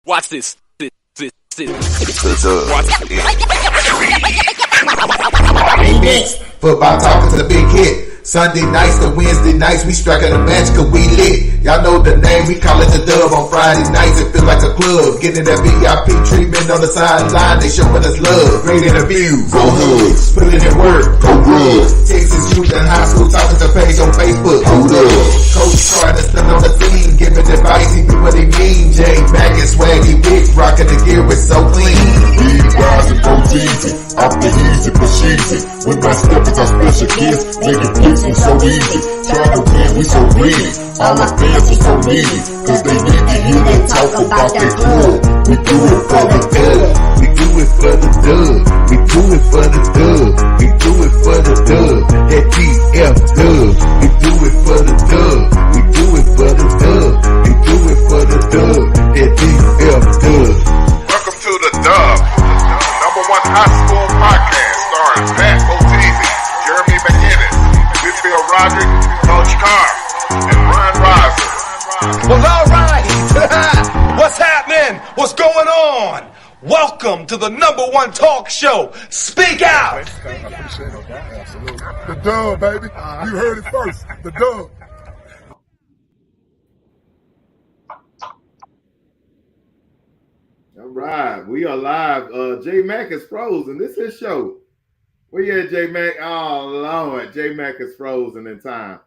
Watch this. Next, football talk is a big hit. Sunday nights to Wednesday nights, we striking a match cause we lit. Y'all know the name, we call it the Dub. On Friday nights, it feel like a club. Getting that VIP treatment on the sideline, they showing us love. Great interviews, go Hoods. Putting in work, go good. Texas youth and high school talking to page on Facebook. Hold up. Coach trying to stand on the team, giving advice, he do what he mean. J Mac and Swaggy Wick, rocking the gear, it's so clean. Big guys and go easy, off the easy for cheesy. With my steppers, our special kids, making picks was so easy. Trying to win, we so greedy. All our fans are so needy, cause they need to hear them talk about that club. We do it for the dub. We do it for the dub. We do it for the dub. We do it for the dub. That DF dub. We do it for the dub. We do it for the dub. We do it for the dub. That DF dub. Welcome to the Dub, number one high school podcast starring Pat Boteezy, Jeremy McInnes, Whitfield Roderick, Coach Carr, and Ryan Riser. Well, all right. What's happening? What's going on? Welcome to the number one talk show. Speak out. The Dub, baby. You heard it first. The Dub. All right, we are live. J Mac is frozen. This is his show. Where you at, J Mac? Oh Lord, J Mac is frozen in time.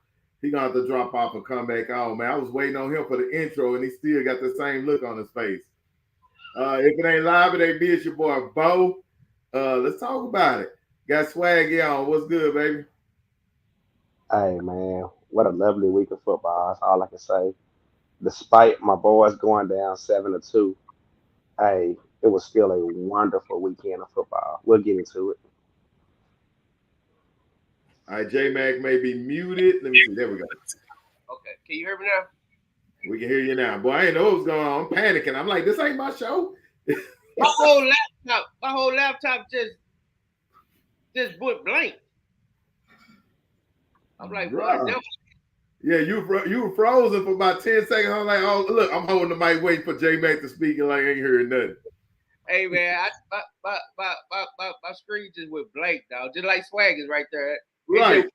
He gonna have to drop off and come back on, man. I was waiting on him for the intro, and he still got the same look on his face. If it ain't live, it ain't me. It's your boy Bo. Let's talk about it. Got Swaggy on. What's good, baby? Hey, man, what a lovely week of football. That's all I can say. Despite my boys going down 7-2, hey, it was still a wonderful weekend of football. We'll get into it. All right, J Mac may be muted. Let me see. There we go. Okay, can you hear me now? We can hear you now. Boy, I didn't know what was going on. I'm panicking. I'm like, this ain't my show. My whole laptop just went blank. I'm like, what? Yeah, you were frozen for about 10 seconds. I'm like, oh, look, I'm holding the mic waiting for J Mac to speak, and like, I ain't hearing nothing. Hey, man, my screen just went blank, dog. Just like Swag is right there. Right.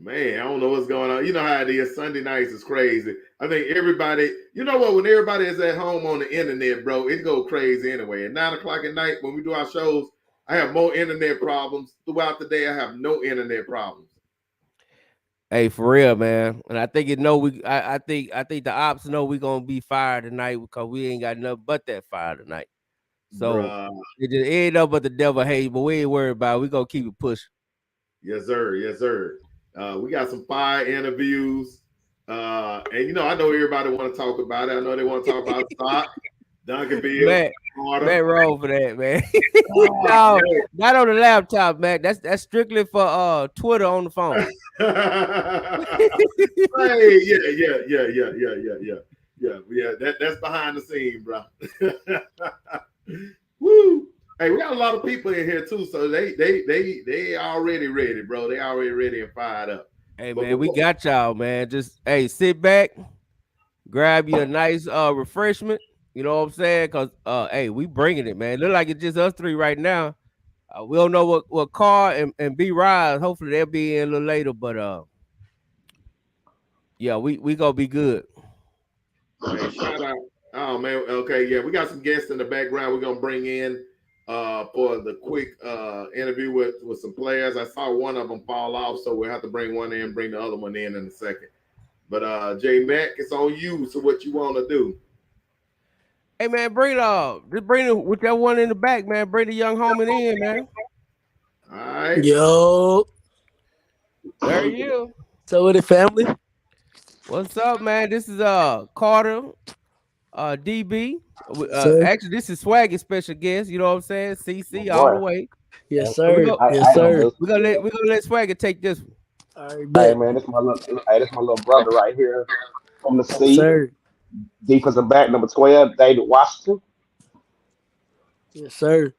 Man, I don't know what's going on. You know how it is. Sunday nights is crazy. I think everybody, you know what, when everybody is at home on the internet, bro, it go crazy anyway. At 9 o'clock at night, when we do our shows, I have more internet problems. Throughout the day, I have no internet problems. Hey, for real, man. And I think I think the ops know we're gonna be fired tonight because we ain't got nothing but that fire tonight. So it ain't nothing but the devil hate, but we ain't worried about it. We gonna keep it pushing. Yes, sir. Yes, sir. We got some fire interviews. And you know, I know everybody want to talk about it. I know they want to talk about stock, Duncanville. Man, wrong for that, man. No, not on the laptop, man. That's strictly for Twitter on the phone. Hey, yeah. That's behind the scene, bro. Woo! Hey, we got a lot of people in here too, so they already ready, bro. They already ready and fired up. Hey, man, we got y'all, man. Just sit back, grab you a nice refreshment. You know what I'm saying? Cause hey, we bringing it, man. Look like it's just us three right now. We don't know what Carr and B Rise. Hopefully they'll be in a little later, but yeah, we gonna be good. Hey, shout out. Oh man, okay, yeah, we got some guests in the background. We're gonna bring in for the quick interview with some players. I saw one of them fall off, so we'll have to bring one in, bring the other one in a second. But J Mac, it's on you. So what you want to do? Hey man, bring with that one in the back, man. Bring the young homie in, man. All right. Yo. There you. So with the family. What's up, man? This is Carter, DB. Actually, this is Swaggy special guest. You know what I'm saying? CC all the way. Yes, sir. Yes, sir. We're gonna let Swaggy take this one. All right, hey man, this my little brother right here from the C. Sir. Defensive back number 12, David Washington. Yes, sir.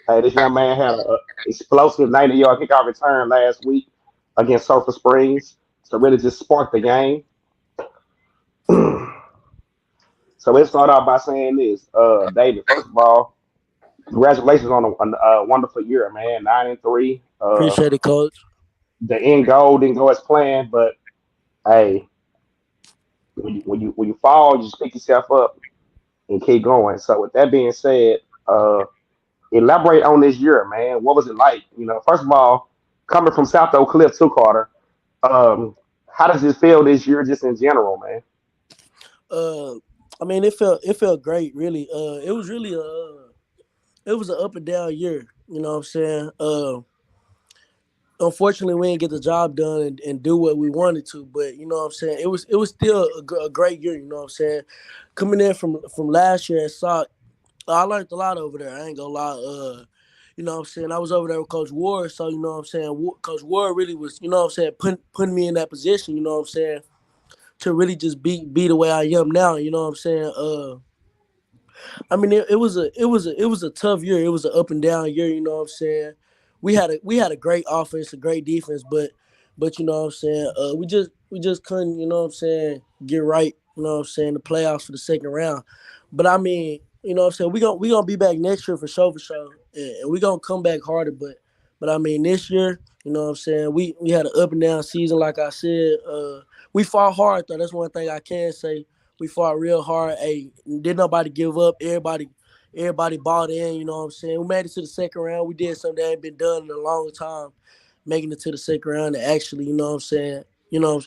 Hey, this young man had an explosive 90-yard kickoff return last week against Sulphur Springs to really just spark the game. So let's start off by saying this, David. First of all, congratulations on a wonderful year, man. 9-3. Appreciate it, coach. The end goal didn't go as planned, but hey, when you fall, you just pick yourself up and keep going. So with that being said, elaborate on this year, man. What was it like? First of all, coming from South Oak Cliff to Carter, how does it feel this year, just in general, man? I mean, it felt great, really. It was really it was an up and down year. You know what I'm saying? Unfortunately, we didn't get the job done and do what we wanted to. But you know what I'm saying? It was still a great year. You know what I'm saying? Coming in from last year at SOC, I learned a lot over there. I ain't gonna lie. You know what I'm saying? I was over there with Coach Ward, so you know what I'm saying. Coach Ward really was, you know what I'm saying, putting me in that position. You know what I'm saying, to really just be the way I am now. You know what I'm saying? I mean, it was a tough year. It was an up and down year. You know what I'm saying? We had a great offense, a great defense, but you know what I'm saying? We just couldn't, you know what I'm saying, get right. You know what I'm saying? The playoffs for the second round. But I mean, you know what I'm saying? We gonna be back next year for sure, and we gonna come back harder. But I mean, this year, you know what I'm saying? We had an up and down season, like I said. We fought hard though. That's one thing I can say. We fought real hard. Hey, did nobody give up? Everybody bought in. You know what I'm saying? We made it to the second round. We did something that ain't been done in a long time, making it to the second round and actually, you know what I'm saying?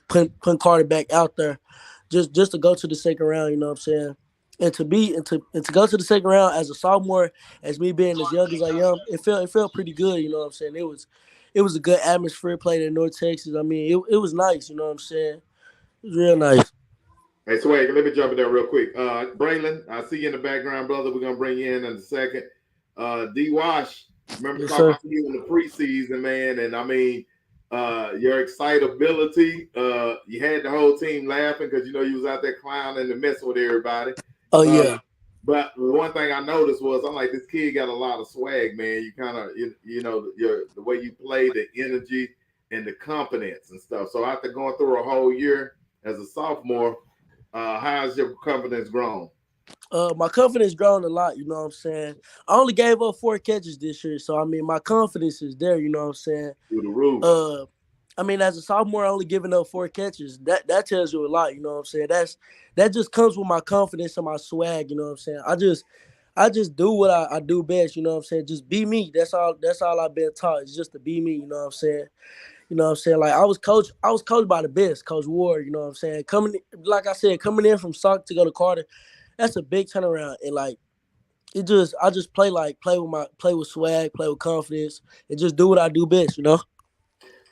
Putting Carter back out there, just to go to the second round. You know what I'm saying? And to go to the second round as a sophomore, as me being as young as I am, it felt pretty good. You know what I'm saying? It was a good atmosphere. Played in North Texas. I mean, it was nice. You know what I'm saying? It was real nice. Hey, Swag, let me jump in there real quick. Braylon, I see you in the background, brother. We're going to bring you in a second. D-Wash, remember talking to you in the preseason, man, and I mean, your excitability, you had the whole team laughing because, you was out there clowning and messing with everybody. Oh, yeah. But one thing I noticed was, I'm like, this kid got a lot of swag, man. You kind of, the way you play, the energy and the confidence and stuff. So after going through a whole year as a sophomore, how's your confidence grown? My confidence grown a lot, you know what I'm saying? I only gave up 4 catches this year, so I mean my confidence is there, you know what I'm saying? Through the roof. I mean, as a sophomore, only giving up 4 catches, that tells you a lot, you know what I'm saying? That just comes with my confidence and my swag, you know what I'm saying? I just do what I do best, you know what I'm saying? Just be me. That's all I've been taught. It's just to be me, you know what I'm saying? You know what I'm saying? Like I was coached by the best, Coach Ward, you know what I'm saying? Coming in from SOC to go to Carter, that's a big turnaround. And like I just play with swag, play with confidence, and just do what I do best, you know?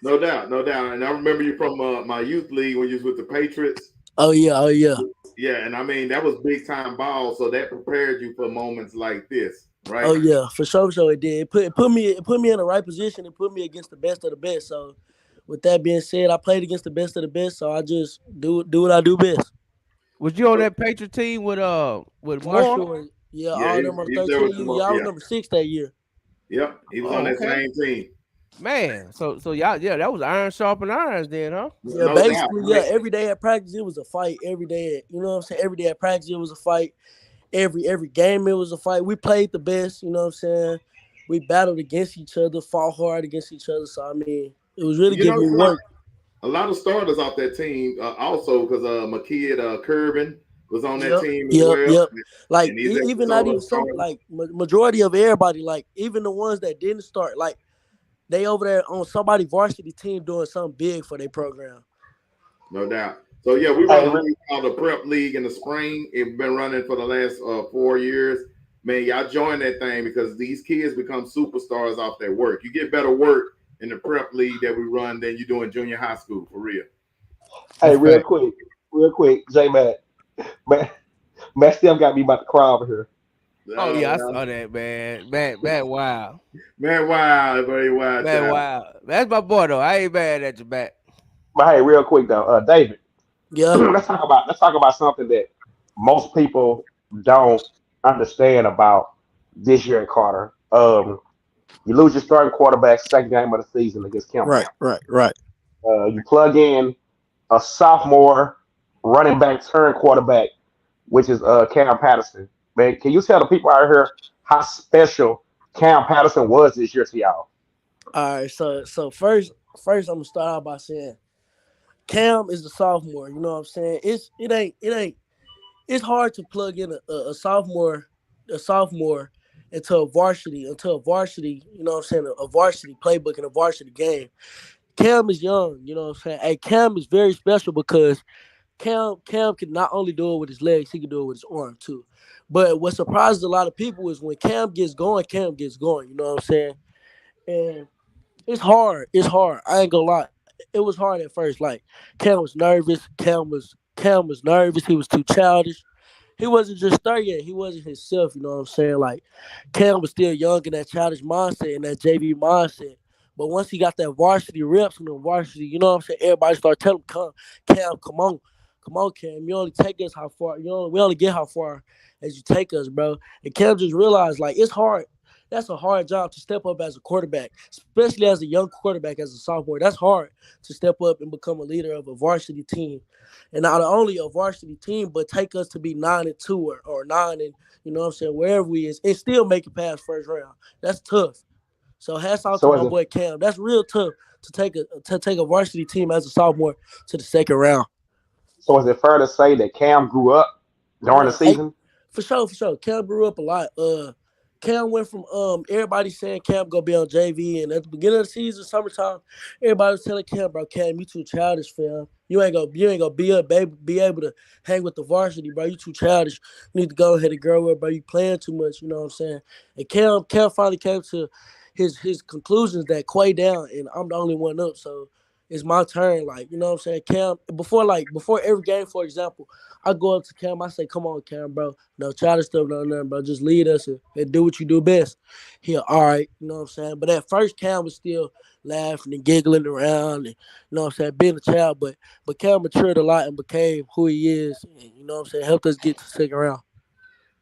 No doubt. And I remember you from my youth league when you was with the Patriots. Oh yeah. Yeah, and I mean that was big time ball, so that prepared you for moments like this, right? Oh yeah, for sure it did. It put me in the right position and put me against the best of the best. So with that being said, I played against the best of the best, so I just do what I do best. Was you on that Patriot team with Marshall? Moore? Yeah, all them on the 13. Yeah, I was number 6 that year. Yep, he was on that same team. Man, so y'all, that was iron sharpened irons then, huh? Yeah, no basically, doubt. Yeah. Every day at practice, it was a fight. Every day, you know what I'm saying? Every day at practice, it was a fight. Every game, it was a fight. We played the best, you know what I'm saying? We battled against each other, fought hard against each other. So I mean, it was really giving me work. A lot of starters off that team, also because my kid Curvin was on that team as well. Yep. Like even not even some, like majority of everybody, like even the ones that didn't start, like. They over there on somebody varsity team doing something big for their program. No doubt. So, yeah, we run a league called the Prep League in the spring. It's been running for the last 4 years. Man, y'all join that thing because these kids become superstars off their work. You get better work in the Prep League that we run than you do in junior high school, for real. Hey, real quick, J-Mac. Matt still got me about to cry over here. Oh yeah, I saw that, man. Man, wow. Man, wow, buddy, wow. Man, wow. That's my boy though. I ain't mad at you, Matt. But hey, real quick though, David. Yeah. Let's talk about something that most people don't understand about this year at Carter. You lose your starting quarterback second game of the season against Kemp. Right. You plug in a sophomore running back turn quarterback, which is Cam Patterson. Man, can you tell the people out here how special Cam Patterson was this year to y'all? All right, so first I'm gonna start out by saying Cam is the sophomore. You know what I'm saying? It ain't it's hard to plug in a sophomore into a varsity, you know what I'm saying, a varsity playbook and a varsity game. Cam is young, you know what I'm saying? Hey, Cam is very special because Cam can not only do it with his legs, he can do it with his arm too. But what surprises a lot of people is when Cam gets going, you know what I'm saying? And it's hard. It's hard. I ain't gonna lie. It was hard at first. Like Cam was nervous. Cam was nervous. He was too childish. He wasn't just there yet. He wasn't himself. You know what I'm saying? Like Cam was still young in that childish mindset and that JV mindset. But once he got that varsity reps and the varsity, you know what I'm saying? Everybody start telling him, Cam, come on, Cam. You only take us how far. We only get how far as you take us, bro. And Cam just realized like it's hard. That's a hard job to step up as a quarterback, especially as a young quarterback, as a sophomore. That's hard to step up and become a leader of a varsity team, and not only a varsity team, but take us to be 9-2 or 9 and you know what I'm saying, wherever we is, and still make it past first round. That's tough. So hats out to So my is it boy Cam. That's real tough to take a varsity team as a sophomore to the second round. so is it fair to say that Cam grew up during the Yeah, hey, season? for sure. Cam grew up a lot. Cam went from everybody saying Cam gonna be on JV, and at the beginning of the season, summertime, everybody was telling Cam, bro, Cam, you too childish, fam. You ain't gonna be able to hang with the varsity, bro. You too childish. You need to go ahead and grow up, bro. You playing too much, you know what I'm saying? And Cam finally came to his conclusions that Quay down, and I'm the only one up, so it's my turn. Like, you know what I'm saying? Cam, before every game, for example, I go up to Cam, I say, come on, Cam, bro. No childish stuff, no nothing, bro. Just lead us and do what you do best. He all right, you know what I'm saying? But at first Cam was still laughing and giggling around and you know what I'm saying, being a child, but Cam matured a lot and became who he is, and you know what I'm saying, helped us get to the second round.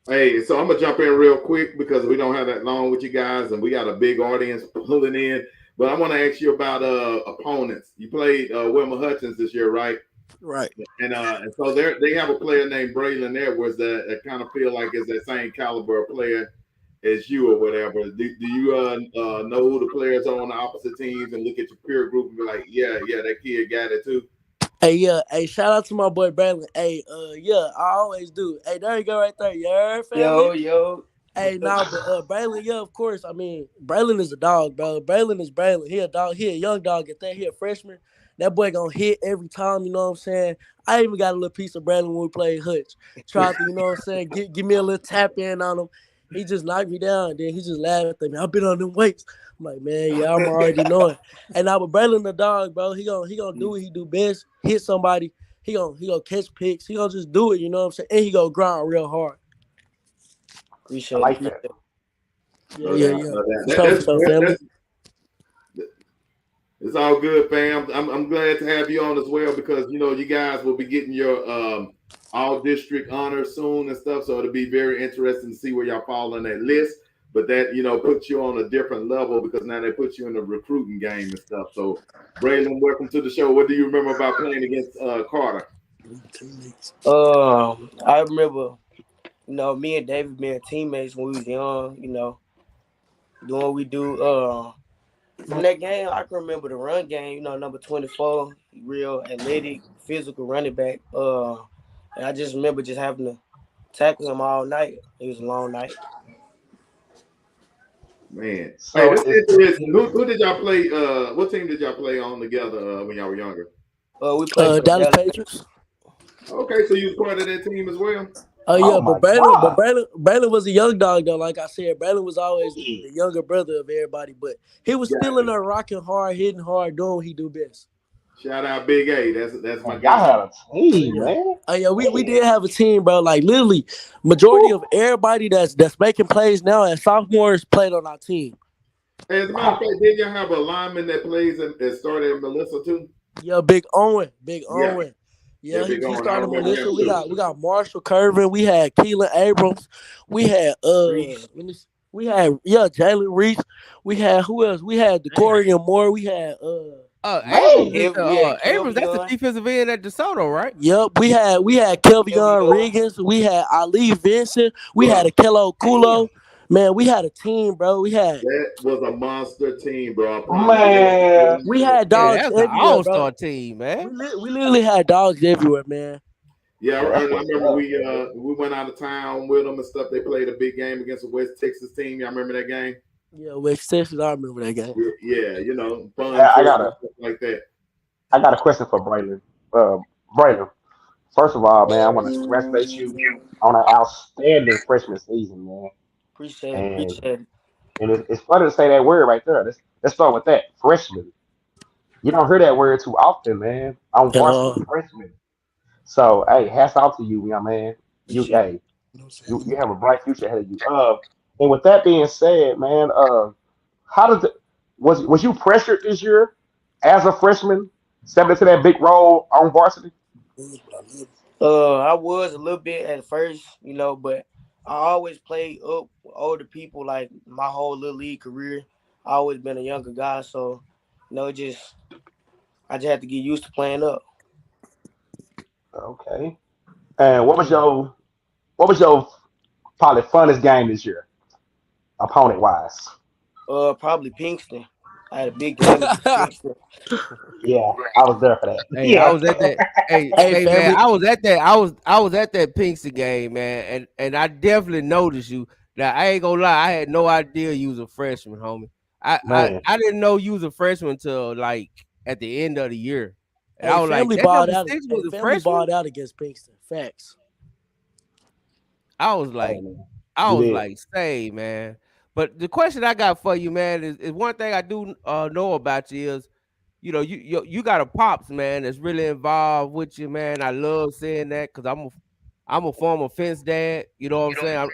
Hey, so I'm gonna jump in real quick because we don't have that long with you guys, and we got a big audience pulling in. But I want to ask you about opponents. You played Wilmer Hutchins this year, right? Right. And so they have a player named Braylon Edwards that kind of feel like is that same caliber of player as you or whatever. Do you know who the players are on the opposite teams and look at your peer group and be like, yeah, that kid got it too? Hey, yeah, hey, shout out to my boy Braylon. Hey, yeah, I always do. Hey, there you go right there. Yeah, family. Yo, yo. Hey, nah, but Braylon, yeah, of course. I mean, Braylon is a dog, bro. Braylon is Braylon. He a dog. He a young dog at that. He a freshman. That boy gonna hit every time. You know what I'm saying? I even got a little piece of Braylon when we played Hutch. Tried to, you know what I'm saying? Give me a little tap in on him. He just knocked me down. Then he just laughed at me. I've been on them weights. I'm like, man, yeah, I'm already knowing. And now, but Braylon the dog, bro. He gonna do what he do best. Hit somebody. He gonna catch picks. He gonna just do it. You know what I'm saying? And he gonna grind real hard. I Appreciate it. like that. Appreciate it. Yeah, No yeah, doubt, yeah. no doubt. For sure, family. It's all good, fam. I'm glad to have you on as well because you guys will be getting your all district honors soon and stuff. So it'll be very interesting to see where y'all fall on that list. But that puts you on a different level because now they put you in the recruiting game and stuff. So Braylon, welcome to the show. What do you remember about playing against Carter? I remember, me and David being teammates when we was young, doing what we do. From that game, I can remember the run game, number 24, real athletic, physical running back. And I just remember just having to tackle him all night. It was a long night. Man, hey, So this is is interesting. Who did y'all play? What team did y'all play on together when y'all were younger? We played for the Dallas Dallas. Patriots. Okay, so you was part of that team as well. Oh oh yeah, my God. Braylon was a young dog though. Like I said, Braylon was always the younger brother of everybody, but he was still in Gotcha. there rocking hard, hitting hard, doing what he do best. Shout out Big A. That's my Man, y'all guy. had a Oh team, yeah, man. oh yeah. We Man. did have a team, bro. Like literally, majority Woo. of everybody that's making plays now as sophomores played on our team. Hey, as a matter of fact, did y'all have a lineman that plays that started in Melissa too? Yeah, Big Owen, Big Yeah, Owen. yeah, Yeah, he, Big he on. I started remember him Melissa. We too. got we got Marshall Curvin. We had Keelan Abrams. We had Reese. we had Jalen Reese. We had who else? We had Damn. Decorian Moore. We had Abrams Man, is Kev, yeah, Abrams. That's the Kelvin. defensive end at DeSoto, right? Yep, we had Kelvin Kelvin. Riggins, we had Ali Vincent, we had Bro, a Kelo Damn. Kulo. Man, we had a team, bro. that was a monster team, bro. I promise you that. man, We had Yeah, dogs that's an everywhere, bro. all-star team, man. We literally had dogs everywhere, man. Yeah, yeah, I that's what's remember up. we went out of town with them and stuff. They played a big game against a West Texas team. Y'all remember that game? Yeah, West Texas, I remember that game. Yeah, you know, fun I, I got football a stuff like that. I got a question for Braylon. Braylon, first of all, man, I want to congratulate you on an outstanding freshman season, man. Appreciate it. And Appreciate it. it's funny to say that word right there. Let's start with that freshman. You don't hear that word too often, man. On At varsity all. freshman. So, hey, hats off to you, young man. Appreciate it. Hey, you have a bright future ahead of you. And with that being said, man, how does it was you pressured this year as a freshman, stepping into that big role on varsity? I was a little bit at first, but I always played up with older people like my whole little league career. I always been a younger guy, so just I just had to get used to playing up. Okay. And what was your probably funnest game this year, opponent wise? Probably Pinkston. I had a big game against Pinkston. Yeah, I was there for that. Hey, I Yeah. was at that. Hey, Hey, hey, man, family. I was at that. I was at that Pinkston game, man, and I definitely noticed you. Now I ain't gonna lie, I had no idea you was a freshman, homie. I I, Man, I didn't know you was a freshman until like at the end of the year, and I Hey, was like, family that balled number out. six Hey, was a family freshman. balled out against Pinkston. Facts. I was hey like, man, I you was did. like, say, man. But the question I got for you, man, is one thing I do know about you is you got a pops, man, that's really involved with you, man. I love saying that because I'm a former fence dad. You know what I'm saying?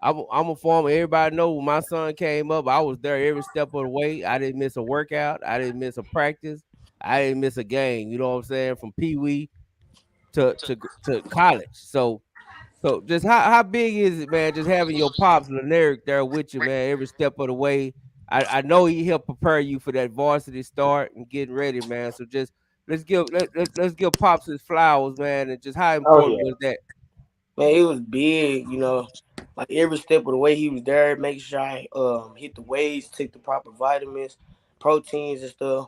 I'm a former. Everybody know when my son came up, I was there every step of the way. I didn't miss a workout. I didn't miss a practice. I didn't miss a game. You know what I'm saying? From Pee Wee to college. So just how big is it, man? Just having your pops Leneric there with you, man, every step of the way. I know he helped prepare you for that varsity start and getting ready, man. So just let's give pops his flowers, man, and just how Oh important yeah. was that? Man, it was big, like every step of the way he was there, making sure I hit the weights, took the proper vitamins, proteins and stuff.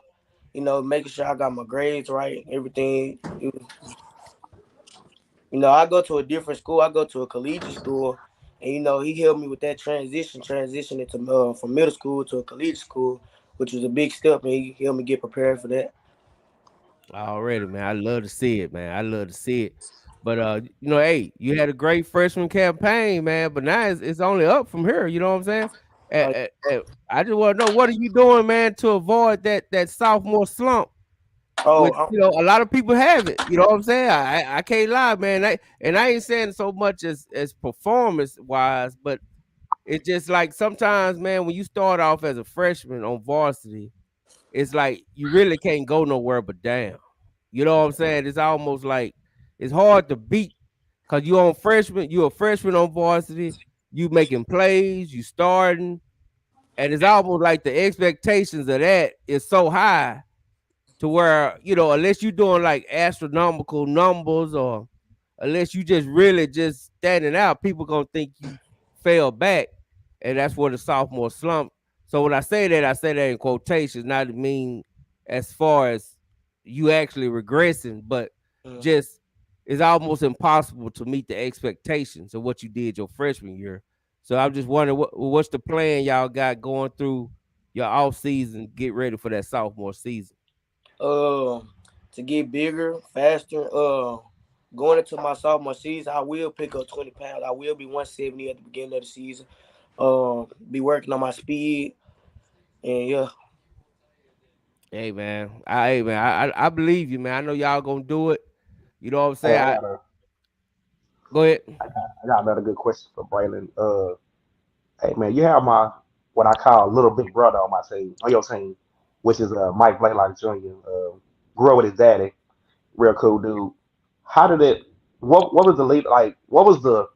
Making sure I got my grades right, everything. I go to a different school. I go to a collegiate school, and he helped me with that transition into from middle school to a collegiate school, which was a big step, and he helped me get prepared for that. Already, man. I love to see it, man. I love to see it. But hey, you had a great freshman campaign, man. But now it's only up from here. You know what I'm saying? Uh, I just want to know what are you doing, man, to avoid that sophomore slump. oh, Which a lot of people have it. You know what I'm saying? I can't lie, man. I ain't saying so much as performance wise, but it's just like sometimes, man, when you start off as a freshman on varsity, it's like you really can't go nowhere but down. You know what I'm saying? It's almost like it's hard to beat because you're a freshman on varsity, you making plays, you starting, and it's almost like the expectations of that is so high to where unless you're doing like astronomical numbers or unless you just really just standing out, people gonna think you fell back, and that's where the sophomore slump. So when I say that in quotations, not to mean as far as you actually regressing, but mm. just it's almost impossible to meet the expectations of what you did your freshman year. So I'm just wondering what's the plan y'all got going through your off season, get ready for that sophomore season. um, to get bigger, faster. Going into my sophomore season, I will pick up 20 pounds. I will be 170 at the beginning of the season. Be working on my speed, and yeah. I believe you, man. I know y'all gonna do it. You know what I'm Hey, saying? Go ahead. I got another good question for Braylon. Hey man, you have my what I call little big brother on my team, on your team, which is Mike Blaylock Jr. Grew up with his daddy, real cool dude. How did it? What was the lead like? What was the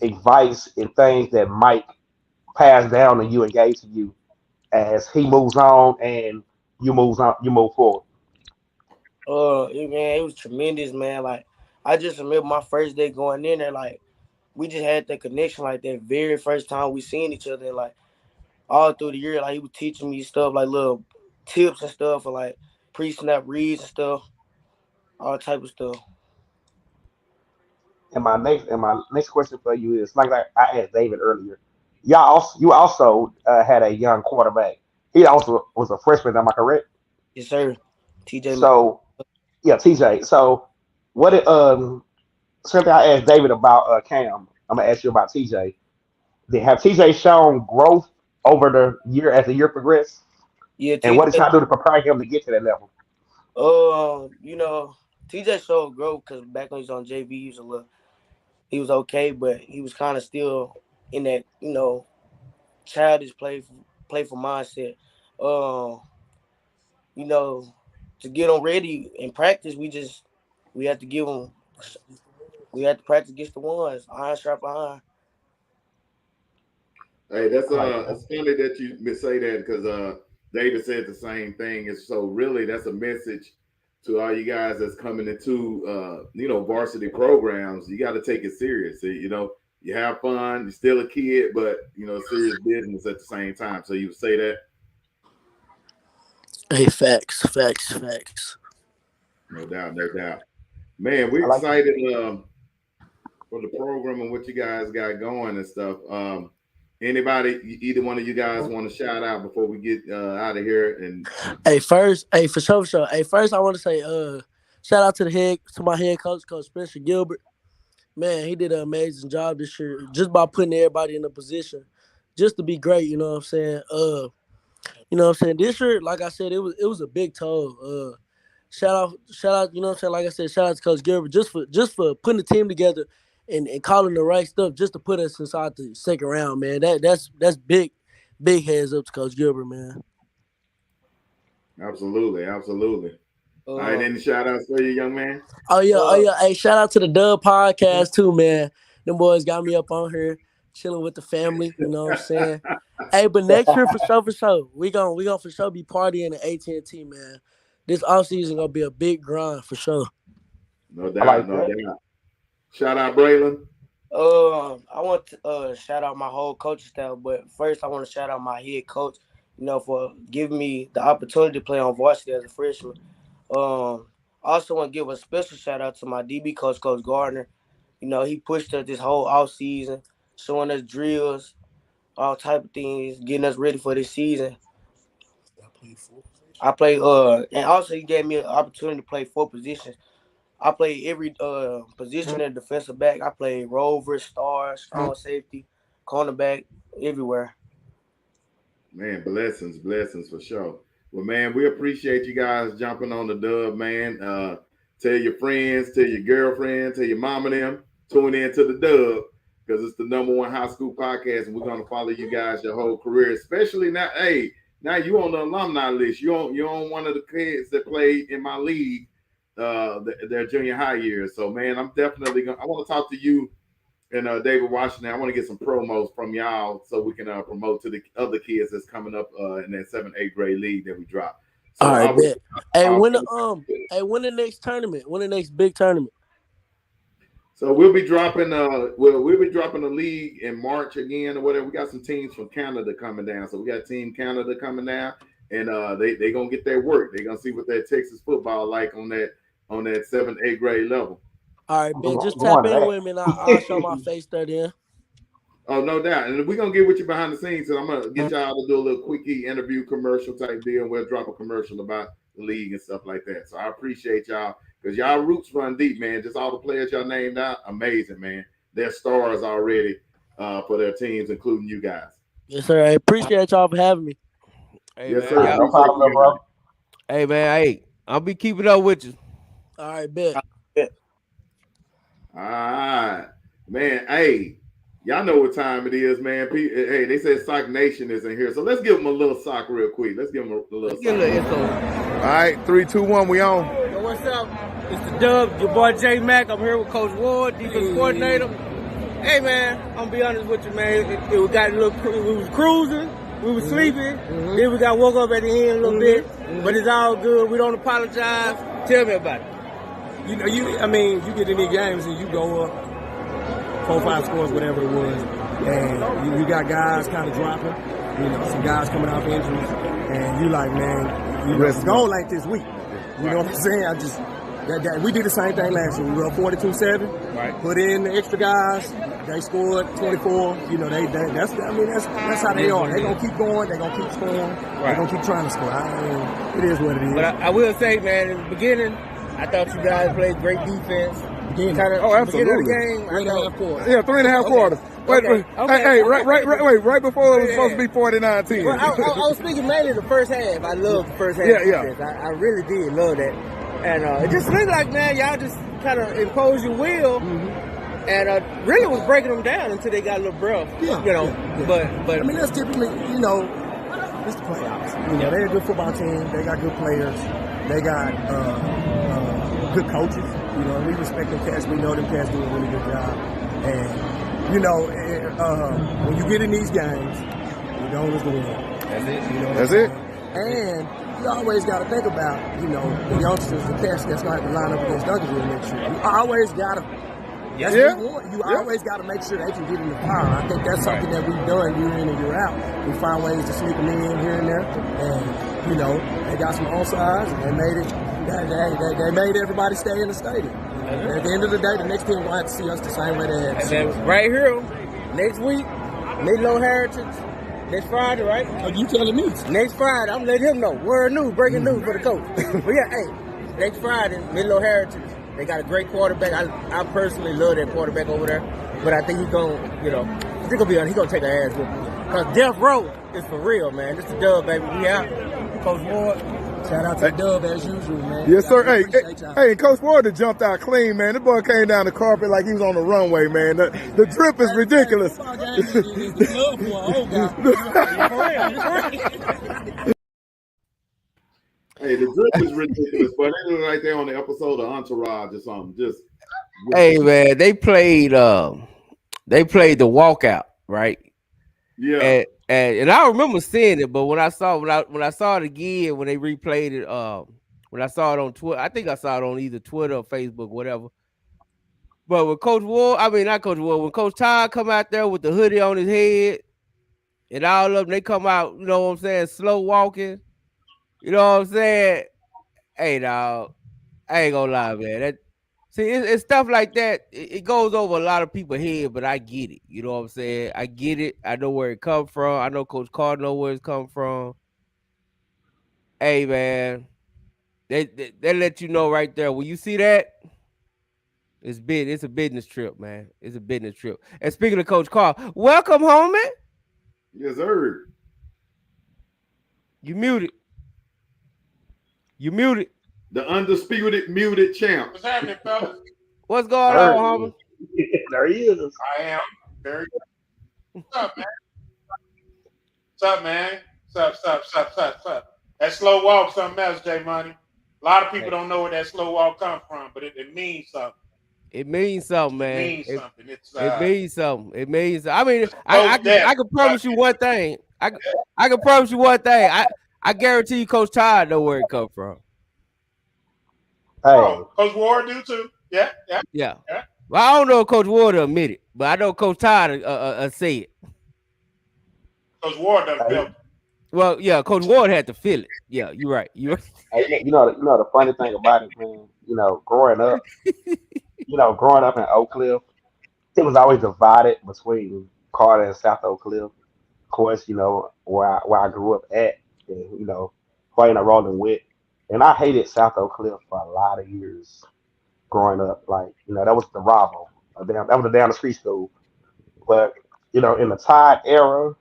advice and things that Mike passed down to you and gave to you as he moves on? And you move forward? Man, it was tremendous, man. Like, I just remember my first day going in there. Like, we just had that connection, like that very first time we seen each other. And, like, all through the year, like he was teaching me stuff, like little tips and stuff, and like pre-snap reads and stuff, all type of stuff. And my next question for you is like I asked David earlier. You also had a young quarterback. He also was a freshman. Am I correct? Yes, sir. TJ. So yeah, TJ. So what? Something I asked David about Cam. I'm gonna ask you about TJ. Have TJ shown growth over the year as the year progressed? Yeah, And what is TJ. trying to do to prepare him to get to that level? You know, TJ showed growth because back when he was on JV, he was okay, but he was kind of still in that, childish playful mindset. Um, you know, to get him ready in practice, we had to give him we had to practice against the ones, iron sharp iron. Hey, that's I like that. it's funny that you say that because David said the same thing. And so really that's a message to all you guys that's coming into varsity programs. You got to take it serious. You have fun, you're still a kid, but serious business at the same time. So you would say that? Hey, facts. No doubt, no doubt. Man, we're I like that. excited for the program and what you guys got going and stuff. Anybody, either one of you guys want to shout out before we get out of here? And For sure. Hey, first I want to say, shout out to my head coach, Coach Spencer Gilbert. Man, he did an amazing job this year, just by putting everybody in a position, just to be great. You know what I'm saying? This year, like I said, it was a big toll. Shout out, you know what I'm saying? Like I said, shout out to Coach Gilbert just for putting the team together and calling the right stuff just to put us inside the second round, man. That's big heads up to Coach Gilbert, man. absolutely. All right, Uh, any shout outs for you, young man? Oh yeah. uh, Hey, shout out to the Dub podcast too, man. Them boys got me up on here chilling with the family. You know what I'm saying? Hey, but next year for sure, we gonna for sure be partying at AT&T, man. This offseason gonna be a big grind for sure. No I doubt, like no that. doubt. Shout out Braylon. I want to shout out my whole coaching staff, but first I want to shout out my head coach, for giving me the opportunity to play on varsity as a freshman. I also want to give a special shout out to my DB coach, Coach Gardner. He pushed us this whole off season, showing us drills, all type of things, getting us ready for this season. I play and also he gave me an opportunity to play 4 positions. I play every position in defensive back. I play rover, star, strong safety, cornerback, everywhere. Man, blessings for sure. Well, man, we appreciate you guys jumping on the dub, man. Tell your friends, tell your girlfriend, tell your mom and them, tune in to the dub because it's the #1 high school podcast, and we're gonna follow you guys your whole career, especially now. Hey, now you on the alumni list. You're on one of the kids that played in my league, their junior high years. So, man, I'm definitely gonna. I want to talk to you and David Washington. I want to get some promos from y'all so we can promote to the other kids that's coming up in that 7th, 8th grade league that we dropped. So All I right, was, bet. Hey, when the next tournament? When the next big tournament? so we'll be dropping we'll be dropping the league in March again or whatever. We got some teams from Canada coming down. So we got Team Canada coming down, and they gonna get their work. They're gonna see what that Texas football like on that 7th, 8th grade level. All right, bet. I'm Just going tap to in that. with me and I'll show my face there then. Oh, no doubt. And we're going to get with you behind the scenes. And I'm going to get y'all to do a little quickie interview commercial type deal. We'll drop a commercial about the league and stuff like that. So I appreciate y'all because y'all roots run deep, man. Just all the players y'all named out, amazing, man. They're stars already for their teams, including you guys. Yes, sir. I appreciate y'all for having me. Hey, Yes, man, sir. No problem, though, bro. Hey, man, hey, I'll be keeping up with you. All right, bet. All right. Man, hey, y'all know what time it is, man. Hey, they said Sock Nation is in here. So let's give them a little sock real quick. Let's give them a little Let's get a little sock. intro. All right, 3, 2, 1, we on. Yo, what's up? It's the Dub, your boy J Mac. I'm here with Coach Ward, defense coordinator. Hey, man, I'm gonna be honest with you, man. We was cruising. We were sleeping. Then we got woke up at the end a little bit. But it's all good. We don't apologize. Tell me about it. You know, you get in these games and you go up 4-5 scores, whatever it was, and you got guys kind of dropping. You know, some guys coming off injuries, and you like, man, it's goal ain't this week. You know what I'm saying? We did the same thing last year. We were up 42-7. Right. Put in the extra guys. They scored 24. You know, that's how they are. They're gonna keep going. They're gonna keep scoring. Right. They're gonna keep trying to score. It is what it is. But I will say, man, in the beginning, I thought you guys played great defense. Absolutely. Of the game, 3.5 quarters. Yeah, 3.5 quarters. Right before it was supposed to be 49-10. Well, I was speaking mainly the first half. I love the first half. Defense. I really did love that. And it just looked like, man, y'all just kind of imposed your will, and really was breaking them down until they got a little rough. Yeah, you know. Yeah. But I mean, that's typically, you know, it's the playoffs. You know, they're a good football team. They got good players. They got good coaches. You know, we respect them cats. We know them cats do a really good job. And you know, when you get in these games, you don't lose the win. That's it. You know that's it. And you always got to think about, you know, the youngsters, the cats that's going to have to line up against Duncanville next year. You always got to. You always got to make sure they can get in the power. I think that's something that we've done year in and year out. We find ways to sneak them in here and there, and you know, they got some onside, and they made it. They made everybody stay in the stadium. At the end of the day, the next team will have to see us the same way they had. And then right here, next week, Midlow Heritage. Next Friday, right? Oh, you telling me? Next Friday, I'm letting him know. Word news, breaking news for the coach. But yeah, hey, next Friday, Midlow Heritage. They got a great quarterback. I personally love that quarterback over there. But I think he's gonna take our ass with him. Cause Death Row is for real, man. This is the dub, baby. We out. Coach Ward. Shout out to Dub as usual, man. Yes, sir. Hey, Coach Ward jumped out clean, man. The boy came down the carpet like he was on the runway, man. The drip is ridiculous. Hey, the drip is ridiculous, but they look like they're on the episode of Entourage or something. Just hey, man, they played the walkout, right? Yeah. And I remember seeing it, but when I saw it again, when they replayed it, when I saw it on Twitter, I think I saw it on either Twitter or Facebook, whatever. But with Coach Ward, not Coach Ward, when Coach Todd come out there with the hoodie on his head, and all of them, they come out, you know what I'm saying, slow walking. You know what I'm saying? Hey, dog, I ain't gonna lie, man. It's stuff like that. It goes over a lot of people's head, but I get it. You know what I'm saying? I get it. I know where it come from. I know Coach Carter know where it's come from. Hey, man, they let you know right there. When you see that, it's a business trip, man. It's a business trip. And speaking of Coach Carter, welcome, homie. Yes, sir. You muted. You muted. The undisputed muted champ. What's happening, fellas? What's going on, homie? There he is. I am. Very good. What's up, man? What's up, man? What's up? That slow walk, something else, J Money. A lot of people don't know where that slow walk come from, but it means something. It means something, man. It means something. It means something. It means. I mean, I can promise you one thing. I can promise you one thing. I guarantee you, Coach Todd know where it come from. Hey, Coach Ward do too. Yeah. Well, I don't know if Coach Ward will admit it, but I know Coach Todd say it. Coach Ward done built it. Well, yeah, Coach Ward had to feel it. Yeah, you're right. Hey, you know the funny thing about it, man. Growing up in Oak Cliff, it was always divided between Carter and South Oak Cliff. Of course, where I grew up at, and playing a rolling with. And I hated South Oak Cliff for a lot of years growing up. Like, that was the rival. That was the down the street school. But, in the Tide era,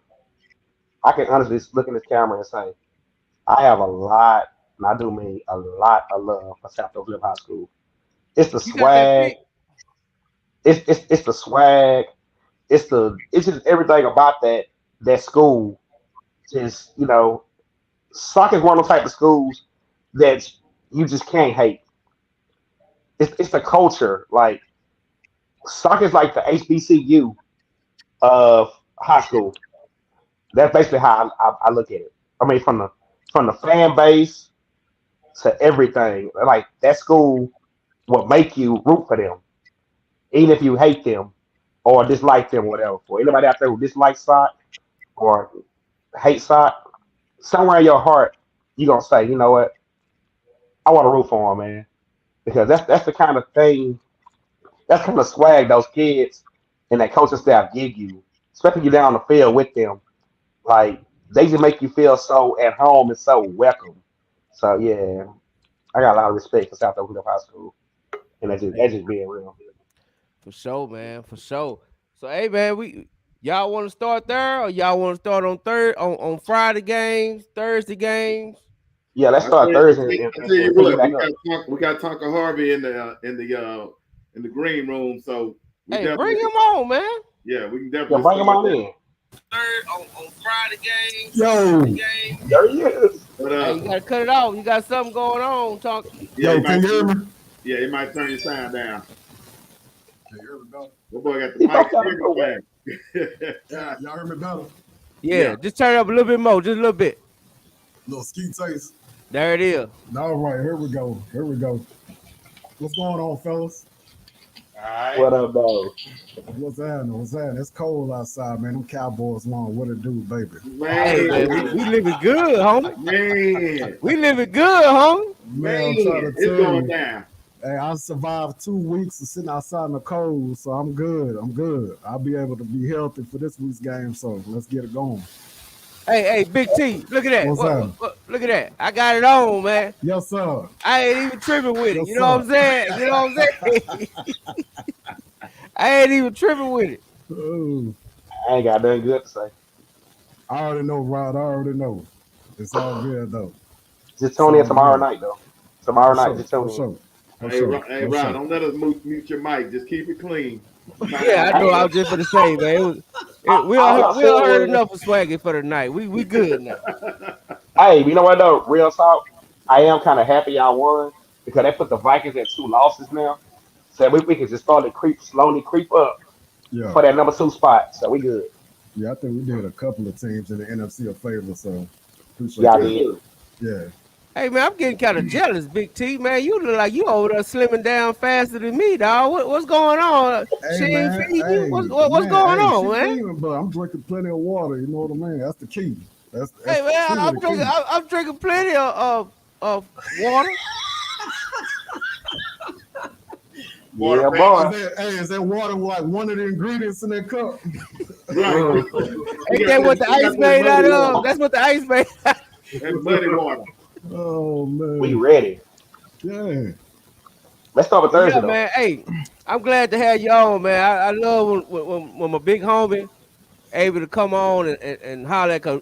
I can honestly look in this camera and say, I have a lot, and I do mean a lot of love for South Oak Cliff High School. It's the swag. It's the swag. It's just everything about that school. Just, soccer is one of those type of schools that you just can't hate. It's the culture. Like, soccer is like the HBCU of high school. That's basically how I look at it. I mean, from the fan base to everything, like that school will make you root for them, even if you hate them or dislike them, whatever. For anybody out there who dislikes sock or hate sock, somewhere in your heart, you're gonna say, you know what, I want to root for them, man, because that's the kind of thing, that's kind of swag those kids and that coaching staff give you, especially you down the field with them. Like they just make you feel so at home and so welcome. So yeah, I got a lot of respect for South Oakland High School, and that's just being real. For sure, man. For sure. So hey man, y'all want to start there or y'all want to start on on Friday games, Thursday games? Yeah, let's I start tell, Thursday I tell you and what, piggyback up. we got Tonka Harvey in the green room, so we Hey, definitely bring him on, man. yeah, we can Yeah, definitely bring them start on that. in. Third on Friday games. Yo, There he is. But Hey, you gotta cut it off. You got something going on, talk. yeah, you yo, can might you hear me? yeah, you might turn your sound down. Can you hear me better? The boy got the He mic popped out and of nowhere. everything. Yeah, y'all hear me better? Yeah, Yeah. just turn it up a little bit more, just a little bit. Little ski taste. There it is. All right, here we go. Here we go. What's going on, fellas? All right. What up, though? What's happening? What's happening? It's cold outside, man. Them Cowboys long. What it do, baby? Hey man, we living good, homie. Man, We living good, homie. Man, I'm trying to it's tell going you. down. Hey, I survived 2 weeks of sitting outside in the cold, so I'm good. I'm good. I'll be able to be healthy for this week's game, so let's get it going. Hey, Big T, look at that. What's happening? Look at that. I got it on, man. Yes, sir. I ain't even tripping with it. Yes, You know what I'm saying? You know what I'm saying? I ain't even tripping with it. Ooh, I ain't got nothing good to say. I already know, Rod. I already know. It's all good, though. Just It's tune in all tomorrow good. night, though. Tomorrow For night, sure. just tune For in. sure. For Hey, sure. Hey, For Rod, sure. don't let us mute your mic. Just keep it clean. Yeah, I know. I was just for the same, man. We All I all said heard was, enough of Swaggy for the night. We good now. hey, you know what though? Real talk. I am kind of happy y'all won because they put the Vikings at 2 losses now, so we can just start to slowly creep up Yeah. for that number 2 spot. So we good. Yeah, I think we did a couple of teams in the NFC a favor, so appreciate Y'all Yes, that. did. sir. Yeah. Hey man, I'm getting kind of jealous, Big T. Man, you look like you over there slimming down faster than me, dog. What's going on? She Hey ain't man, feeding you. hey What's man, going hey, she on, man? leaving, but I'm drinking plenty of water. You know what I mean? That's the key. That's Hey man, truly the key. I'm drinking plenty of water. Water Yeah, based. boy. Is that water like one of the ingredients in that cup? Right. Ain't that what the We got ice that made out muddy of? water. That's what the ice made. That muddy water. Oh We man. ready. Yeah. Let's start with But yeah, Thursday though. man. Hey, I'm glad to have you on, man. I love when my big homie able to come on and holler. Cause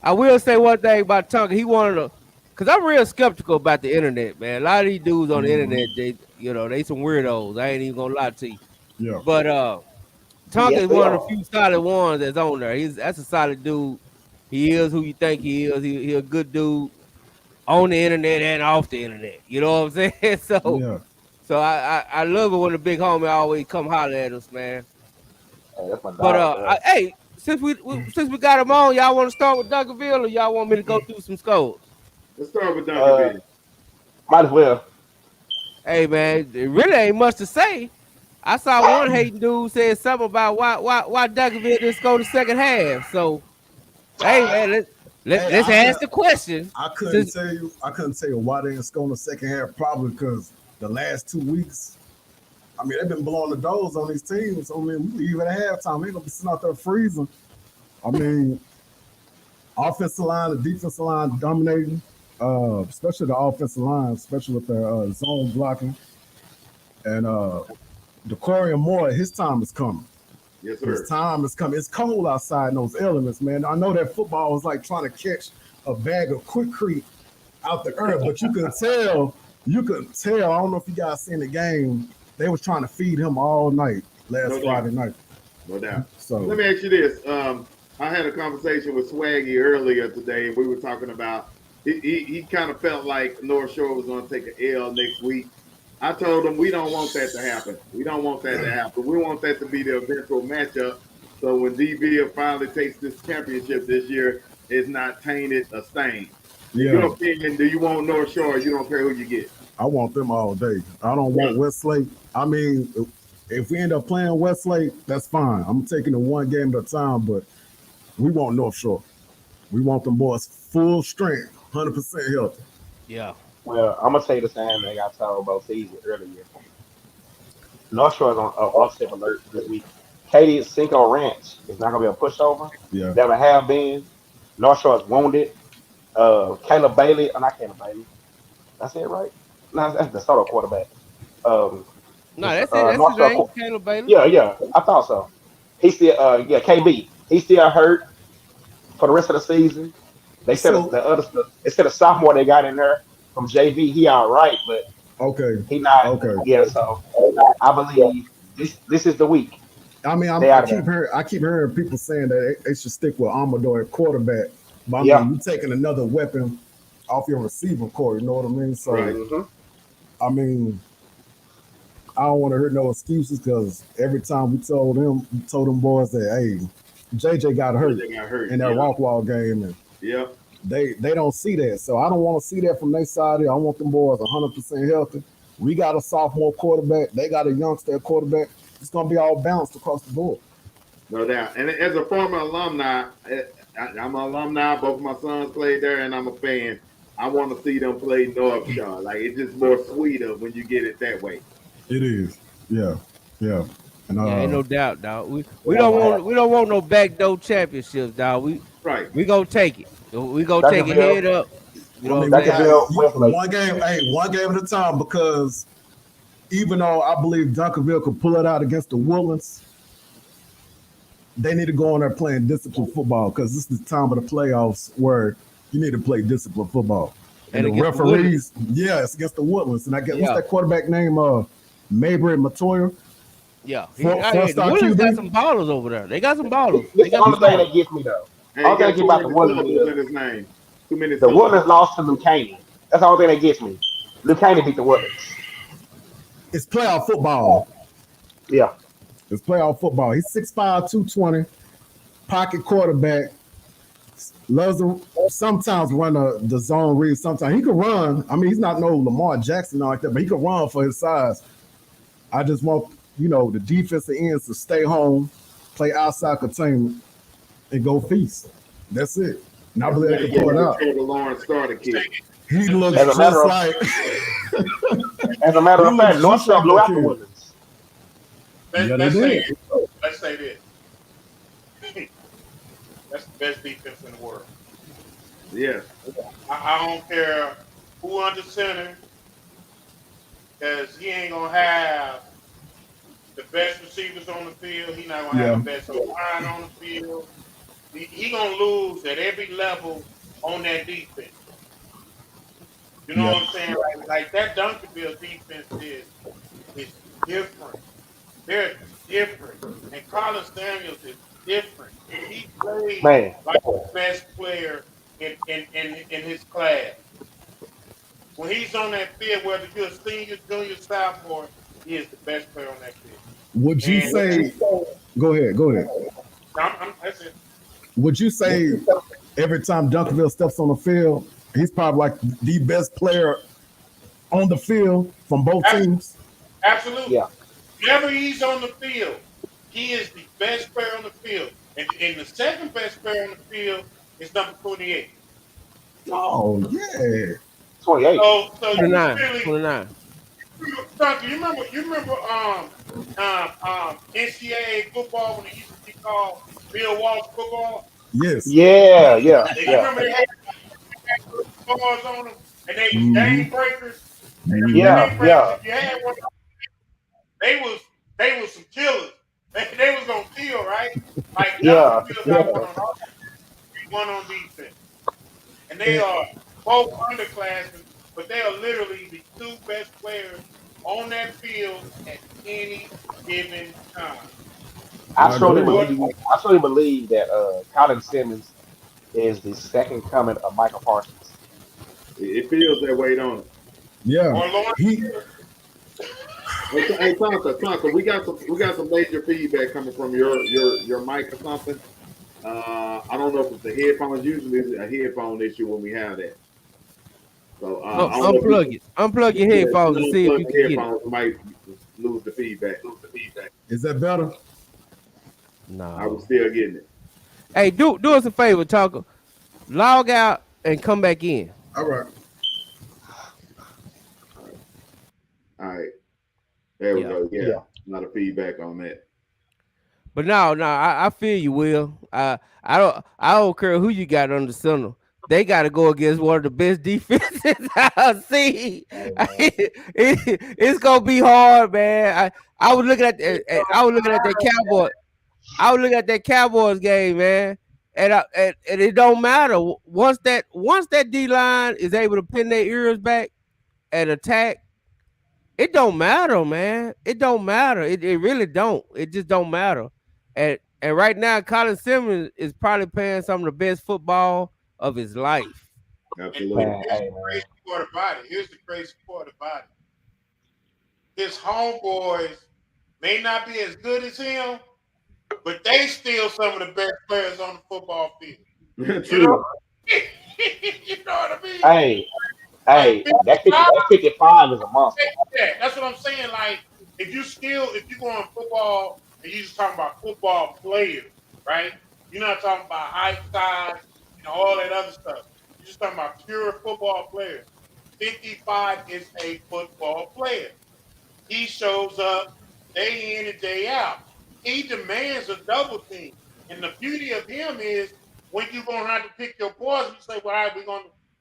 I will say one thing about Tonka. He wanted to, cause I'm real skeptical about the internet, man. A lot of these dudes on the internet, they some weirdos. I ain't even gonna lie to you. Yeah. But Tonka Yes, is they one of the are. few solid ones that's on there. That's a solid dude. He is who you think he is. He a good dude on the internet and off the internet. You know what I'm saying? Yeah. So I love it when the big homie always come holler at us, man. Hey, that's my But dog, man. hey, since we got him on, y'all want to start with Duncanville or y'all want me to go through some scores? Let's start with Uh, Duncanville. might as well. Hey man, it really ain't much to say. I saw one hating dude said something about why Duncanville didn't score the second half. So hey man, Hey, let's ask the question. I couldn't Since tell you. I couldn't tell you why they didn't score in the second half. Probably because the last 2 weeks. I mean, they've been blowing the doors on these teams. I mean, we leave at halftime. They gonna be sitting out there freezing. I mean, offensive line, the defensive line dominating. Especially the offensive line, especially with their zone blocking. And Decorian Moore, his time is coming. Yes, His sir. time is coming. It's cold outside in those elements, man. I know that football is like trying to catch a bag of quickcrete out the earth, but you can tell. You can tell. I don't know if you guys seen the game. They was trying to feed him all night last No Friday doubt. night. No doubt. So Let me ask you this. I had a conversation with Swaggy earlier today. We were talking about he kind of felt like North Shore was going to take an L next week. I told him we don't want that to happen. We don't want that to happen. We want that to be the eventual matchup. So when DB finally takes this championship this year, it's not tainted or stained. In Yeah, your opinion, do you want North Shore or you don't care who you get? I want them all day. I don't want Westlake. I mean, if we end up playing Westlake, that's fine. I'm taking it one game at a time, but we want North Shore. We want them boys full strength, 100% healthy. Yeah. Well, I'm gonna say the same thing I told both seasons earlier. North Shore is on upset alert this week. Katie's Cinco Ranch is not gonna be a pushover. Yeah. Never have been. North Shore is wounded. Caleb Bailey, not Caleb Bailey. That's it, right? No, that's the Soto quarterback. Um, No, that's it. That's North his Shore. name, Caleb Bailey. Yeah, I thought so. He's still, KB. He's still hurt for the rest of the season. They said So the other stuff. Instead of sophomore they got in there from JV, he all right, but okay, he not. okay. Yeah, so I believe this is the week. I mean, They out of there. I keep hearing people saying that they should stick with Amador at quarterback. But I Yeah. mean, you taking another weapon off your receiver core. You know what I mean? So Right. I mean, I don't want to hear no excuses because every time we told them boys that hey, JJ got hurt They got hurt. in that walk game, and Yeah. they don't see that. So I don't want to see that from their side. I want them boys 100% healthy. We got a sophomore quarterback. They got a youngster quarterback. It's gonna be all balanced across the board. No doubt. And as a former alumni, I'm an alumni. Both my sons played there, and I'm a fan. I want to see them play North Shore. Like it's just more sweeter when you get it that way. It is. Yeah. And Yeah, ain't no doubt, dog. We don't want no backdoor championships, dog. We gonna take it. We gonna take it head up. You know, one game at a time because even though I believe Duncanville could pull it out against the Woodlands, they need to go on there playing disciplined football because this is the time of the playoffs where you need to play disciplined football. And the referees, it's against the Woodlands. And I guess what's that quarterback name? Mabry Matoya. Yeah, the Woodlands got some ballers over there. They got some ballers. This is the only thing that gets me though. All thing about the Woodlands his name. The Woodlands lost to Lucani. That's the only thing that gets me. Lucani beat the Woodlands. It's playoff football. Yeah. It's playoff football. He's 6'5", 220, pocket quarterback. Loves to sometimes run the zone read. Sometimes he can run. I mean, he's not no Lamar Jackson like that, but he can run for his size. I just want the defensive ends to stay home, play outside containment, and go feast. That's it. And I believe they can pull it out. Lawrence starter kid. He looks just like. As a matter of fact, North Shore blew out the Woodlands. Let's say this. That's the best defense in the world. Yeah. I don't care who under center, because he ain't gonna have the best receivers on the field. He's not gonna have the best line on the field. He gonna lose at every level on that defense. You know what I'm saying? Like that Duncanville defense is different. They're different. And Carlos Daniels is different. He plays like the best player in his class. When he's on that field, whether you're a senior, junior, sophomore, he is the best player on that field. Would you say? Go ahead. That's it. Would you say every time Duncanville steps on the field, he's probably like the best player on the field from both teams? Absolutely. Yeah. Whenever he's on the field, he is the best player on the field. And the second best player on the field is number 28. Oh, yeah. 28. So 29. Really, 29. Duncan, you remember NCAA football when it used to be called Bill Walsh football? Yes. Yeah. You remember they had bars on them and they was game breakers? Yeah. If you had one, they was some killers. They was gonna kill, right? Like one on defense. And they are both underclassmen, but they are literally the two best players on that field at any given time. I truly believe that Colin Simmons is the second coming of Michael Parsons. It feels that way, don't it? Yeah. Or Lawrence. Hey, Tonka, we got some major feedback coming from your mic or something. I don't know if it's the headphones. Usually it's a headphone issue when we have that. So I don't know unplug it. Unplug your headphones and see if you can get it. We might lose the feedback. Is that better? No. I was still getting it. Hey, do us a favor, Talker. Log out and come back in. All right. All right. There we go. Yeah. A lot of feedback on that. But no, I feel you, Will. I don't care who you got on the center. They got to go against one of the best defenses I see. It's gonna be hard, man. I was looking at that Cowboy. I was looking at that Cowboys game, man, and it don't matter once that D line is able to pin their ears back and attack. It don't matter, man. It don't matter. It really don't. It just don't matter. And right now, Colin Simmons is probably playing some of the best football of his life. Absolutely. Here's the crazy part about it. His homeboys may not be as good as him, but they still some of the best players on the football field. True. You know what I mean? Hey, that 55 is a monster. Yeah, that's what I'm saying. Like, if you go on football and you just talking about football players, right? You're not talking about height, size, all that other stuff. You're just talking about pure football players. 55 is a football player. He shows up day in and day out. He demands a double team. And the beauty of him is when you're gonna have to pick your poison, you say, well, all right,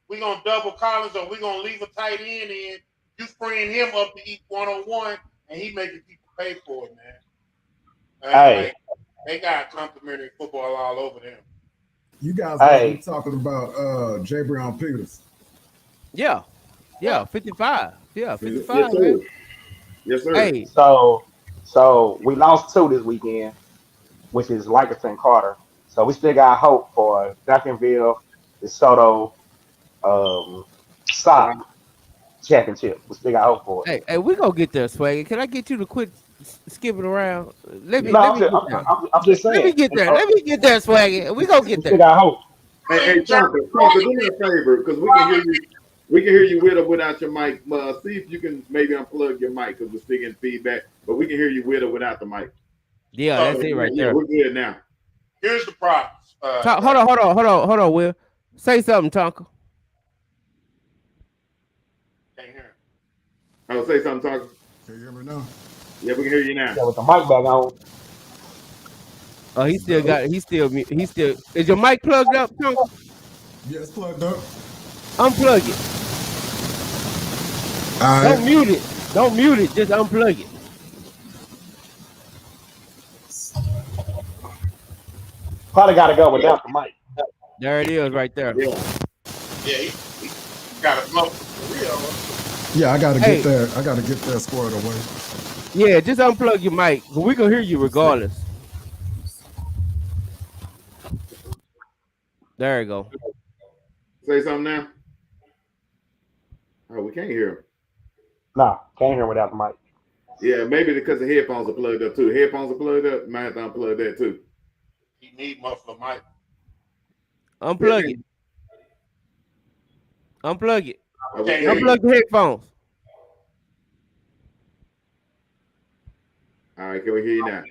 we're gonna double Collins or we're gonna leave a tight end in. You freeing him up to eat 1-on-1, and he making people pay for it, man. Hey, they got complimentary football all over them. You guys be talking about J. Brown Peters. Yeah, 55. Yeah, 55. Yes, sir. Yes, sir. Hey, so we lost 2 this weekend, which is Lancaster and Carter. So we still got hope for Duncanville, DeSoto, SOC championship. We still got hope for it. Hey, we gonna get there, Swaggy. Can I get you to quit skipping around? I'm just saying. Let me get there. Let me get there, Swaggy. We gonna get there. We got hope. Hey, Tonka, do me a favor, because we can hear you. We can hear you with or without your mic. See if you can maybe unplug your mic because we're still getting feedback. But we can hear you with or without the mic. Yeah, that's it right there. We're good now. Here's the problem. Hold on, Will. Say something, Tonka. Can't hear him. I'll say something, Tonka. Can you hear me now? Yeah, we can hear you now. Yeah, with the mic back on. Oh, he still. Is your mic plugged up, Tonka? Yeah, it's plugged up. Unplug it. Don't mute it. Don't mute it. Just unplug it. Probably got to go without the mic. There it is, right there. Yeah, he got a smoke for real. Yeah, I got to get there. I got to get that squared away. Yeah, just unplug your mic. We can hear you regardless. There you go. Say something now. Oh, we can't hear him. Nah, can't hear him without the mic. Yeah, maybe because the headphones are plugged up too. Headphones are plugged up. Might have to unplug that too. He need muffler mic. Unplug it. Unplug it. Okay. Unplug the headphones. All right, can we hear you now?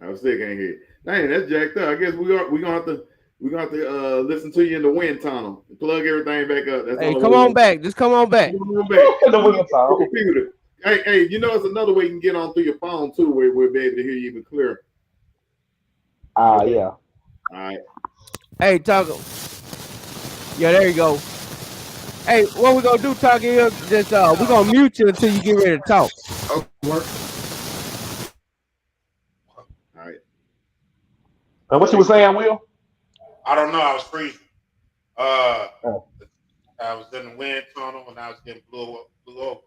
I still can't hear you. Dang, that's jacked up. I guess we're gonna have to listen to you in the wind tunnel. Plug everything back up. That's hey, come on back. Just come on back. Come on back. The wind tunnel. Computer. Hey, you know it's another way you can get on through your phone too, where we'll be able to hear you even clearer. Yeah. All right. Hey, Taco. Yeah, there you go. Hey, what we gonna do, Taco, is just we're gonna mute you until you get ready to talk. Okay, work. All right. And what you was saying, Will? I don't know. I was freezing. I was in the wind tunnel and I was getting blew over.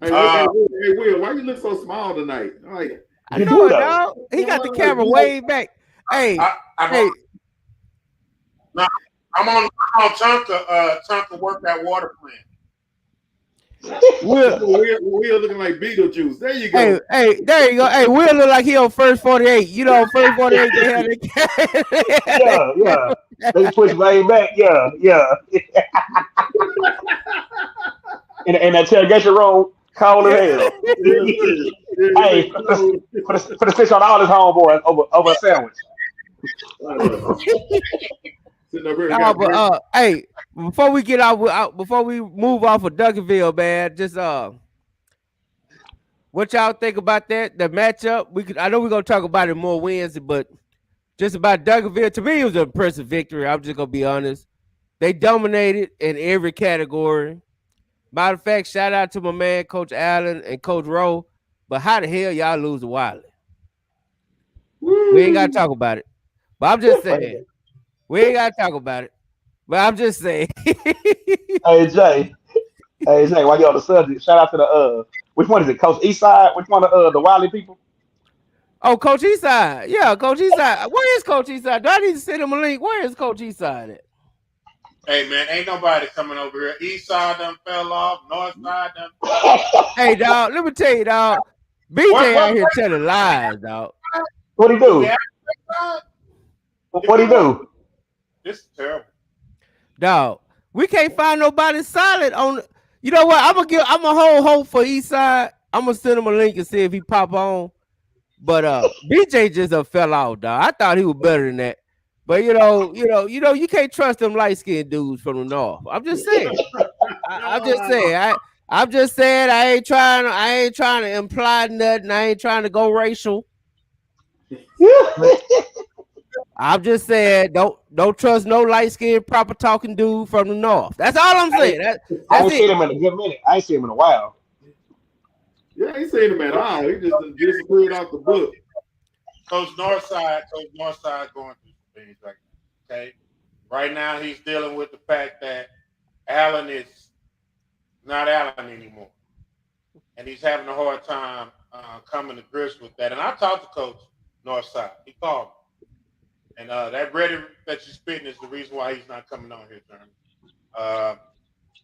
Hey, Will, why you look so small tonight? Like, I know it, dog. He got the camera way back. Hey, I'm on Tonka work that water plant. Will looking like Beetlejuice. There you go. Hey, there you go. Hey, Will look like he on first 48. You know, first 48 they had Yeah. They push way back. Yeah. In that interrogation room, cold as hell. Hey, for the fish on all his homeboys over a sandwich. No, but hey, before we move off of Duncanville, man, just what y'all think about that? The matchup? I know we're gonna talk about it more Wednesday, but just about Duncanville, to me, it was an impressive victory. I'm just gonna be honest. They dominated in every category. Matter of fact, shout out to my man, Coach Allen and Coach Rowe. But how the hell y'all lose to Wiley? We ain't gotta talk about it. But I'm just saying. We ain't gotta talk about it. But I'm just saying. Hey Jay, while you're on the subject, shout out to the which one is it, Coach Eastside? Which one of the Wiley people? Oh, Coach Eastside. Yeah, Coach Eastside. Where is Coach Eastside? Do I need to send him a link? Where is Coach Eastside at? Hey man, ain't nobody coming over here. East side done fell off, north side done fell off. Hey dog, let me tell you, dog. BJ out here telling lies, dog. What'd he do? What'd he do? This is terrible. Dog, we can't find nobody solid on. You know what? I'm gonna hold hope for Eastside. I'm gonna send him a link and see if he pop on. But BJ just fell out, dog. I thought he was better than that. But you know, you can't trust them light-skinned dudes from the north. I'm just saying. I'm just saying. I ain't trying to imply nothing. I ain't trying to go racial. I'm just saying, don't trust no light-skinned, proper talking dude from the north. That's all I'm saying. I ain't seen him in a good minute. I ain't seen him in a while. Yeah, I ain't seen him at all. He just disappeared off the book. Coach Northside going through some things right now. Okay, right now he's dealing with the fact that Allen is not Allen anymore, and he's having a hard time coming to grips with that. And I talked to Coach Northside. He called me, and that rhetoric that you're spitting is the reason why he's not coming on here, Jeremy.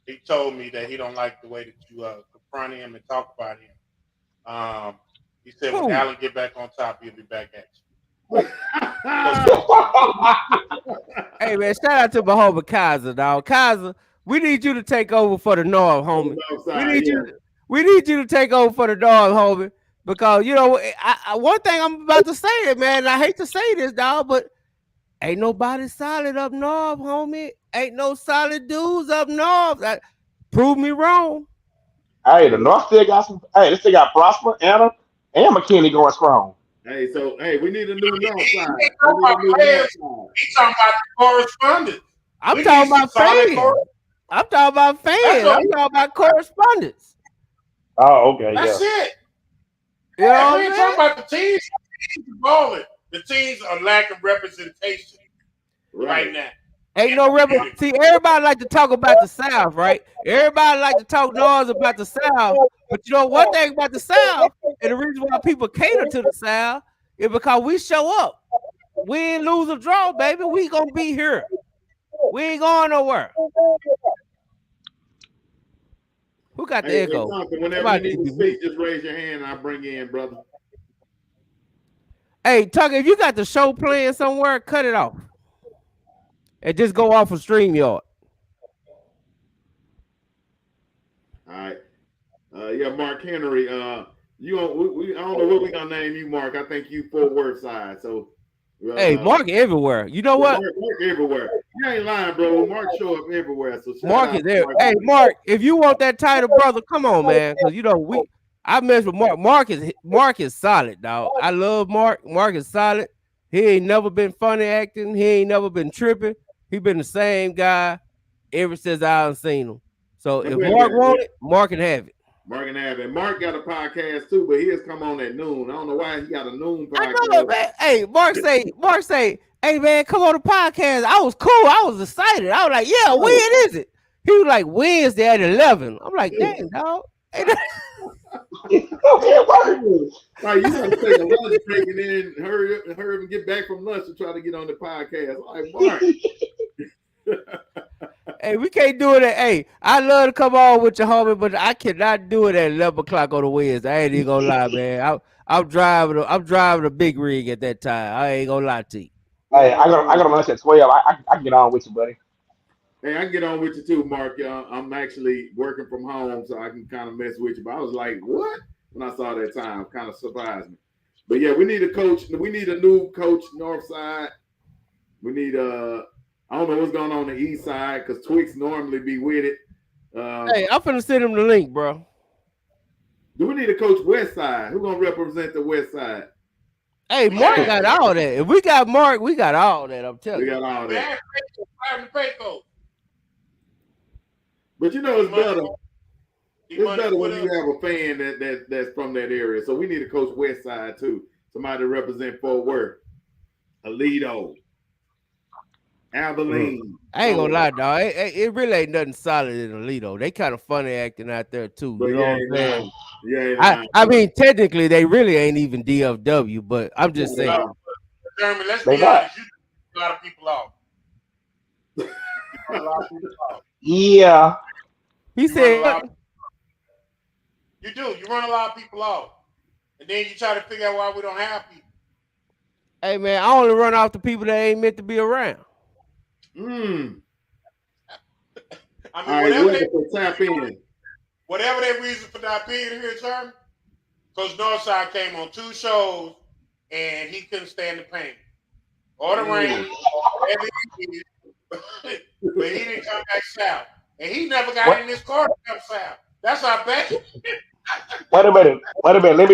He told me that he don't like the way that you confront him and talk about him. He said when Allen get back on top, he'll be back at you. Hey man, shout out to my homie Kaiser, dog. Kaiser, we need you to take over for the North, homie. We need you to take over for the North, homie. Because you know, one thing I'm about to say it, man. And I hate to say this, dog, but ain't nobody solid up north, homie. Ain't no solid dudes up north. Prove me wrong. Hey, the North still got some. Hey, they still got Prosper, Anna, and McKinney going strong. Hey, we need a new North side. He's talking about the correspondence. I'm talking about fans. I'm talking about fans. I'm talking about correspondence. Oh, okay. That's it. You know we ain't talking about the teams. The teams are balling. The teams are lacking representation right now. Ain't no representation. See, everybody like to talk about the South, right? Everybody like to talk noise about the South. But you know one thing about the South, and the reason why people cater to the South is because we show up. We ain't lose or draw, baby. We gonna be here. We ain't going nowhere. Who got the echo? Whenever you need to speak, just raise your hand and I'll bring you in, brother. Hey, Tucker, if you got the show playing somewhere, cut it off. And just go off of StreamYard. All right. Yeah, Mark Henry. I don't know what we're gonna name you, Mark. I think you Fort Worth side. So hey, Mark everywhere. You know what? Mark everywhere. You ain't lying, bro. Mark show up everywhere. So Mark is there. Hey, Mark, if you want that title, brother, come on, man. Because you know I mess with Mark. Mark is solid, dog. I love Mark. Mark is solid. He ain't never been funny acting. He ain't never been tripping. He been the same guy ever since I've seen him. So if Mark want it, Mark can have it. Mark can have it. Mark got a podcast too, but he has come on at noon. I don't know why he got a noon podcast. I know it, man. Hey, Mark say, hey man, come on the podcast. I was cool. I was excited. I was like, yeah, when is it? He was like Wednesday at 11. I'm like, dang, dog. Right, you gotta take a lunch break and then hurry up and get back from lunch and try to get on the podcast. I'm like, Mark. Hey, we can't do it at. Hey, I love to come on with your homie, but I cannot do it at 11 o'clock on the Wednesday. I ain't even gonna lie, man. I'm driving. I'm driving a big rig at that time. I ain't gonna lie to you. Hey, I got to lunch at 12. I can get on with you, buddy. Hey, I can get on with you too, Mark. I'm actually working from home, so I can kind of mess with you. But I was like, what? When I saw that time, kind of surprised me. But yeah, we need a coach. We need a new coach, North Side. We need I don't know what's going on the East Side because Twix normally be with it. Hey, I'm finna send him the link, bro. Do we need a coach West Side? Who gonna represent the West Side? Hey, Mark got all that. If we got Mark, we got all that. I'm telling you. We got all that. Payco. But you know, it's better. It's better when you have a fan that's from that area. So we need a coach West Side too. Somebody to represent Fort Worth, Aledo, Abilene. I ain't gonna lie, dog. It really ain't nothing solid in Aledo. They kind of funny acting out there too. You know what I'm saying? Yeah. I mean, technically, they really ain't even DFW, but I'm just saying. Jeremy, let's be honest. You a lot of people off. Yeah. He said. You do. You run a lot of people off. And then you try to figure out why we don't have people. Hey, man, I only run off the people that ain't meant to be around. I mean, whatever their reason for not being here, Jeremy, because Northside came on 2 shows and he couldn't stand the pain or the rain, but he didn't come back south. And he never got in his car to come south. That's our bad. Wait a minute. Let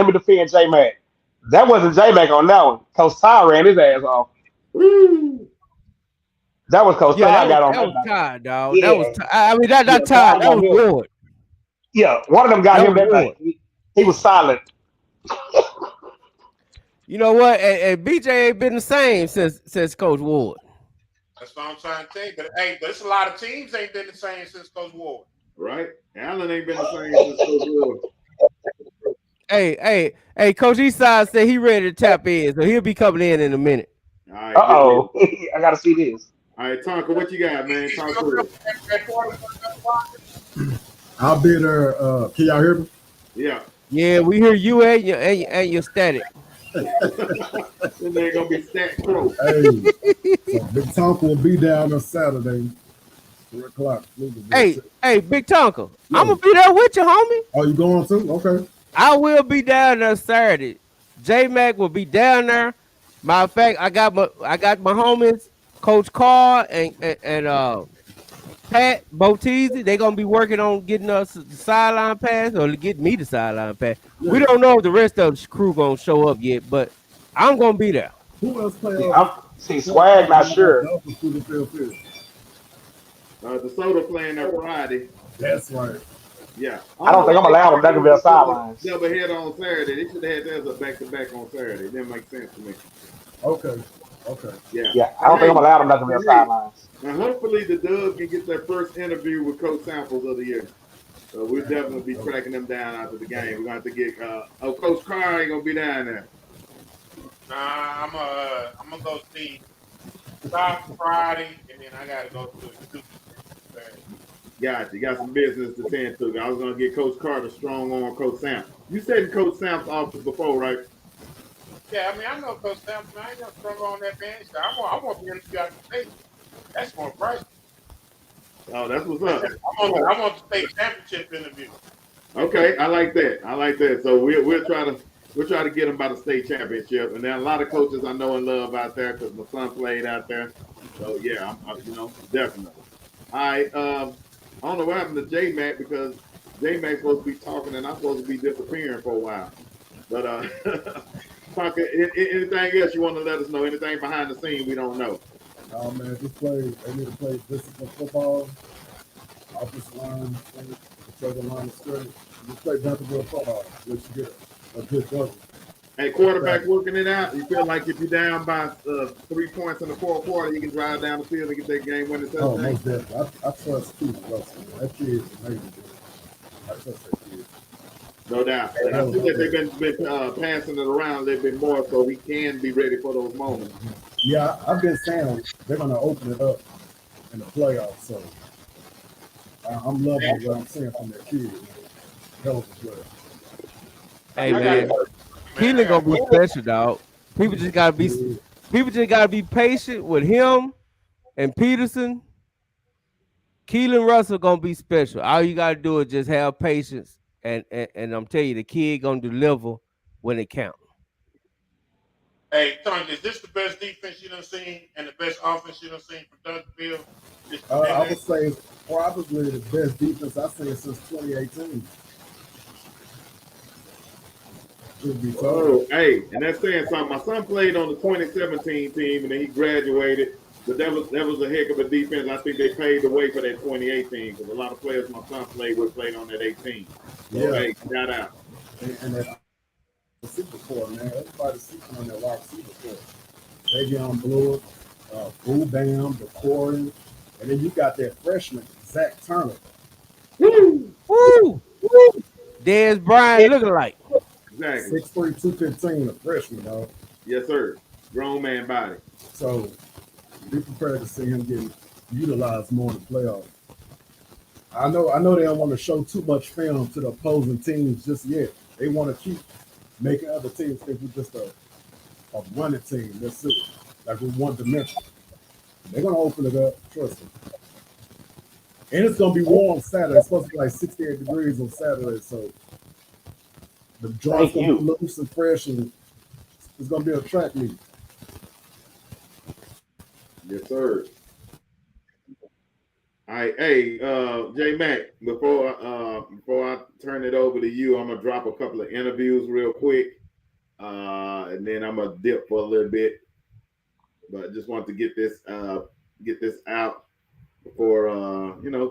me defend J Mac. That wasn't J Mac on that one. Coach Ty ran his ass off. That was Coach Ty got on that. Was Ty, dog. Yeah. That was I mean that Ty. That was Ward. Yeah, one of them got him that night. He was silent. You know what? And BJ ain't been the same since Coach Ward. That's what I'm trying to tell you. But hey, there's a lot of teams ain't been the same since Coach Ward. Right? Allen ain't been the same since Coach Ward. Hey, Coach Eastside said he ready to tap in, so he'll be coming in a minute. All right. I gotta see this. All right, Tonka, what you got, man? Talk to us. I'll be there. Can y'all hear me? Yeah. Yeah, we hear you and your static. Then they're gonna be Stat Pro. Hey, so Big Tonka will be down on Saturday, 3:00. Hey, Big Tonka, yeah. I'm gonna be there with you, homie. Oh, you going too? Okay. I will be down there Saturday. J Mac will be down there. Matter of fact, I got my homies, Coach Carr and Pat Boteezy. They gonna be working on getting us the sideline pass or get me the sideline pass. Yeah. We don't know if the rest of the crew gonna show up yet, but I'm gonna be there. Who else playing? See, Swag not sure. DeSoto playing that Friday. That's right. Yeah. I don't think I'm allowed on Duncanville sidelines. Double head on Saturday. They should have had theirs a back-to-back on Saturday. That makes sense to me. Okay. Yeah. I don't think I'm allowed on Duncanville sidelines. Now, hopefully, the Dubs can get their first interview with Coach Samples of the year. So we'll definitely be tracking them down after the game. We're going to have to get Coach Carr ain't going to be down there. Nah, I'm gonna go see South Friday, and then I gotta go to the Got you. Got some business to tend to. I was gonna get Coach Carter strong on Coach Sam. You said in Coach Sam's office before, right? Yeah, I mean I know Coach Sam. I ain't gonna struggle on that bench. I want to be able to out the state. That's more priceless. Oh, that's what's up. I want the state championship interview. Okay, I like that. So we'll try to get them by the state championship. And there are a lot of coaches I know and love out there because my son played out there. So yeah, definitely. All right. I don't know what happened to J Mac because J Mac's supposed to be talking and I'm supposed to be disappearing for a while. But anything else you want to let us know? Anything behind the scene we don't know? Oh man, they need to play discipline football. Offensive line, the line of scrimmage. Just play Duncanville football. Let you get a good W. Hey, quarterback working it out. You feel like if you're down by 3 points in the fourth quarter, you can drive down the field and get that game winning touchdown. Oh, most definitely. I trust Steve Russell. That kid is amazing. I trust that kid. No doubt. And I think that they've been passing it around a little bit more so he can be ready for those moments. Yeah, I've been saying they're going to open it up in the playoffs. So I'm loving what I'm seeing from that kid. Hell of a player. Hey man, Keelan gonna be special, dog. People just gotta be patient with him and Peterson. Keelan Russell gonna be special. All you gotta do is just have patience, and I'm telling you, the kid gonna deliver when it counts. Hey, Tony, is this the best defense you done seen and the best offense you done seen from Duncanville? I would say it's probably the best defense I've seen since 2018. Oh, hey, and that's saying something. My son played on the 2017 team, and then he graduated. But that was a heck of a defense. I think they paved the way for that 2018 because a lot of players my son played on that 18. So, yeah. Hey, shout out. And that receiver core, man. Everybody's sleeping on that wide receiver core. Davion Blue, Boo Bam, the Corey, and then you got that freshman, Zach Turner. Woo! Woo! Woo! There's Brian looking like. Exactly. 6'3", 215, a freshman, dog. Yes, sir. Grown man body. So be prepared to see him getting utilized more in the playoffs. I know they don't want to show too much film to the opposing teams just yet. They want to keep making other teams think we're just a running team. That's it. Like we're one dimensional. They're gonna open it up, trust me. And it's gonna be warm Saturday. It's supposed to be like 68 degrees on Saturday, so the joint's gonna be loose and fresh, and it's gonna be a track meet. Yes, sir. All right, hey, J Mac. Before I turn it over to you, I'm gonna drop a couple of interviews real quick, and then I'm gonna dip for a little bit. But I just want to get this out before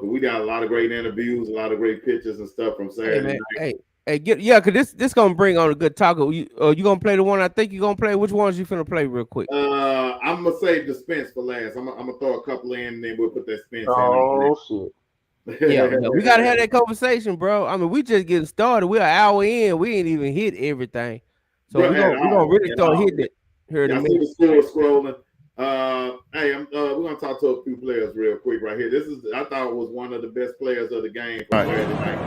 we got a lot of great interviews, a lot of great pictures and stuff from Saturday night. Cause this gonna bring on a good talk. You gonna play the one I think you're gonna play? Which ones you finna play real quick? I'm gonna save the Spence for last. I'm gonna throw a couple in, and then we'll put that Spence in. Shit. Yeah, we gotta have that conversation, bro. I mean, we just getting started. We're an hour in. We ain't even hit everything, so we're gonna really start hitting it here in a minute. I see the score scrolling. Hey, we're gonna talk to a few players real quick right here. I thought it was one of the best players of the game from Saturday night.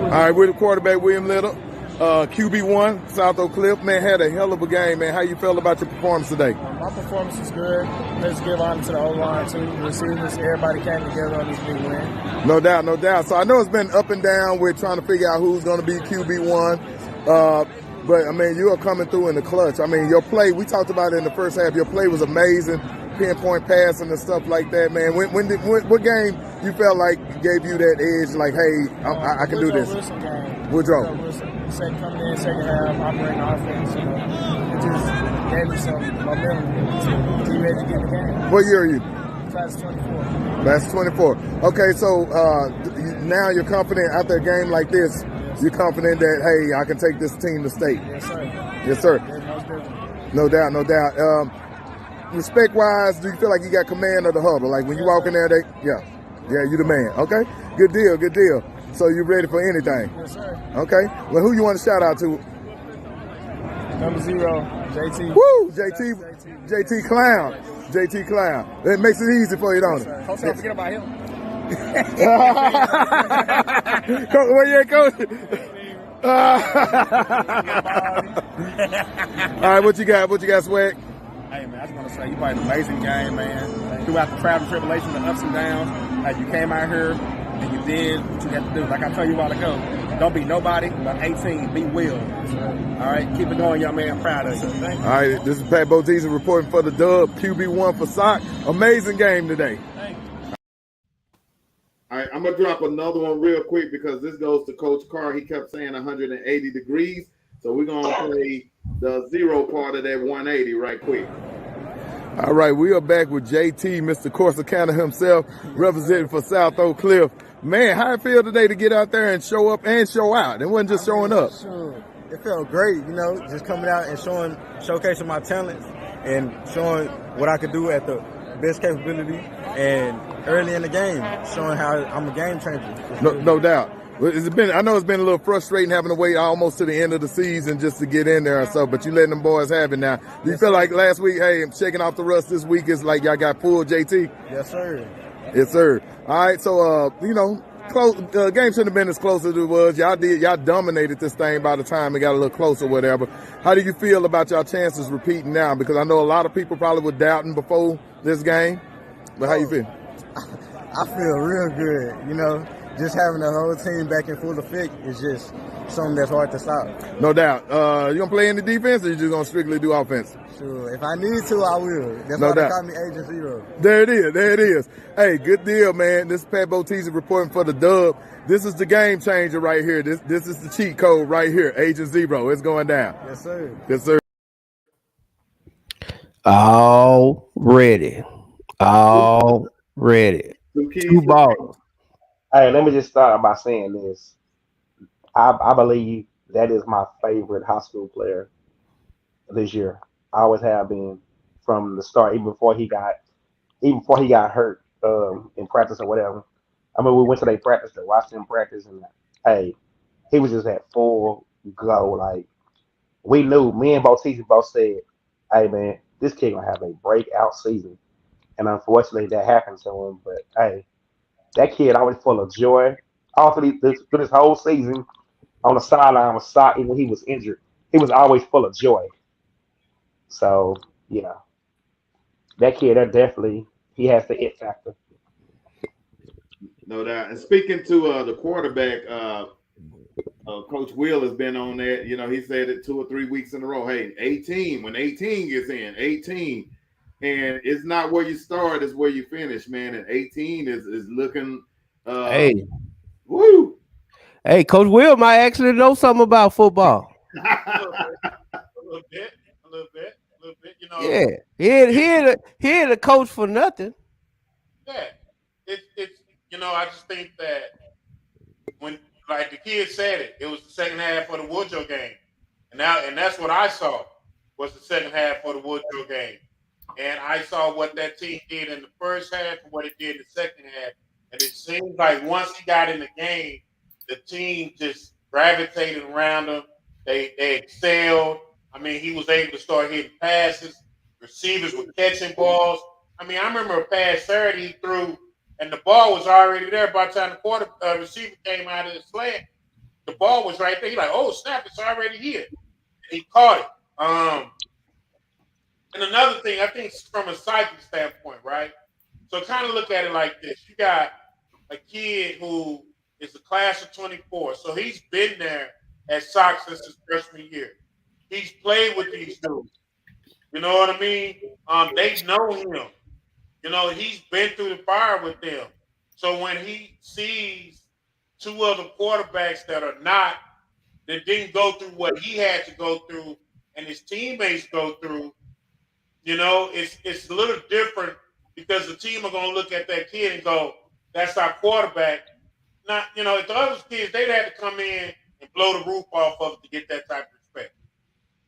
All right, we're the quarterback, William Little. QB1, South Oak Cliff. Man, had a hell of a game, man. How you felt about your performance today? My performance is good. Let's give honor to the O-line, too. Receivers, everybody came together on this big win. No doubt, no doubt. So I know it's been up and down with trying to figure out who's going to be QB1. But, I mean, you are coming through in the clutch. I mean, your play, we talked about it in the first half. Your play was amazing. Pinpoint passing and stuff like that, man. What game you felt like gave you that edge, like, hey, I can do this? Woodrow. Coming in second half, operating offense, it just gave me some momentum to be ready to get the game. What year are you? Class 24. Class 24. Okay, so now you're confident after a game like this, you're confident that, hey, I can take this team to state? Yes, sir. Yes, sir. Yeah, no doubt, no doubt. Respect-wise, do you feel like you got command of the huddle? Like when you walk in there, yeah, you the man. Okay, good deal, good deal. So you ready for anything? Yes, sir. Okay. Well, who you want to shout out to? Number 0, JT. Woo, JT Clown. JT Clown. It makes it easy for you, don't it? Coach, don't forget about him. Where you at, Coach? All right, what you got? What you got, Swag? Hey, man, I just want to say you played an amazing game, man. Throughout the trials and tribulations, the ups and downs, you came out here and you did what you had to do. Like I told you a while ago, don't be nobody, but 18, be Will. All right, keep it going, young man. I'm proud of you. Thank you. All right, this is Pat Bottiza reporting for the Dub, QB1 for SOC. Amazing game today. All right, I'm going to drop another one real quick because this goes to Coach Carr. He kept saying 180 degrees. So we're going to play the 0 part of that 180 right quick. All right, we are back with JT, Mr. Corsicana himself, representing for South Oak Cliff. Man, how it feel today to get out there and show up and show out? It wasn't just showing up. Sure. It felt great, just coming out and showcasing my talents and showing what I could do at the best capability and early in the game, showing how I'm a game changer. No doubt. It's been, I know it's been a little frustrating having to wait almost to the end of the season just to get in there and stuff, but you letting them boys have it now. Do you feel like last week, hey, shaking off the rust this week is like y'all got full JT? Yes, sir. Yes, sir. All right, so, game shouldn't have been as close as it was. Y'all dominated this thing by the time it got a little closer, whatever. How do you feel about y'all chances repeating now? Because I know a lot of people probably were doubting before this game, but how you feel? I feel real good, Just having the whole team back in full effect is just something that's hard to stop. No doubt. You gonna play any defense, or you just gonna strictly do offense? Sure. If I need to, I will. That's No why they doubt. call me Agent Zero. There it is. Hey, good deal, man. This is Pat Botese reporting for the Dub. This is the game changer right here. This is the cheat code right here. Agent Zero. It's going down. Yes, sir. Yes, sir. Already. Two balls. Hey, let me just start by saying this. I believe that is my favorite high school player this year. I always have been from the start, even before he got hurt in practice or whatever. I mean, we went to their practice to watch them practice, and hey, he was just at full go. Like we knew, me and Botese both said, "Hey, man, this kid gonna have a breakout season." And unfortunately, that happened to him. But hey, that kid always full of joy. All through this whole season, on the sideline was even when he was injured, he was always full of joy. So that kid, he has the it factor. No doubt. And speaking to the quarterback, Coach Will has been on that. He said it 2 or 3 weeks in a row. Hey, 18, when 18 gets in, 18. And it's not where you start, it's where you finish, man. And 18 is looking Hey. Woo. Hey, Coach Will might actually know something about football. A little bit. Yeah, he ain't a coach for nothing. Yeah, it's I just think that when, like the kid said it was the second half of the Woodrow game, and that's what I saw was the second half of the Woodrow game, and I saw what that team did in the first half and what it did in the second half, and it seems like once he got in the game, the team just gravitated around him. They excelled. I mean, he was able to start hitting passes. Receivers were catching balls. I mean, I remember a pass Saturday he threw, and the ball was already there by the time the receiver came out of the slant. The ball was right there. He's like, oh, snap, it's already here. And he caught it. And another thing, I think from a psyche standpoint, right? So kind of look at it like this. You got a kid who is a class of 24. So he's been there at Sox since his freshman year. He's played with these dudes. You know what I mean? They know him. He's been through the fire with them. So when he sees two other quarterbacks that didn't go through what he had to go through and his teammates go through, it's a little different because the team are going to look at that kid and go, that's our quarterback. Not, if the other kids, they'd have to come in and blow the roof off of it to get that type of respect.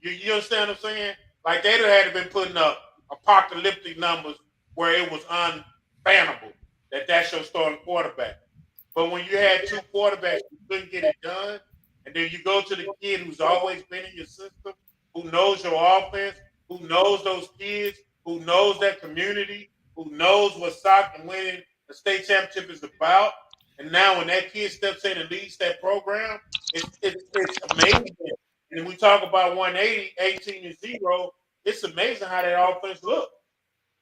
You understand what I'm saying? Like they'd have had to been putting up apocalyptic numbers where it was unbannable that that's your starting quarterback. But when you had two quarterbacks who couldn't get it done, and then you go to the kid who's always been in your system, who knows your offense, who knows those kids, who knows that community, who knows what soccer and winning the state championship is about. And now when that kid steps in and leads that program, it's amazing. And we talk about 180, 18-0, it's amazing how that offense looks.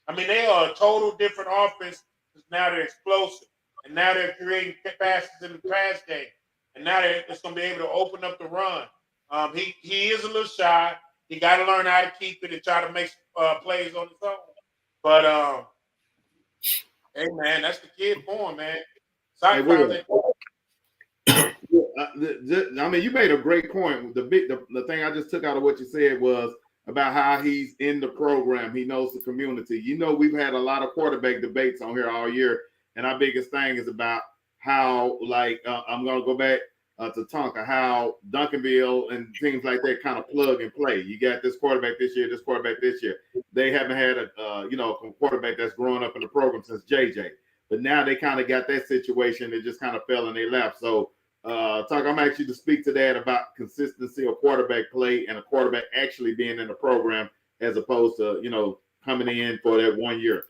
I mean, they are a total different offense because now they're explosive. And now they're creating passes in the pass game. And now it's going to be able to open up the run. He is a little shy. He got to learn how to keep it and try to make plays on his own. But, hey, man, that's the kid for him, man. I mean, you made a great point. The thing I just took out of what you said was about how he's in the program. He knows the community. We've had a lot of quarterback debates on here all year, and our biggest thing is about how, I'm going to go back to Tonka, how Duncanville and teams like that kind of plug and play. You got this quarterback this year, this quarterback this year. They haven't had a quarterback that's grown up in the program since JJ. But now they kind of got that situation. It just kind of fell in their lap. So Talk. I'm gonna ask you to speak to that about consistency of quarterback play and a quarterback actually being in the program as opposed to coming in for that 1 year.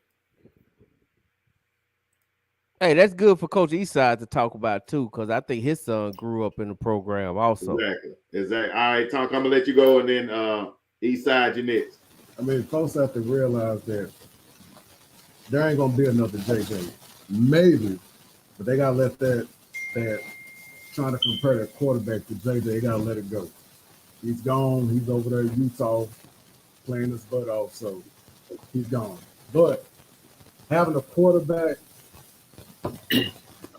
Hey, that's good for Coach Eastside to talk about too, because I think his son grew up in the program also. Exactly. All right, Talk. I'm gonna let you go, and then Eastside, you next. I mean, folks have to realize that there ain't gonna be another JJ. Maybe, but they gotta let that trying to compare that quarterback to JJ, they gotta let it go. He's gone. He's over there in Utah playing his butt off, so he's gone. But having a quarterback, I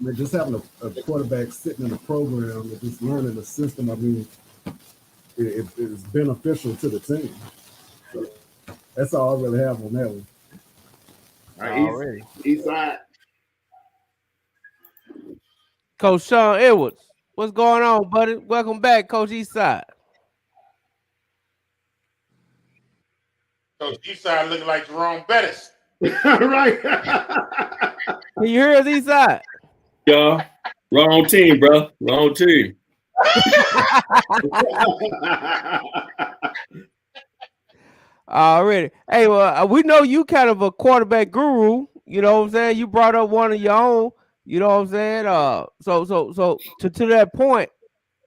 mean, just having a quarterback sitting in the program and just learning the system, I mean, it's beneficial to the team. So that's all I really have on that one. All right, Eastside. Coach Sean Edwards, what's going on, buddy? Welcome back, Coach Eastside. Coach Eastside looking like Jerome Bettis. Right. Can you hear us, Eastside? Y'all, wrong team, bro. Wrong team. Already. Hey, well, we know you kind of a quarterback guru. You know what I'm saying? You brought up one of your own. You know what I'm saying? So to that point,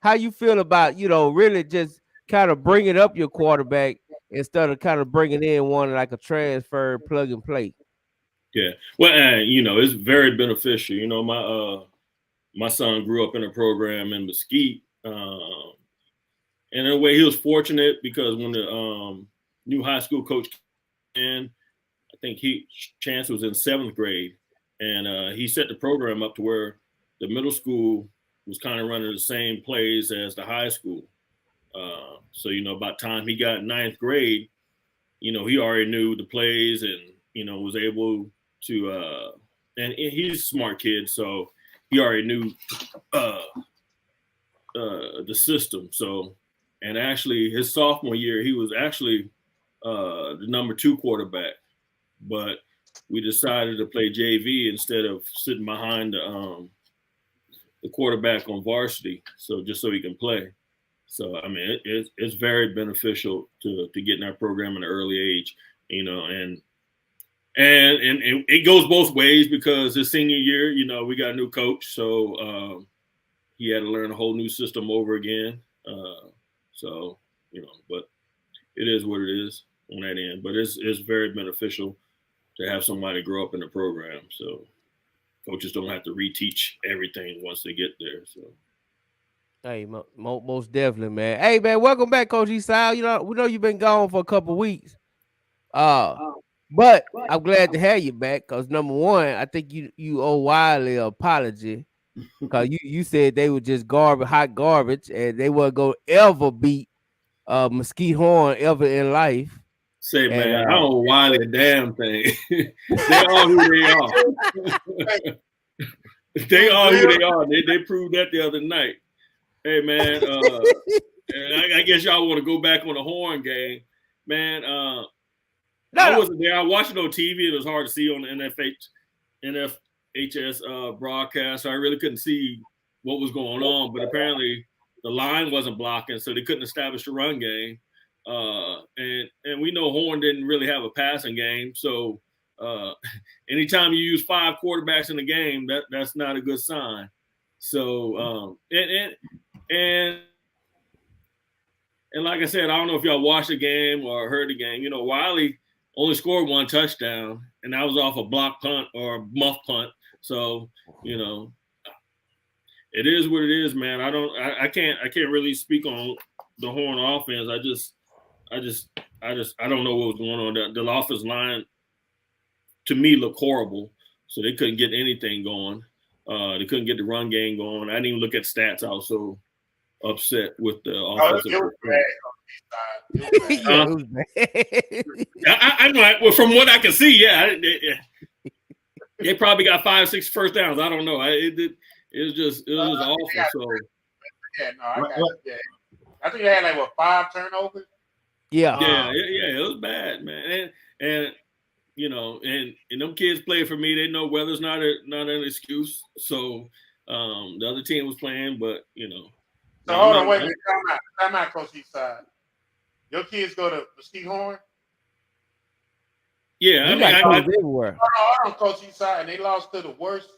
how you feel about really just kind of bringing up your quarterback instead of kind of bringing in one like a transfer plug and play? Yeah. Well, it's very beneficial. My son grew up in a program in Mesquite, and in a way he was fortunate because when the new high school coach came in, I think Chance was in 7th grade, and he set the program up to where the middle school was kind of running the same plays as the high school. So by the time he got 9th grade, he already knew the plays and was able to and he's a smart kid, so he already knew the system. So, and actually his sophomore year, he was actually the number 2 quarterback, but we decided to play JV instead of sitting behind the quarterback on varsity. So just so he can play. So, I mean, it's very beneficial to get in our program at an early age, and it goes both ways because his senior year, we got a new coach. So he had to learn a whole new system over again. But it is what it is on that end. But it's very beneficial to have somebody grow up in the program. So coaches don't have to reteach everything once they get there. So. Hey, most definitely, man. Hey, man, welcome back, Coach Eastside. We know you've been gone for a couple of weeks. But I'm glad to have you back because number one, I think you owe Wiley an apology because you said they were just hot garbage, and they weren't gonna ever beat Mesquite Horn ever in life. Say, man, I don't owe Wiley a damn thing. They are who they are. They are who they are. They proved that the other night. Hey, man, I guess y'all want to go back on the Horn game. Man, I wasn't there. I watched it on TV. It was hard to see on the NFHS broadcast. So I really couldn't see what was going on. But apparently the line wasn't blocking, so they couldn't establish the run game. And we know Horn didn't really have a passing game. So anytime you use 5 quarterbacks in the game, that's not a good sign. So and like I said, I don't know if y'all watched the game or heard the game. Wiley only scored 1 touchdown, and that was off a block punt or a muff punt. So, it is what it is, man. I can't really speak on the Horn offense. I don't know what was going on. The offensive line, to me, looked horrible. So they couldn't get anything going. They couldn't get the run game going. I didn't even look at stats. I was so upset with the offensive. I know. Well, from what I can see, yeah, they probably got 5, 6 first downs. I don't know. It was just awful. So I think they had 5 turnovers. Yeah, it was bad, man. And and them kids play for me. They know weather's not an excuse. So The other team was playing, but you know. So hold on, wait a minute. Time out, Coach Eastside. Your kids go to Mesquite Horn? Yeah, I mean, everywhere. Hold on, Coach Eastside, and they lost to the worst.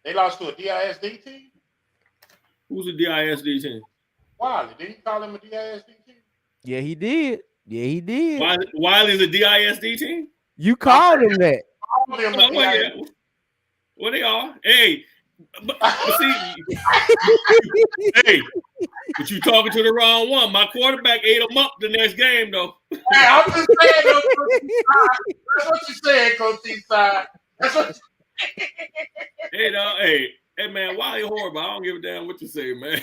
They lost to a DISD team? Who's a DISD team? Wiley. Did he call him a DISD team? Yeah, he did. Yeah, he did. Wiley's a DISD team? You called him that. Well, they are. Hey, but see, hey, but you talking to the wrong one. My quarterback ate him up the next game, though. Hey, I'm just saying, Coach Eastside. That's what you said, Coach Eastside. That's what Hey, dog, hey, man, Wiley horrible. I don't give a damn what you say, man.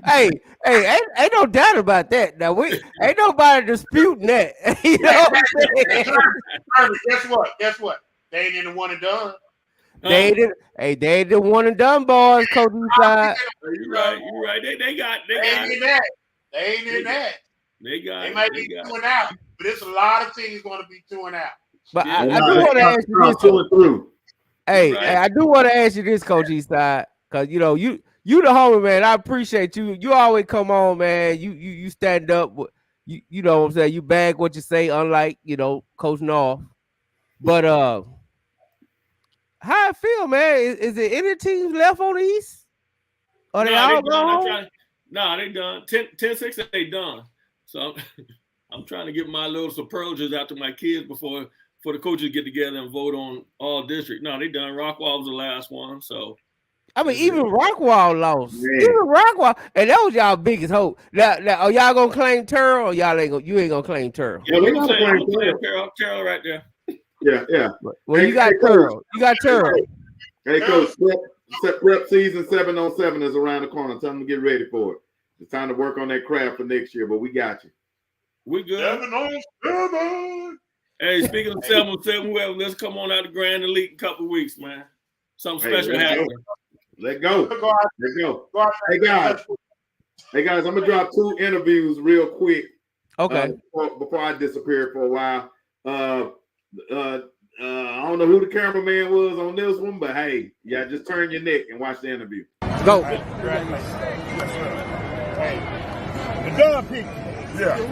hey, ain't no doubt about that. Now ain't nobody disputing that. You know what I'm saying? Guess what? They ain't in the one and done. They ain't the one and done, boys. Coach Eastside. You're right. They ain't in that. They ain't in that. They might be 2 and out, but there's a lot of teams going to be 2 and out. But I do want to ask you this. Hey, I do want to ask you this, Coach Eastside, because you know you the homie, man. I appreciate you. You always come on, man. You stand up. You know what I'm saying. You bag what you say, unlike Coach North. But how I feel, man? Is there any teams left on the East? Are they all gone? No, they done. 10-6, they done. So I'm trying to get my little superlatives out to my kids before the coaches get together and vote on all district. No, they done. Rockwall was the last one. So I mean, even Rockwall lost. Man. Even Rockwall, and that was y'all biggest hope. Now are y'all gonna claim Terrell, or you ain't gonna claim Terrell? Yeah, we gonna claim Terrell right there. Yeah. Well, you got Terrell. You got Terrell. Hey, Coach, prep season 7-on-7 is around the corner. Tell them to get ready for it. It's time to work on that craft for next year, but we got you. We good. 7-on-7. Hey, speaking of 7-on-7, whoever, let's come on out to Grand Elite in a couple of weeks, man. Something special happening. Let go. Hey, guys, I'm going to drop 2 interviews real quick. Okay. Before I disappear for a while. I don't know who the cameraman was on this one, but hey, just turn your neck and watch the interview. Go. Hey, the dumb people. Yeah. You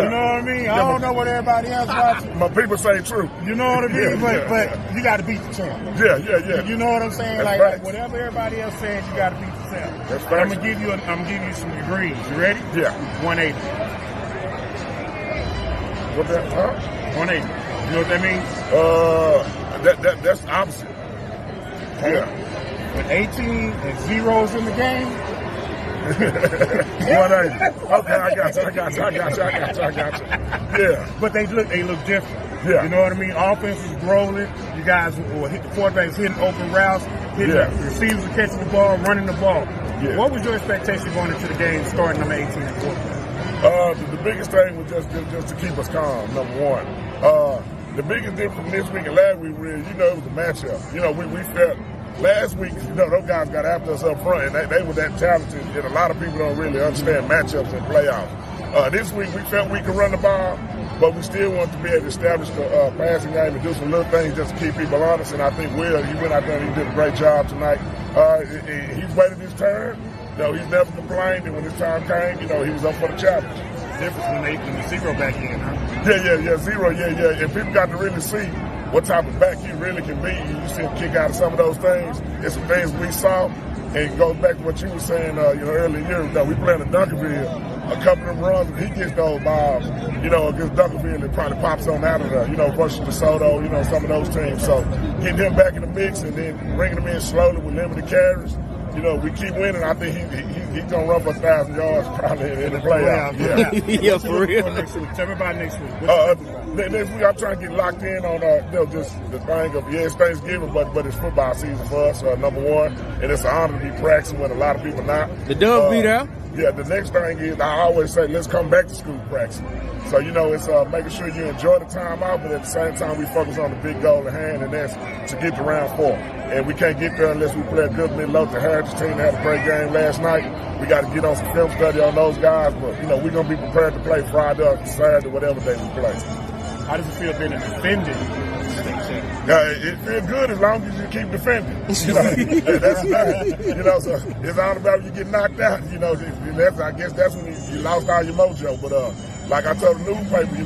know what I mean? I don't know what everybody else watching. My people say true. You know what I mean? But you got to beat the champ. Yeah. You know what I'm saying? That's like whatever everybody else says, you got to beat the champ. That's I'm gonna give you some degrees. You ready? Yeah. 180. What that? 180. You know what that means? That's opposite. Yeah. With 18 and zeros in the game. 180. Okay, I got you. Yeah. But they look different. Yeah. You know what I mean? Offense is rolling. You guys will hit the quarterbacks hitting open routes, hitting the receivers are catching the ball, running the ball. Yeah. What was your expectation going into the game starting number 18 and quarterback? The biggest thing was just to keep us calm, number one. The biggest difference this week and last week really, it was the matchup. We felt last week, those guys got after us up front, and they were that talented, and a lot of people don't really understand matchups in playoffs. This week, we felt we could run the ball, but we still want to be able to establish the passing game and do some little things just to keep people honest, and I think he went out there and he did a great job tonight. He's waited his turn. He's never complained, and when his time came, he was up for the challenge. Difference when the zero back in, huh? Yeah, zero, yeah. And people got to really see what type of back he really can be. You see him kick out of some of those things. It's some things we saw, and it goes back to what you were saying, earlier years ago. We playing in Duncanville, a couple of them runs, and he gets those balls, against Duncanville, it probably pops on out of there, versus DeSoto, some of those teams. So getting him back in the mix and then bringing him in slowly with limited carries. We keep winning. I think he's gonna run for 1,000 yards probably in the playoffs. Yeah, for real. Tell me about next week. Next week I'm trying to get locked in on just the thing of it's Thanksgiving, but it's football season for us. Number one, and it's an honor to be practicing when a lot of people not. The Dubs be there. Yeah, the next thing is I always say let's come back to school practicing. So it's making sure you enjoy the time out, but at the same time we focus on the big goal at hand, and that's to get to round 4. And we can't get there unless we play a good mid-low. The Heritage team had a great game last night. We got to get on some film study on those guys, but we're gonna be prepared to play Friday or Saturday, whatever day we play. How does it feel being a defending state champion? It feels good as long as you keep defending. That's nice. So it's all about you get knocked out. I guess that's when you lost all your mojo. But like I told the newspaper,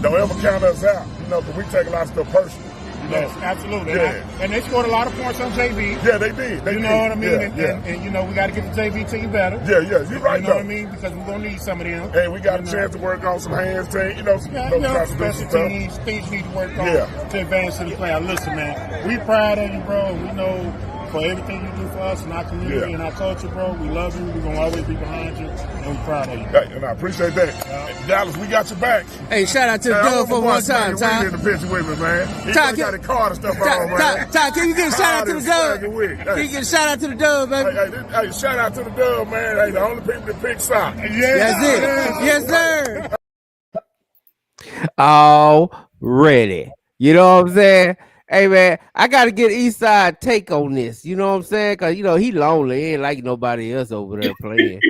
don't ever count us out. Because we take a lot of stuff personal. Yes, absolutely. Yeah. And they scored a lot of points on JV. Yeah, they did. You know what I mean? And we got to get the JV team better. Yeah, you're right. You know what I mean? Because we're going to need some of them. And we got a chance to work on some hands, special teams, things you need to work on to advance to the playoff. Listen, man, we proud of you, bro. We know for everything you do for us and our community and our culture, bro. We love you. We're going to always be behind you. And we're proud of you. Hey, and I appreciate that. Dallas, we got your back. Hey, shout out to the Dub for one time, Ty. In the picture with me, man. He Ty, got the card and stuff on, man. Ty, can you get a shout out to the Dub? Can you get a shout out to the Dub, baby? Hey, shout out to the Dub, man. Hey, the only people that pick sock. That's it. Yes, sir. Already. You know what I'm saying? Hey, man, I got to get Eastside take on this. You know what I'm saying? Because, he lonely. He ain't like nobody else over there playing.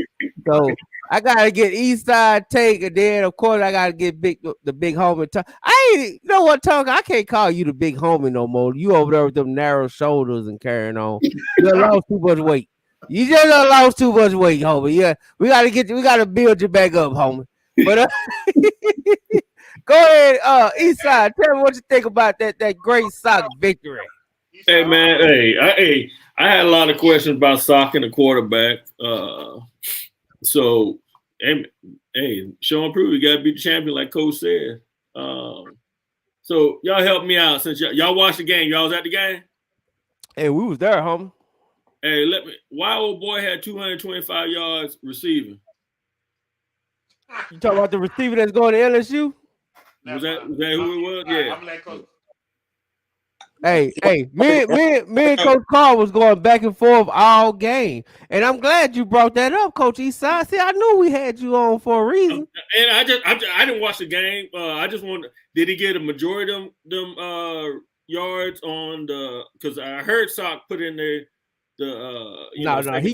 So I got to get Eastside take. And then, of course, I got to get the big homie. You know what, Tonka? I can't call you the big homie no more. You over there with them narrow shoulders and carrying on. You lost too much weight. You just lost too much weight, homie. Yeah, we got to build you back up, homie. But go ahead, Eastside. Tell me what you think about that great Sock victory. Hey man, I had a lot of questions about Sock and the quarterback. So, show and prove. You got to beat the champion, like Coach said. So y'all help me out since y'all watched the game. Y'all was at the game. Hey, we was there, homie. Hey, why old boy had 225 yards receiving? You talking about the receiver that's going to LSU? Was that who it was? Yeah. I'm like, Coach. Hey, me and Coach Carl was going back and forth all game. And I'm glad you brought that up, Coach Eastside. See, I knew we had you on for a reason. And I didn't watch the game. I just wanted, did he get a majority of them yards on because I heard Sock put in there No, he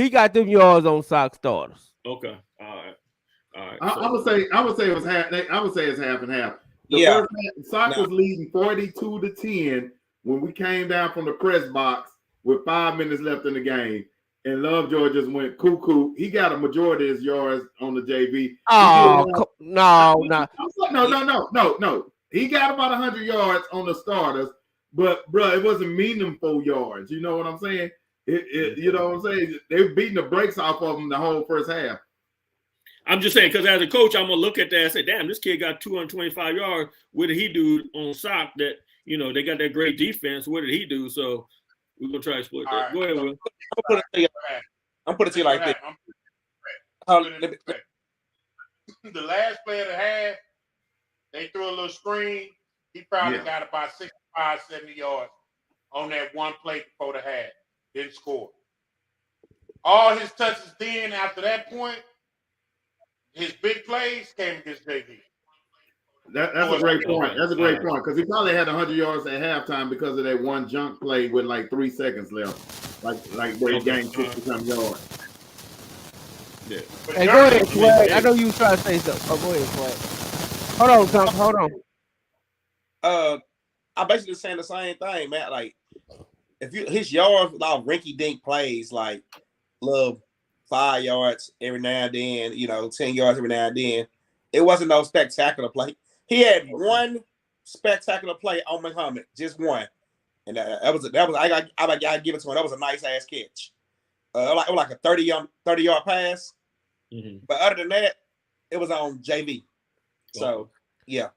got them yards on Sock starters. Okay. All right. I would say it was half. I would say it's half and half. The first half, Sock was leading 42-10 when we came down from the press box with 5 minutes left in the game, and Lovejoy just went cuckoo. He got a majority of his yards on the JV. No. He got about 100 yards on the starters, but bro, it wasn't meaningful yards. You know what I'm saying? You know what I'm saying? They were beating the brakes off of them the whole first half. I'm just saying, because as a coach, I'm going to look at that and say, damn, this kid got 225 yards. What did he do on Sock that, they got that great defense? What did he do? So we're going to try to split that. Go ahead, Will. I'm putting it to you like this. The last play of the half, they threw a little screen. He probably got about 65, 70 yards on that one play before the half. Didn't score. All his touches then after that point, his big plays came against JV. That's a great point. That's a great point because he probably had 100 yards at halftime because of that one junk play with like 3 seconds left, like where he gained 60-some yards. Yeah. Hey, go ahead, Swag. I know you was trying to say something. Oh, go ahead, Swag. Hold on, Tom. Hold on. I'm basically saying the same thing, man. Like, if his yards without rinky-dink plays, like little 5 yards every now and then, 10 yards every now and then. It wasn't no spectacular play. He had one spectacular play on Muhammad, just one, and that was I gotta give it to him. That was a nice ass catch. It was like a 30-yard pass. Mm-hmm. But other than that, it was on JV. So yeah.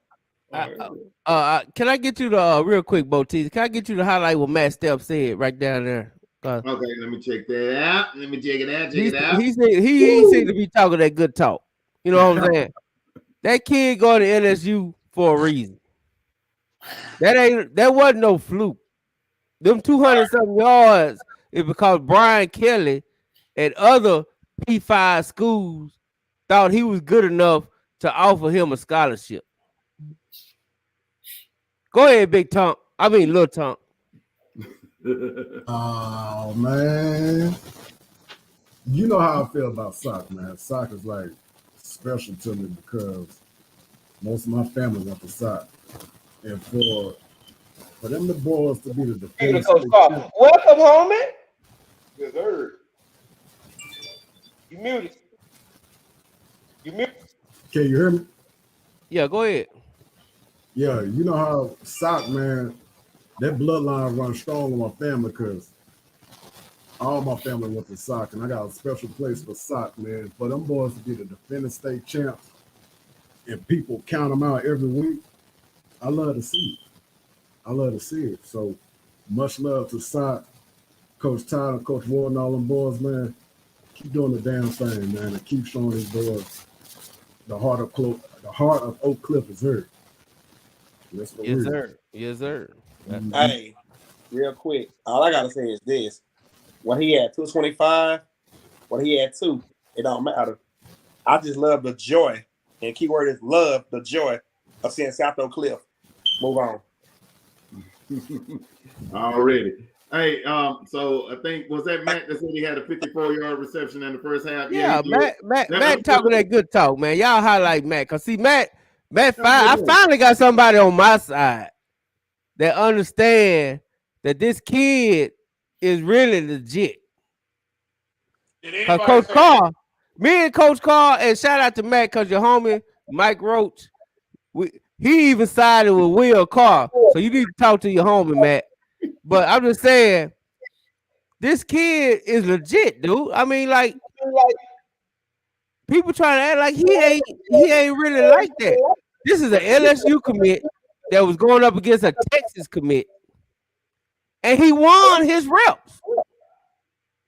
Can I get you the real quick, Botiz? Can I get you to highlight what Matt Stepp said right down there? Okay, let me check that out. Let me check it out. He said he ain't seem to be talking that good talk. You know what I'm saying? That kid going to LSU for a reason. That wasn't no fluke. Them 200-something yards is because Brian Kelly and other P5 schools thought he was good enough to offer him a scholarship. Go ahead, Big Tonk. I mean, Little Tonk. Oh, man. You know how I feel about Sock, man. Sock is like special to me because most of my family went to Sock. And for For them the boys to be the Speaking defending of Coach state Carr, champ. welcome, homie. Yes, sir. You muted. You muted. Can you hear me? Yeah, go ahead. Yeah, you know how Sock, man, that bloodline runs strong in my family because all my family went to Sock, and I got a special place for Sock, man. For them boys to be the defending state champs and people count them out every week, I love to see it. I love to see it. So much love to Sock, Coach Tyler, Coach Ward, and all them boys, man. Keep doing the damn thing, man, and keep showing these boys the heart of Oak Cliff is hurt. That's for Yes, real. sir. Yes, sir. Hey, real quick, all I gotta say is this: when he had 225, when he had 2, it don't matter. I just love the joy, and keyword is love, the joy of seeing South Oak Cliff. Move on. Already. Hey, so I think was that Matt that said he had a 54-yard reception in the first half? Yeah, he did. Matt talking that good talk, man. Y'all highlight Matt, cause see, I finally got somebody on my side that understand that this kid is really legit. Cause Coach Carr, me and Coach Carr, and shout out to Matt, cause your homie Mike Roach, he even sided with Will Carr. So you need to talk to your homie, Matt. But I'm just saying, this kid is legit, dude. I mean, like people trying to act like he ain't really like that. This is an LSU commit that was going up against a Texas commit, and he won his reps.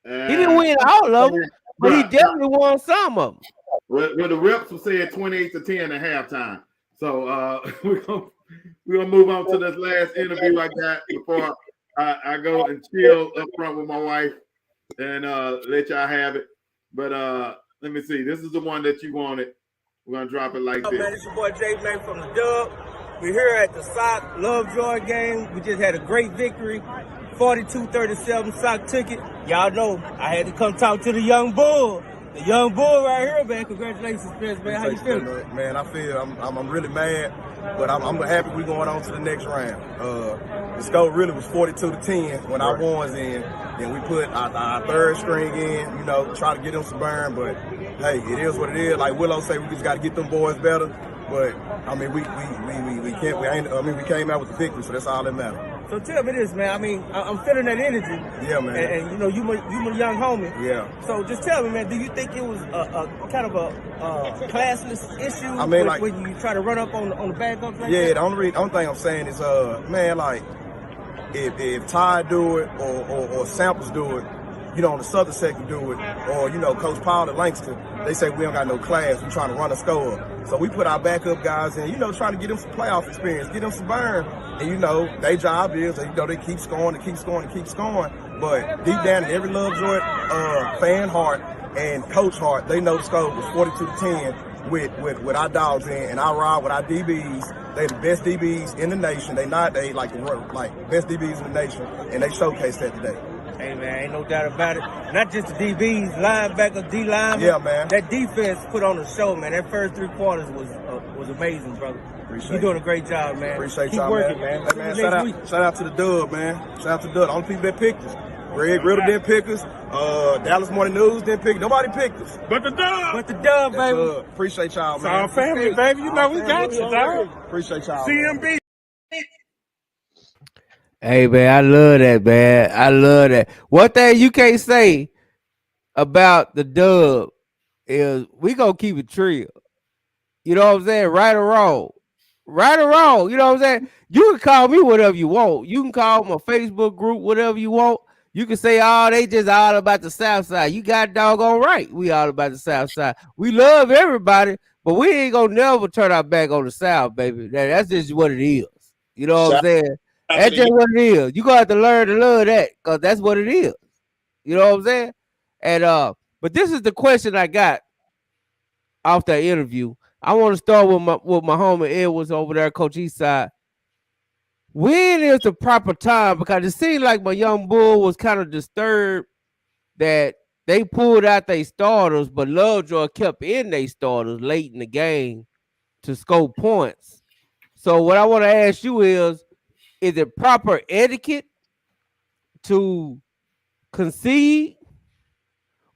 He didn't win all of them, but he definitely won some of them. Well, the reps were said 28-10 at halftime. So we're gonna move on to this last interview I got before I go and chill up front with my wife and let y'all have it. But let me see. This is the one that you wanted. We're gonna drop it like this. Man, it's your boy Jay Man from the Dub. We're here at the Sock Lovejoy game. We just had a great victory. 42-37 Sock took it. Y'all know I had to come talk to the young bull. The young bull right here, man. Congratulations, Spence, man. How you feeling? Man, I feel I'm really mad, but I'm happy we going on to the next round. The score really was 42-10 when our ones in. Then we put our third string in, you know, try to get them some burn. But hey, it is what it is. Like Willow say, we just got to get them boys better. But I mean, we came out with the victory, so that's all that matters. So tell me this, man. I mean, I'm feeling that energy. Yeah, man. And you know, you my young homie. Yeah. So just tell me, man. Do you think it was a kind of a classless issue? I mean, like when you try to run up on the backups like yeah, that? the only thing I'm saying is, man, like if Ty do it or Samples do it, you know, on the southern sector do it, or you know, Coach Paul at Langston, they say we don't got no class. We trying to run a score. So we put our backup guys in, you know, trying to get them some playoff experience, get them some burn. And you know, their job is, you know, they keep scoring, they keep scoring, they keep scoring. But deep down in every Lovejoy fan heart and coach heart, they know the score was 42-10 with our dogs in, and I ride with our DBs. They the best DBs in the nation. They like best DBs in the nation, and they showcased that today. Hey, man, ain't no doubt about it. Not just the DBs, linebacker, D-lineman. Yeah, man. That defense put on a show, man. That first 3 quarters was amazing, brother. You're doing a great job, man. Appreciate Keep y'all, working, man. man. Hey, man, shout out to the Dub, man. Shout out to the Dub. The only people that picked us. Greg Riddle didn't pick us. Dallas Morning News didn't pick us. Nobody picked us. But the Dub. But the Dub, baby. Appreciate y'all, It's man. our family, baby. You know we got you, dog. Appreciate y'all. CMB. Hey, man, I love that, man. I love that. One thing you can't say about the Dub is we gonna keep it real. You know what I'm saying? Right or wrong. Right or wrong. You know what I'm saying? You can call me whatever you want. You can call my Facebook group whatever you want. You can say, oh, they just all about the South Side. You got doggone right. We all about the South Side. We love everybody, but we ain't gonna never turn our back on the South, baby. That's just what it is. You know what I'm saying? That's just what it is. You gonna have to learn to love that, because that's what it is. You know what I'm saying? And but this is the question I got off that interview. I want to start with my homie Edwards over there, Coach Eastside. When is the proper time? Because it seemed like my young bull was kind of disturbed that they pulled out their starters, but Lovejoy kept in their starters late in the game to score points. So what I want to ask you is, is it proper etiquette to concede,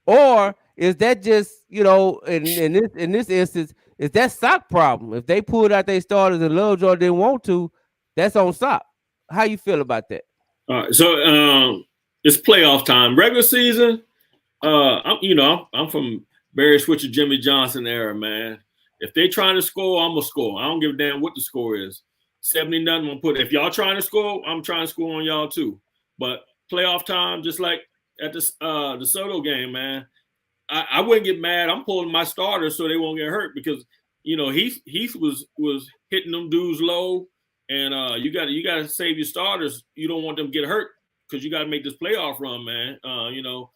or is that just, you know, in this instance, is that Sock problem? If they pulled out their starters and Lovejoy didn't want to, that's on Sock. How you feel about that? All right, so it's playoff time. Regular season, I'm from Barry Switcher, Jimmy Johnson era, man. If they trying to score, I'm gonna score. I don't give a damn what the score is. 70-0, I'm gonna put it. If y'all trying to score, I'm trying to score on y'all too. But playoff time, just like at the Soto game, man, I wouldn't get mad. I'm pulling my starters so they won't get hurt because, you know, Heath was hitting them dudes low, and you got to save your starters. You don't want them to get hurt because you got to make this playoff run, man. You know,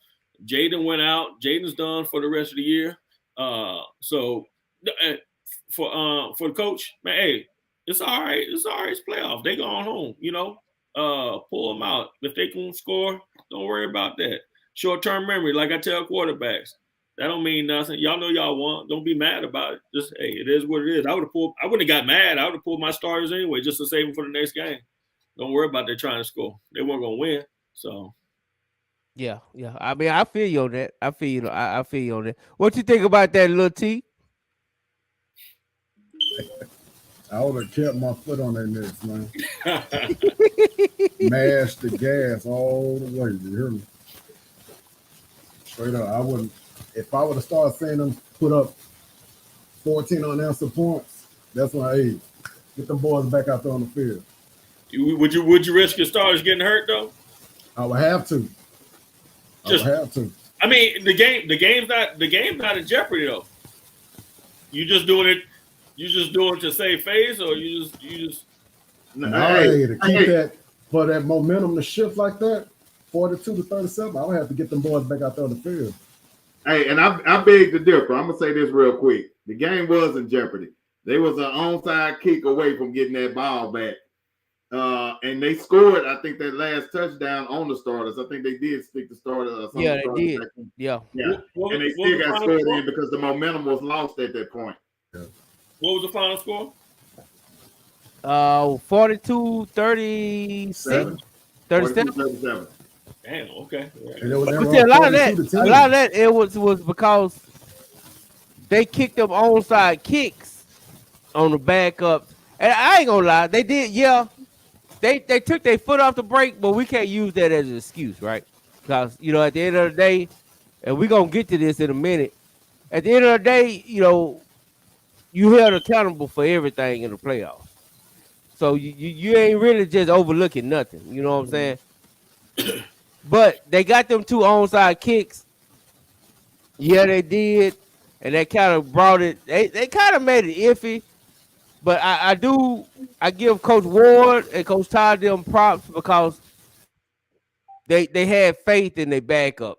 Jaden went out. Jaden's done for the rest of the year. So for the coach, man, hey, it's all right. It's all right. It's playoff. They going home. You know, pull them out if they can score. Don't worry about that. Short-term memory, like I tell quarterbacks, that don't mean nothing. Y'all know y'all won. Don't be mad about it. Just, hey, it is what it is. I wouldn't have got mad. I would have pulled my starters anyway, just to save them for the next game. Don't worry about they trying to score. They weren't gonna win. So, yeah. I mean, I feel you on that. I feel you on that. What you think about that, Lil T? I would have kept my foot on their necks, man. Mash the gas all the way. You hear me? Straight up, I wouldn't. If I would have started seeing them put up 14 unanswered points, that's when I get them boys back out there on the field. Would you risk your starters getting hurt though? I would have to. I mean, the game's not in jeopardy though. You just doing it to save face, or you just. To keep that for that momentum to shift like that. 42-37, I would have to get them boys back out there on the field. Hey, and I beg to differ. I'm gonna say this real quick. The game was in jeopardy. They was an onside kick away from getting that ball back, and they scored. I think that last touchdown on the starters. I think they did stick the starters. Yeah, they did. Yeah. And they still got scored in because the momentum was lost at that point. Yeah. What was the final score? 42-36. 37. Damn, okay. But see, a lot of that it was because they kicked them onside kicks on the backups. And I ain't gonna lie, they did, they took their foot off the brake, but we can't use that as an excuse, right? Because, you know, at the end of the day, and we're gonna get to this in a minute, at the end of the day, you know, you held accountable for everything in the playoffs. So you ain't really just overlooking nothing, you know what I'm saying? But they got them two onside kicks. Yeah, they did. And that kind of brought it. They kind of made it iffy. But I give Coach Ward and Coach Todd them props because they had faith in their backups.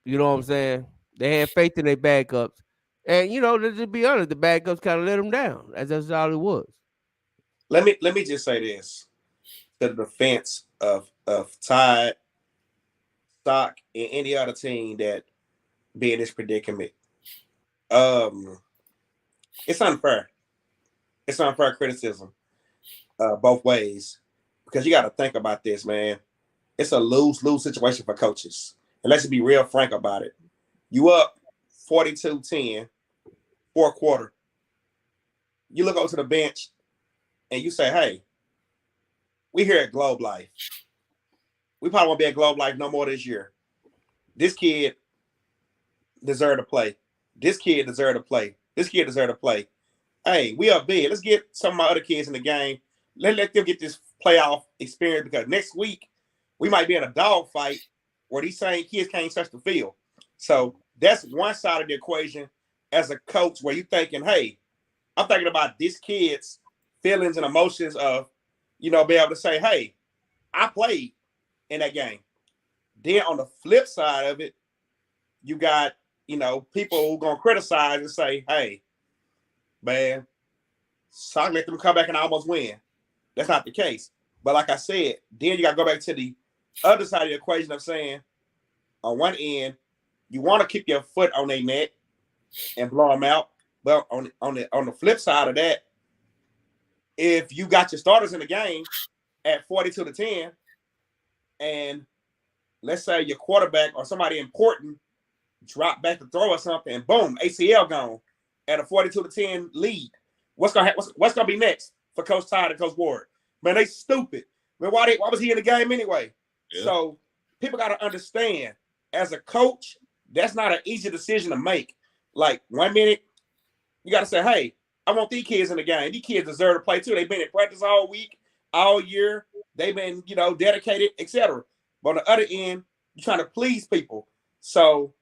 You know what I'm saying? They had faith in their backups. And, you know, to be honest, the backups kind of let them down. That's all it was. Let me just say this. To the defense of Todd, Stock, and any other team that be in this predicament. It's unfair. It's unfair criticism both ways, because you got to think about this, man. It's a lose-lose situation for coaches. And let's be real frank about it. You up 42-10, fourth quarter. You look over to the bench and you say, hey, we here at Globe Life. We probably won't be at Globe Life no more this year. This kid deserved to play. This kid deserved to play. This kid deserved to play. Hey, we up big. Let's get some of my other kids in the game. Let them get this playoff experience, because next week we might be in a dog fight where these same kids can't touch the field. So that's one side of the equation as a coach, where you're thinking, hey, I'm thinking about this kid's feelings and emotions of, you know, be able to say, hey, I played in that game. Then on the flip side of it, you got, you know, people who are going to criticize and say, hey, man, so I let them come back and almost win. That's not the case. But like I said, then you got to go back to the other side of the equation of saying, on one end, you want to keep your foot on their neck and blow them out. But on the flip side of that, if you got your starters in the game at 42-10, and let's say your quarterback or somebody important drop back to throw or something, and boom, ACL gone at a 42-10 lead. What's gonna be next for Coach Todd and Coach Ward? Man, they stupid. Man, why was he in the game anyway? Yeah. So people got to understand, as a coach, that's not an easy decision to make. Like 1 minute, you got to say, hey, I want these kids in the game. These kids deserve to play too. They've been in practice all week, all year. They've been, dedicated, etc. But on the other end, you're trying to please people. So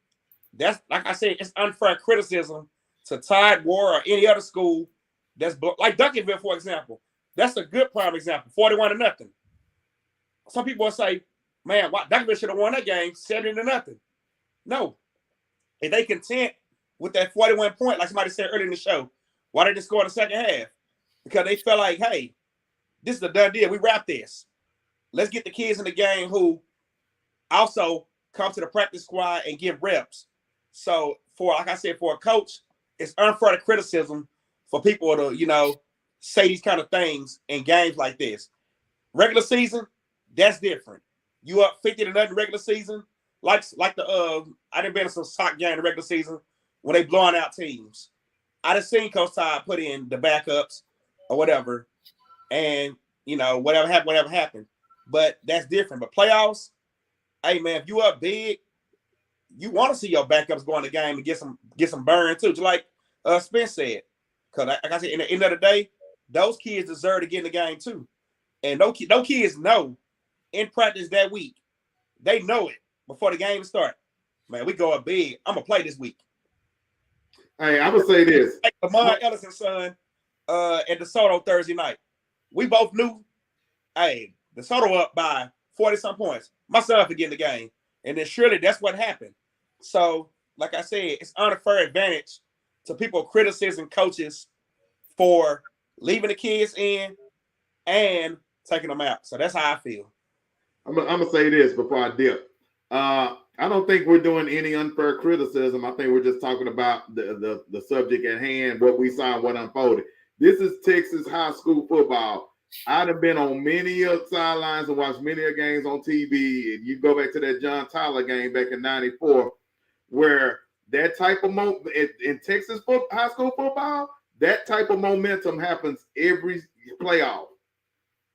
that's, like I said, it's unfair criticism to Todd, Ward, or any other school that's like Duncanville, for example. That's a good prime example, 41-0. Some people will say, man, Duncanville should have won that game 70-0. No. If they content with that 41 point, like somebody said earlier in the show, why did they score in the second half? Because they felt like, hey, this is a done deal. We wrap this. Let's get the kids in the game who also come to the practice squad and give reps. So, like I said, for a coach, it's unfair criticism for people to, say these kind of things in games like this. Regular season, that's different. You up 50-0 regular season, like the I done been in some soccer game in the regular season when they blowing out teams. I done seen Coach Todd put in the backups or whatever, and whatever happened. But that's different. But playoffs, hey man, if you up big, you want to see your backups go in the game and get some burn too. Just like Spence said, because like I said, in the end of the day, those kids deserve to get in the game too. And those kids know in practice that week, they know it before the game starts. Man, we go up big. I'm gonna play this week. Hey, I'm gonna say this. Like Lamar Ellison's son at DeSoto Thursday night. We both knew, hey, DeSoto up by 40-some points. My son could get in the game. And then surely that's what happened. So, like I said, it's unfair advantage to people criticizing coaches for leaving the kids in and taking them out. So that's how I feel. I'm gonna say this before I dip. I don't think we're doing any unfair criticism. I think we're just talking about the subject at hand, what we saw and what unfolded. This is Texas high school football. I'd have been on many sidelines and watched many games on TV. And you go back to that John Tyler game back in '94, where that type of in Texas high school football, that type of momentum happens every playoff.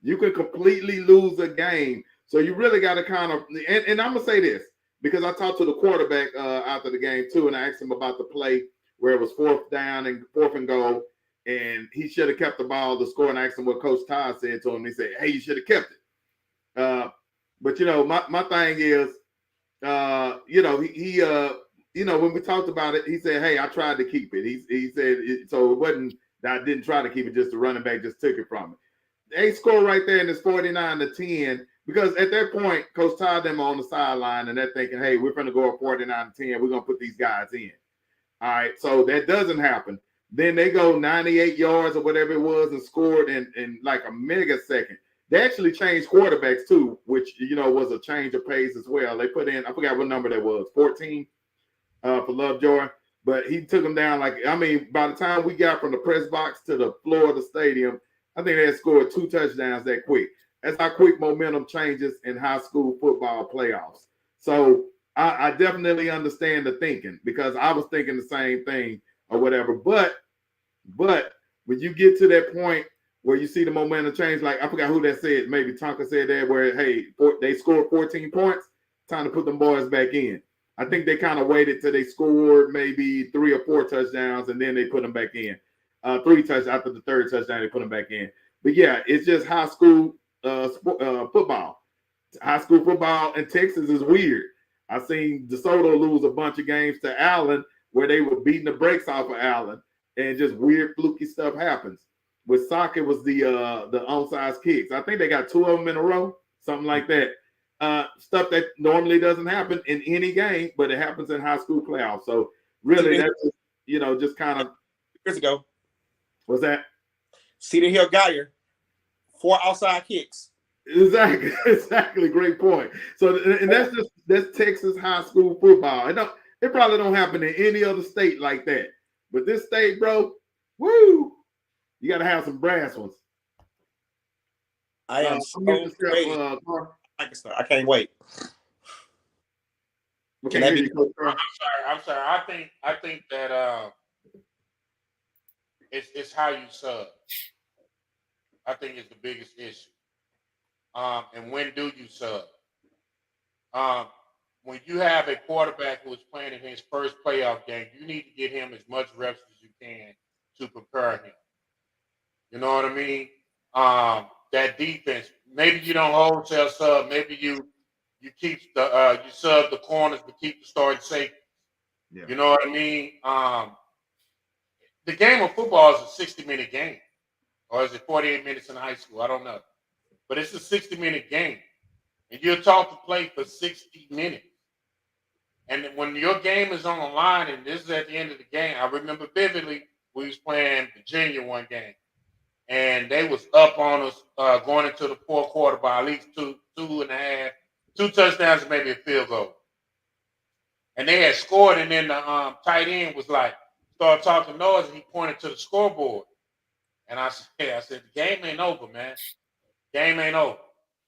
You can completely lose a game. So you really got to kind of, and I'm going to say this, because I talked to the quarterback after the game too, and I asked him about the play where it was 4th down and 4th and goal, and he should have kept the ball to score, and I asked him what Coach Todd said to him. He said, hey, you should have kept it. But, my thing is, when we talked about it, he said, hey, I tried to keep it. He said, so it wasn't that I didn't try to keep it, just the running back just took it from me. They score right there, and it's 49-10. Because at that point, Coach Todd them on the sideline, and they're thinking, hey, we're going to go up 49-10. We're going to put these guys in. All right, so that doesn't happen. Then they go 98 yards or whatever it was and scored in like a mega second. They actually changed quarterbacks too, which, was a change of pace as well. They put in, I forgot what number that was, 14 for Lovejoy. But he took them down by the time we got from the press box to the floor of the stadium, I think they had scored 2 touchdowns that quick. That's how quick momentum changes in high school football playoffs. So I definitely understand the thinking, because I was thinking the same thing or whatever. But when you get to that point where you see the momentum change, like I forgot who that said, maybe Tonka said that, where, hey, they scored 14 points, time to put them boys back in. I think they kind of waited till they scored maybe 3 or 4 touchdowns, and then they put them back in. 3 touchdowns after the 3rd touchdown, they put them back in. But yeah, it's just high school football. High school football in Texas is weird. I seen DeSoto lose a bunch of games to Allen where they were beating the brakes off of Allen, and just weird fluky stuff happens. With soccer, it was the onside kicks. I think they got 2 of them in a row, something like that. Stuff that normally doesn't happen in any game, but it happens in high school playoffs. So really, that's just kind of years ago. What's that? Cedar Hill Geyer, 4 outside kicks. Exactly. Great point. So, and that's Texas high school football. It probably don't happen in any other state like that. But this state, bro, woo, you got to have some brass ones. I am so ready. I can't wait. Can I be? I'm sorry. I think that it's how you sub. I think it's the biggest issue. And when do you sub? When you have a quarterback who is playing in his first playoff game, you need to get him as much reps as you can to prepare him. You know what I mean? That defense. Maybe you don't wholesale sub. Maybe you keep you sub the corners, but keep the starting safety. Yeah. You know what I mean? The game of football is a 60-minute game, or is it 48 minutes in high school? I don't know, but it's a 60-minute game, and you're taught to play for 60 minutes. And when your game is on the line, and this is at the end of the game, I remember vividly we was playing Virginia one game, and they was up on us going into the fourth quarter by at least two touchdowns and maybe a field goal. And they had scored, and then the tight end was like, started talking noise, and he pointed to the scoreboard. And I said, the game ain't over, man. Game ain't over.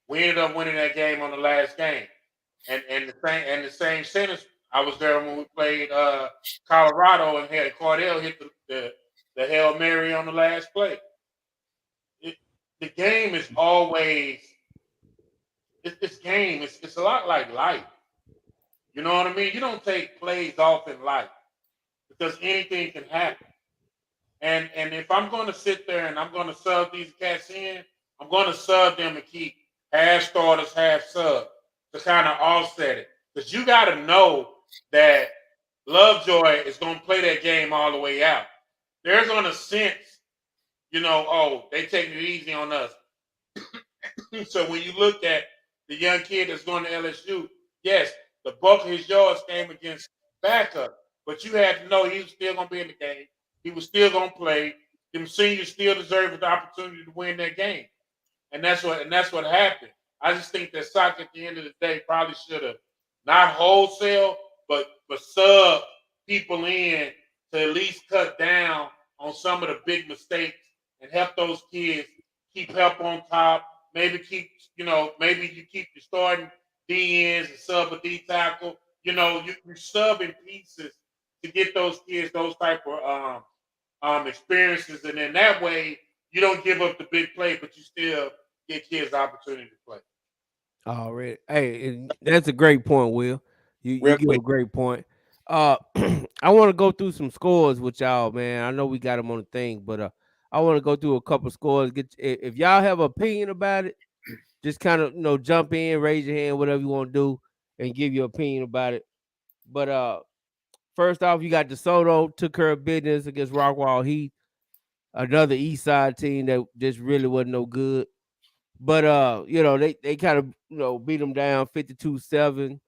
We ended up winning that game on the last game. And the same sentence, I was there when we played Colorado, and Cardell hit the Hail Mary on the last play. The game is always this game. It's a lot like life. You know what I mean? You don't take plays off in life because anything can happen. And if I'm going to sit there and I'm going to sub these cats in, I'm going to sub them and keep half starters, half sub to kind of offset it. Because you got to know that Lovejoy is going to play that game all the way out. They're going to sense, they taking it easy on us. So when you look at the young kid that's going to LSU, yes, the bulk of his yards came against backup, but you had to know he was still going to be in the game. He was still going to play. Them seniors still deserve the opportunity to win that game, and that's what happened. I just think that Sock at the end of the day probably should have not wholesale, but sub people in to at least cut down on some of the big mistakes and help those kids keep help on top. Maybe maybe you keep your starting DNs and sub a D tackle. You're subbing pieces to get those kids those type of experiences, and then that way you don't give up the big play, but you still get kids the opportunity to play. All right. Hey, that's a great point, Will. You give a great point. I want to go through some scores with y'all, man. I know we got them on the thing, but I want to go through a couple scores. If y'all have an opinion about it, just kind of jump in, raise your hand, whatever you want to do, and give your opinion about it. But first off, you got DeSoto took care of business against Rockwall Heath, another East Side team that just really wasn't no good. But they kind of beat them down 52-7.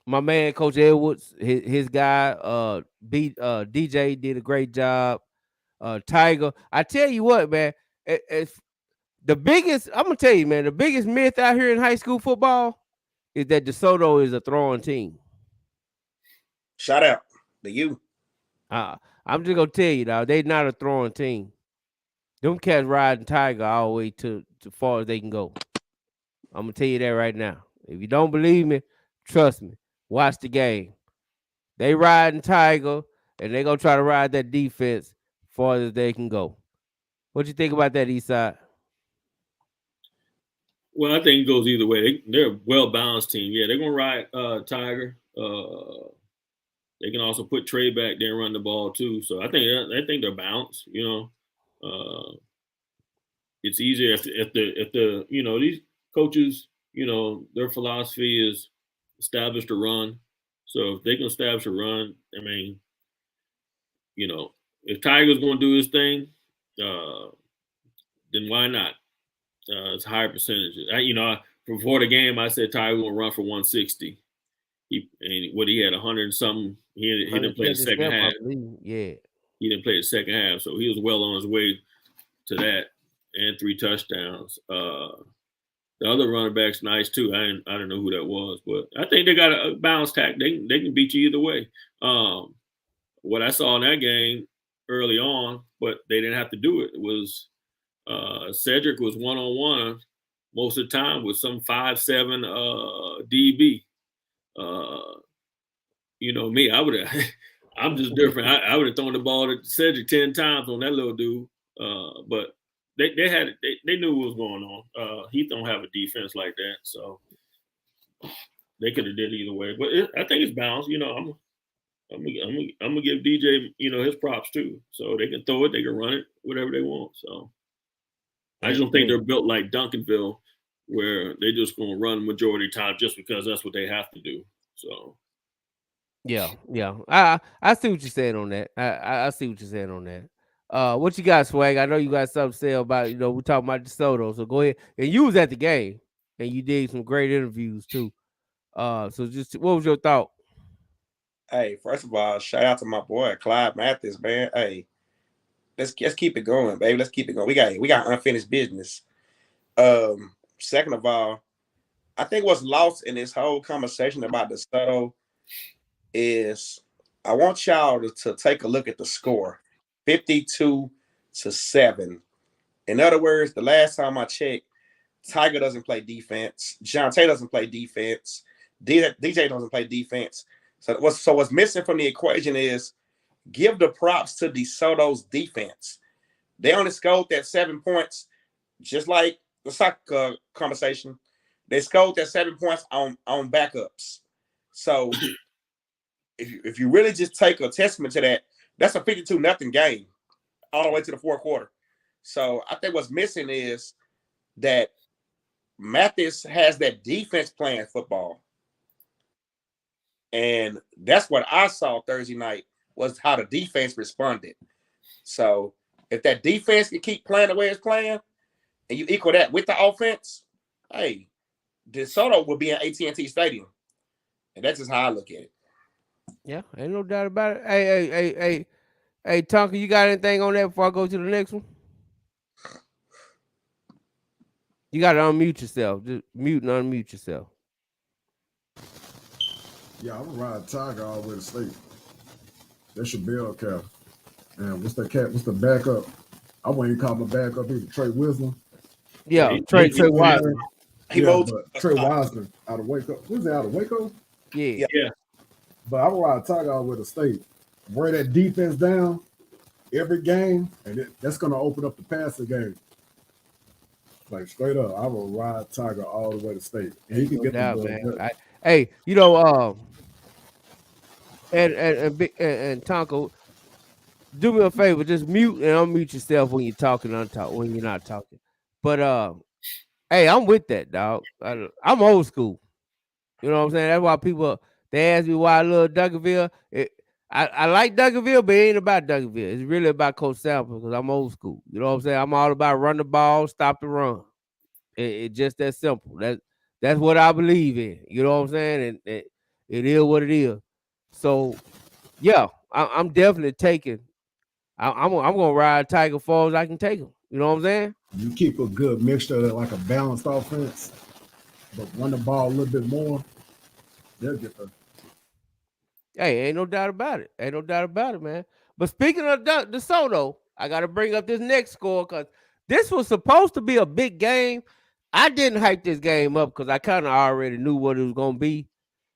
My man Coach Edwards, his guy, beat DJ, did a great job. Tiger, I tell you what, man, it's the biggest. I'm gonna tell you, man, the biggest myth out here in high school football is that DeSoto is a throwing team. Shout out to you. I'm just gonna tell you, dog, they not a throwing team. Them cats riding Tiger all the way to far as they can go. I'm gonna tell you that right now. If you don't believe me, trust me. Watch the game. They riding Tiger, and they gonna try to ride that defense far as they can go. What you think about that, Eastside? Well, I think it goes either way. They're a well-balanced team. Yeah, they're gonna ride Tiger. They can also put Trey back there and run the ball too. So I think they're balanced. It's easier if the these coaches, their philosophy is establish the run. So if they can establish a run, I mean, if Tiger's going to do his thing, then why not? It's higher percentages. Before the game, I said Tiger will run for 160. He had 100 and something. He didn't play the second half. Yeah, he didn't play the second half, so he was well on his way to that and 3 touchdowns. The other running back's nice too. I don't know who that was, but I think they got a balanced tack. They can beat you either way. What I saw in that game early on, but they didn't have to do it, was Cedric was one-on-one most of the time with some 5'7" DB. You know me, I would have. I'm just different. I would have thrown the ball at Cedric 10 times on that little dude. But they knew what was going on. Heath don't have a defense like that, so they could have did either way. But I think it's balanced. You know, I'm gonna give DJ, you know, his props too. So they can throw it, they can run it, whatever they want. So I just don't think they're built like Duncanville, where they're just gonna run majority of the time just because that's what they have to do. So yeah. I see what you're saying on that. I see what you're saying on that. What you got, Swag? I know you got something to say about, you know, we're talking about DeSoto, so go ahead. And you was at the game and you did some great interviews too. So just what was your thought? Hey, first of all, shout out to my boy Clyde Mathis, man. Hey, let's keep it going, baby. Let's keep it going. We got unfinished business. Second of all, I think what's lost in this whole conversation about DeSoto is I want y'all to take a look at the score, 52-7. In other words, the last time I checked, Tiger doesn't play defense. Jonte doesn't play defense. DJ doesn't play defense. So what's missing from the equation is give the props to DeSoto's defense. They only scored that 7 points, just like the soccer conversation. They scored that 7 points on backups. So if you really just take a testament to that, that's a 52-0 game all the way to the fourth quarter. So I think what's missing is that Mathis has that defense playing football. And that's what I saw Thursday night was how the defense responded. So if that defense can keep playing the way it's playing and you equal that with the offense, hey, DeSoto will be in AT&T Stadium. And that's just how I look at it. Yeah, ain't no doubt about it. Hey, Tonka, you got anything on that before I go to the next one? You got to unmute yourself. Just mute and unmute yourself. Yeah, I'm gonna ride Tiger all the way to sleep. That's your bell cap. And what's the backup? I wouldn't even call my backup either. Trey Wisdom. Yeah, Trey Wiseman. But Trey Wiseman out of Waco. Who's out of Waco? Yeah. But I'm gonna ride Tiger all the way to state. Wear that defense down every game, and that's gonna open up the passing game. Like straight up, I will ride Tiger all the way to state. And he can get the hey, you know, and Tonka, do me a favor, just mute and unmute yourself when you're talking, when you're not talking. But hey, I'm with that, dog. I'm old school. You know what I'm saying? That's why people they ask me why I love Duncanville. I like Duncanville, but it ain't about Duncanville. It's really about Coach Sample because I'm old school. You know what I'm saying? I'm all about run the ball, stop the run. It's just that simple. That's what I believe in. You know what I'm saying? And it is what it is. So yeah, I'm definitely taking. I'm gonna ride Tiger far as I can take him. You know what I'm saying? You keep a good mixture, like a balanced offense, but run the ball a little bit more. They'll get there. Hey, ain't no doubt about it. Ain't no doubt about it, man. But speaking of DeSoto, I got to bring up this next score because this was supposed to be a big game. I didn't hype this game up because I kind of already knew what it was going to be.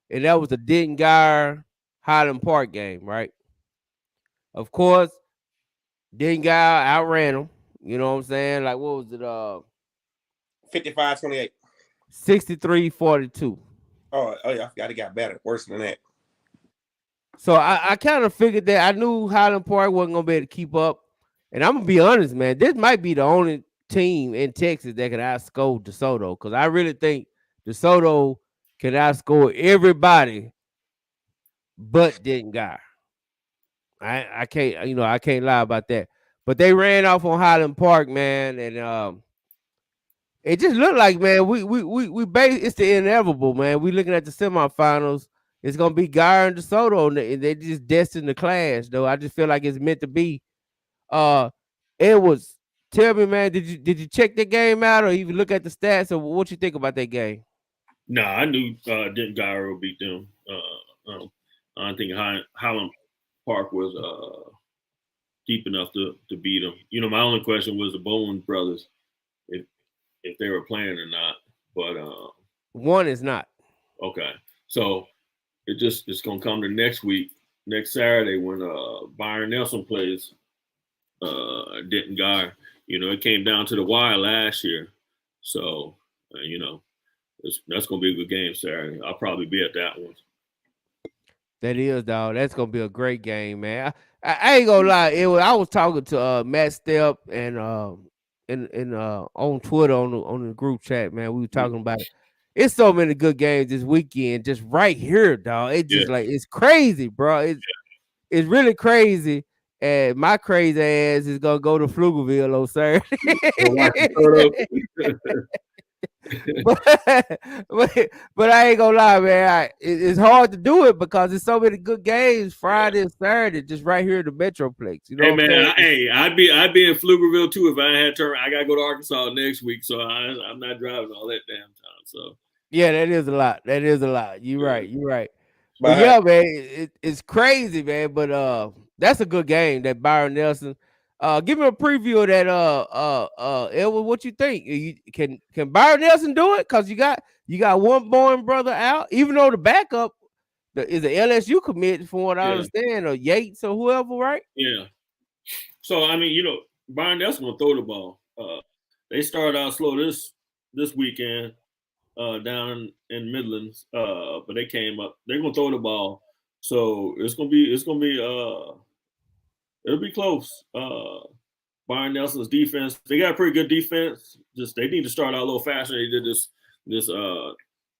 And that was the Dengar Highland Park game, right? Of course, Dengar outran him. You know what I'm saying? Like, what was it? 55-28. 63-42. Oh yeah, I forgot it got better. Worse than that. So I kind of figured that I knew Highland Park wasn't going to be able to keep up. And I'm going to be honest, man, this might be the only team in Texas that can outscore DeSoto because I really think DeSoto can outscore everybody but Dengar. I can't lie about that. But they ran off on Highland Park, man, and it just looked like, man, it's the inevitable, man. We looking at the semifinals. It's gonna be Gar and DeSoto, and they just destined the clash, though. I just feel like it's meant to be. Edwards, tell me, man, did you check the game out or even look at the stats, or what you think about that game? No, I knew Dengar would beat them. I think Highland Park was deep enough to beat them. You know, my only question was the Bowen brothers, if they were playing or not. But one is not. Okay, so it's gonna come to next week, next Saturday when Byron Nelson plays Denton Guy. You know, it came down to the wire last year, so you know, that's gonna be a good game Saturday. I'll probably be at that one. That is, dog. That's gonna be a great game, man. I ain't gonna lie. I was talking to Matt Stepp and on Twitter on the group chat, man. We were talking about it. It's so many good games this weekend, just right here, dog. It's just like it's crazy, bro. It's really crazy. And my crazy ass is gonna go to Pflugerville on Saturday. but I ain't gonna lie, man. It's hard to do it because there's so many good games Friday and Saturday, just right here in the Metroplex. You know, hey man, I'd be in Pflugerville too if I had turn. I gotta go to Arkansas next week, so I'm not driving all that damn time. So yeah, that is a lot. You're right. But yeah, man, it's crazy, man. But that's a good game. That Byron Nelson. Give me a preview of that. Edward, what you think? Can Byron Nelson do it? Cause you got one Bowen brother out, even though the backup is an LSU commit, from what I understand, or Yates or whoever, right? Yeah. So I mean, you know, Byron Nelson gonna throw the ball. They started out slow this weekend down in Midlands, but they came up. They're gonna throw the ball, so it'll be close. Byron Nelson's defense, they got a pretty good defense. Just they need to start out a little faster than they did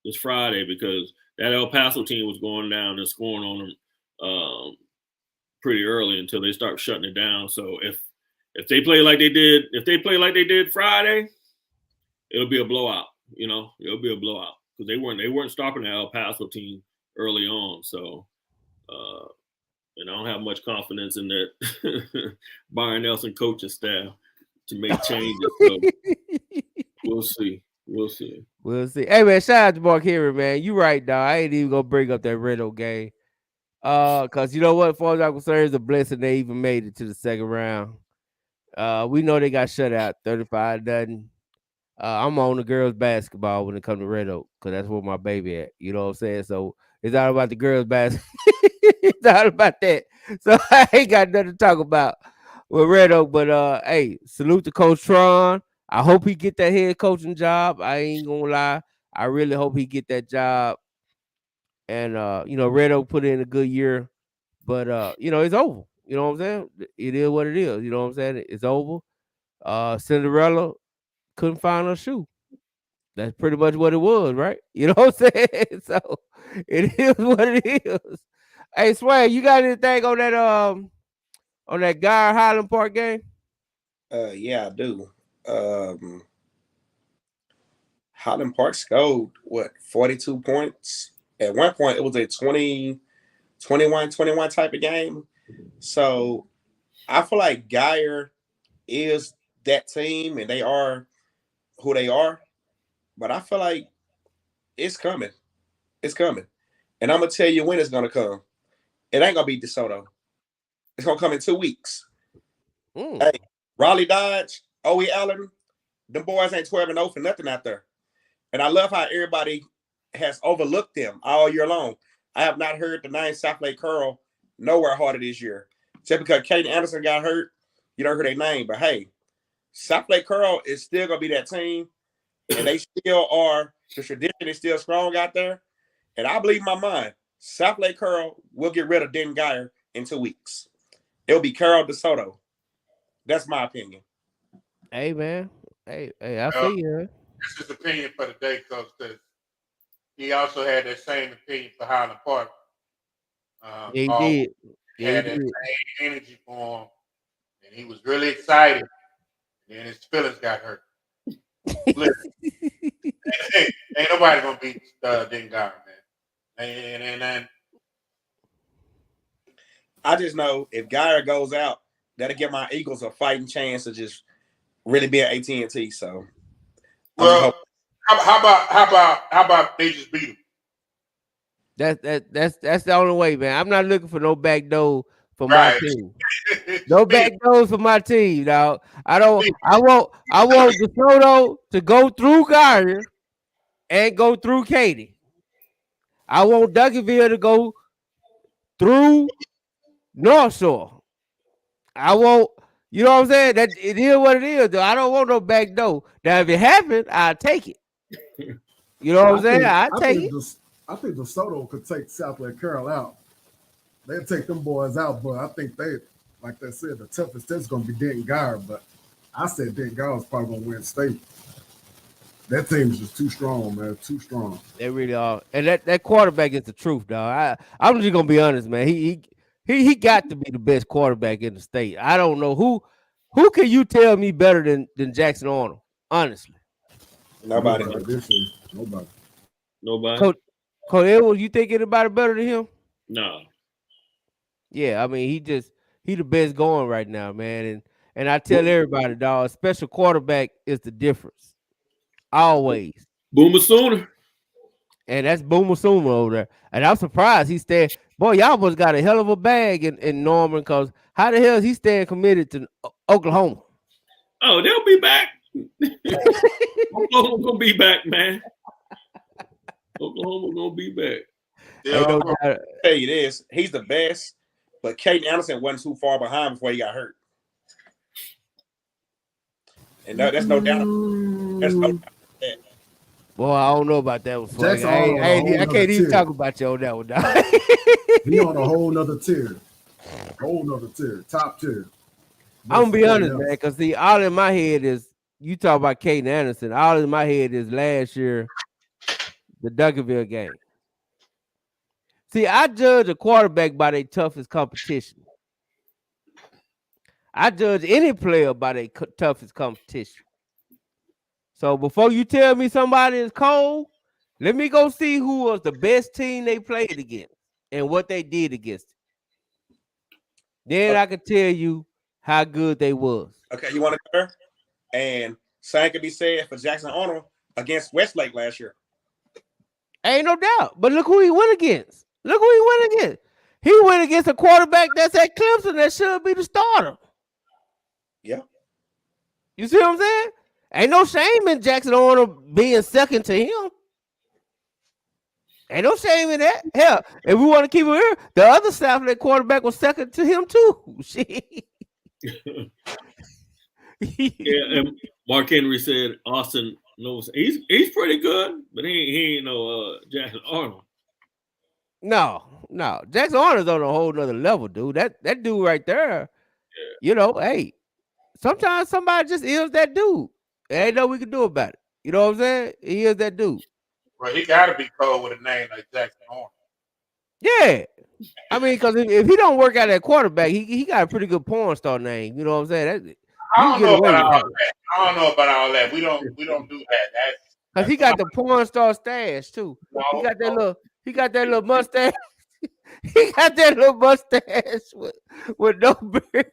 this Friday, because that El Paso team was going down and scoring on them pretty early until they start shutting it down. So if they play like they did Friday, it'll be a blowout. You know, it'll be a blowout because they weren't stopping the El Paso team early on. So. And I don't have much confidence in that Byron Nelson coaching staff to make changes. So we'll see. Hey man, shout out to Mark Henry, man. You right, dog. I ain't even gonna bring up that Red Oak game. Cause you know what, as far as I'm concerned, it's a blessing they even made it to the second round. We know they got shut out 35-0. I'm on the girls basketball when it comes to Red Oak, because that's where my baby at. You know what I'm saying? So it's all about the girls basketball. It's all about that. So I ain't got nothing to talk about with Red Oak. But hey, salute to Coach Tron. I hope he get that head coaching job. I ain't gonna lie. I really hope he get that job. And you know, Red Oak put in a good year. But you know, it's over. You know what I'm saying? It is what it is. You know what I'm saying? It's over. Cinderella couldn't find her shoe. That's pretty much what it was, right? You know what I'm saying? So it is what it is. Hey, Sway, you got anything on that Guy Highland Park game? Yeah, I do. Highland Park scored 42 points. At one point, it was a 21 type of game. So I feel like Geyer is that team, and they are who they are. But I feel like it's coming. It's coming. And I'm going to tell you when it's going to come. It ain't going to be DeSoto. It's going to come in 2 weeks. Hey, Raleigh Dodge, O.E. Allen, them boys ain't 12-0 for nothing out there. And I love how everybody has overlooked them all year long. I have not heard the name South Lake Curl nowhere harder this year. Just because Caden Anderson got hurt, you don't hear their name. But hey, South Lake Curl is still going to be that team. And they still are. The tradition is still strong out there. And I believe in my mind, South Lake Curl will get rid of Denton Geyer in 2 weeks. It'll be Carol DeSoto. That's my opinion. Hey, man. Hey, I feel you. That's his opinion for the day, Coach. He also had that same opinion for Highland Park. He did. He had that same energy for him. And he was really excited. And then his feelings got hurt. Listen, ain't nobody gonna beat Denton Geyer, man. And I just know if Geyer goes out, that'll give my Eagles a fighting chance to just really be at AT&T. So, well, how about they just beat him? That's the only way, man. I'm not looking for no backdoor for my team. No back doors for my team, dog. I want DeSoto to go through Garner and go through Katy. I want Duncanville to go through North Shore. I want, you know what I'm saying? That it is what it is, though. I don't want no back door. Now, if it happens, I'll take it. You know what I'm saying? I'll take it. I think DeSoto could take Southland Carroll out. They'll take them boys out, but I think they, like they said, the toughest test is going to be Denton Guard, but I said Denton Guard is probably going to win state. That team is just too strong, man. Too strong. They really are. And that quarterback is the truth, dog. I'm just going to be honest, man. He got to be the best quarterback in the state. I don't know who can you tell me better than Jackson Arnold, honestly. Nobody. Coach Edwards, you think anybody better than him? No. Yeah, I mean, he the best going right now, man. And I tell everybody, dog, special quarterback is the difference. Always. Boomer Sooner. And that's Boomer Sooner over there. And I'm surprised he stayed. Boy, y'all must got a hell of a bag in Norman, because how the hell is he staying committed to Oklahoma? Oh, they'll be back. Oklahoma gonna be back, man. Oklahoma gonna be back. Yeah, I'm gonna tell you this: he's the best, but Caden Anderson wasn't too far behind before he got hurt, and that's no doubt. That's no doubt. Boy, I don't know about that one. I can't even talk about you on that one, dog. He on a whole nother tier. Top tier. I'm gonna be honest, man, because all in my head is, you talk about Caden Anderson, all in my head is last year, the Duncanville game. See, I judge a quarterback by their toughest competition. I judge any player by their toughest competition. So before you tell me somebody is cold, let me go see who was the best team they played against and what they did against it. Then I can tell you how good they was. Okay, you want to go there? And same can be said for Jackson Arnold against Westlake last year. Ain't no doubt. But look who he went against. He went against a quarterback that's at Clemson that should be the starter. Yeah. You see what I'm saying? Ain't no shame in Jackson Arnold being second to him. Ain't no shame in that. Hell, if we want to keep it here, the other Southland quarterback was second to him too. Yeah, and Mark Henry said Austin knows he's pretty good, but he ain't no Jackson Arnold. No. Jackson Arnold's on a whole nother level, dude. That dude right there, you know, hey, sometimes somebody just is that dude. There ain't nothing we can do about it. You know what I'm saying? He is that dude. Well, he got to be cold with a name like Jackson Arnold. Yeah. I mean, because if he don't work out at quarterback, he got a pretty good porn star name. You know what I'm saying? I don't know about all that. We don't do that. Because he got the porn star stash too. He got that little mustache. He got that little mustache with no beard.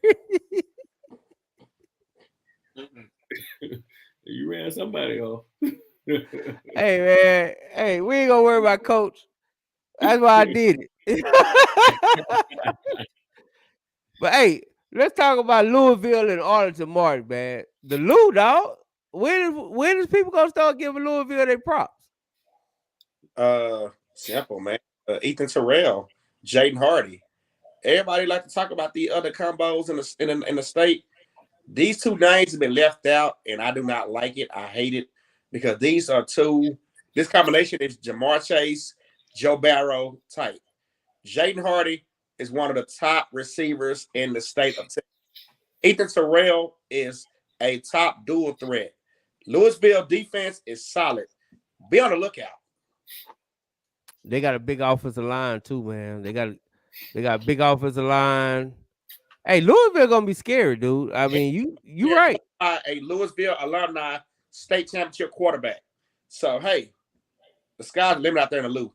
You ran somebody off. Hey, man. Hey, we ain't gonna worry about Coach. That's why I did it. But hey, let's talk about Louisville and Arlington Martin, man. The Lou, dog. When is people gonna start giving Louisville their props? Simple, man. Ethan Terrell, Jaden Hardy. Everybody like to talk about the other combos in the state. These two names have been left out, and I do not like it. I hate it because these are two. This combination is Jamar Chase, Joe Barrow type. Jaden Hardy is one of the top receivers in the state of Texas. Ethan Terrell is a top dual threat. Louisville defense is solid. Be on the lookout. They got a big offensive line too, man. They got a big offensive line. Hey, Louisville gonna be scary, dude. I mean, you right. A Louisville alumni state championship quarterback. So hey, the sky's the limit out there in the Lou.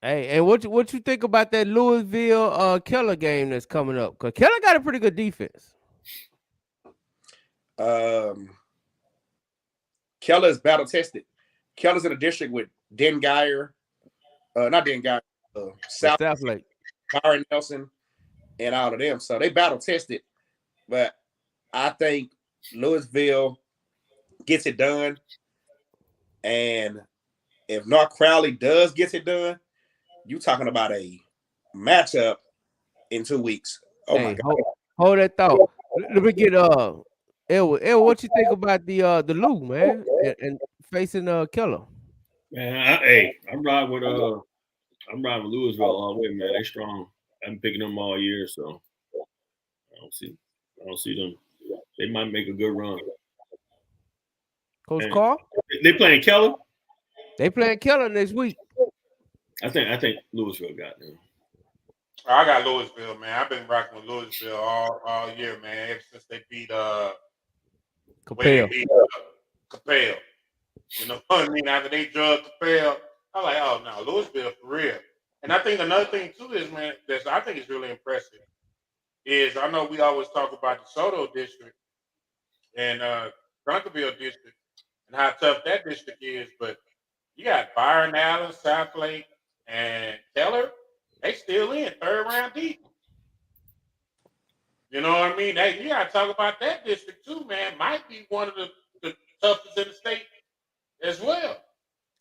Hey, and what you think about that Louisville Keller game that's coming up? Because Keller got a pretty good defense. Keller is battle tested. Keller's in a district with not Den Geyer, South Lake, Byron Nelson. and all of them. So they battle tested. But I think Louisville gets it done. And if North Crowley does get it done, you talking about a matchup in 2 weeks. Oh my God. Hold that thought. Let me get Edward, what you think about the Lou, man, and facing Keller? Man, I'm riding with Louisville all the way, man. They strong. I've been picking them all year, so I don't see them. They might make a good run. Coach Carl? They playing Keller? They playing Keller next week. I think Louisville got them. I got Louisville, man. I've been rocking with Louisville all year, man. Ever since they beat Capel. Capel. You know what I mean? After they drug Capel, I'm like, oh no, Louisville for real. And I think another thing too is, man, that I think is really impressive is I know we always talk about the DeSoto district and Duncanville district and how tough that district is, but you got Byron Allen, South Lake, and Keller. They still in third round deep. You know what I mean? Hey, you got to talk about that district too, man. Might be one of the toughest in the state as well.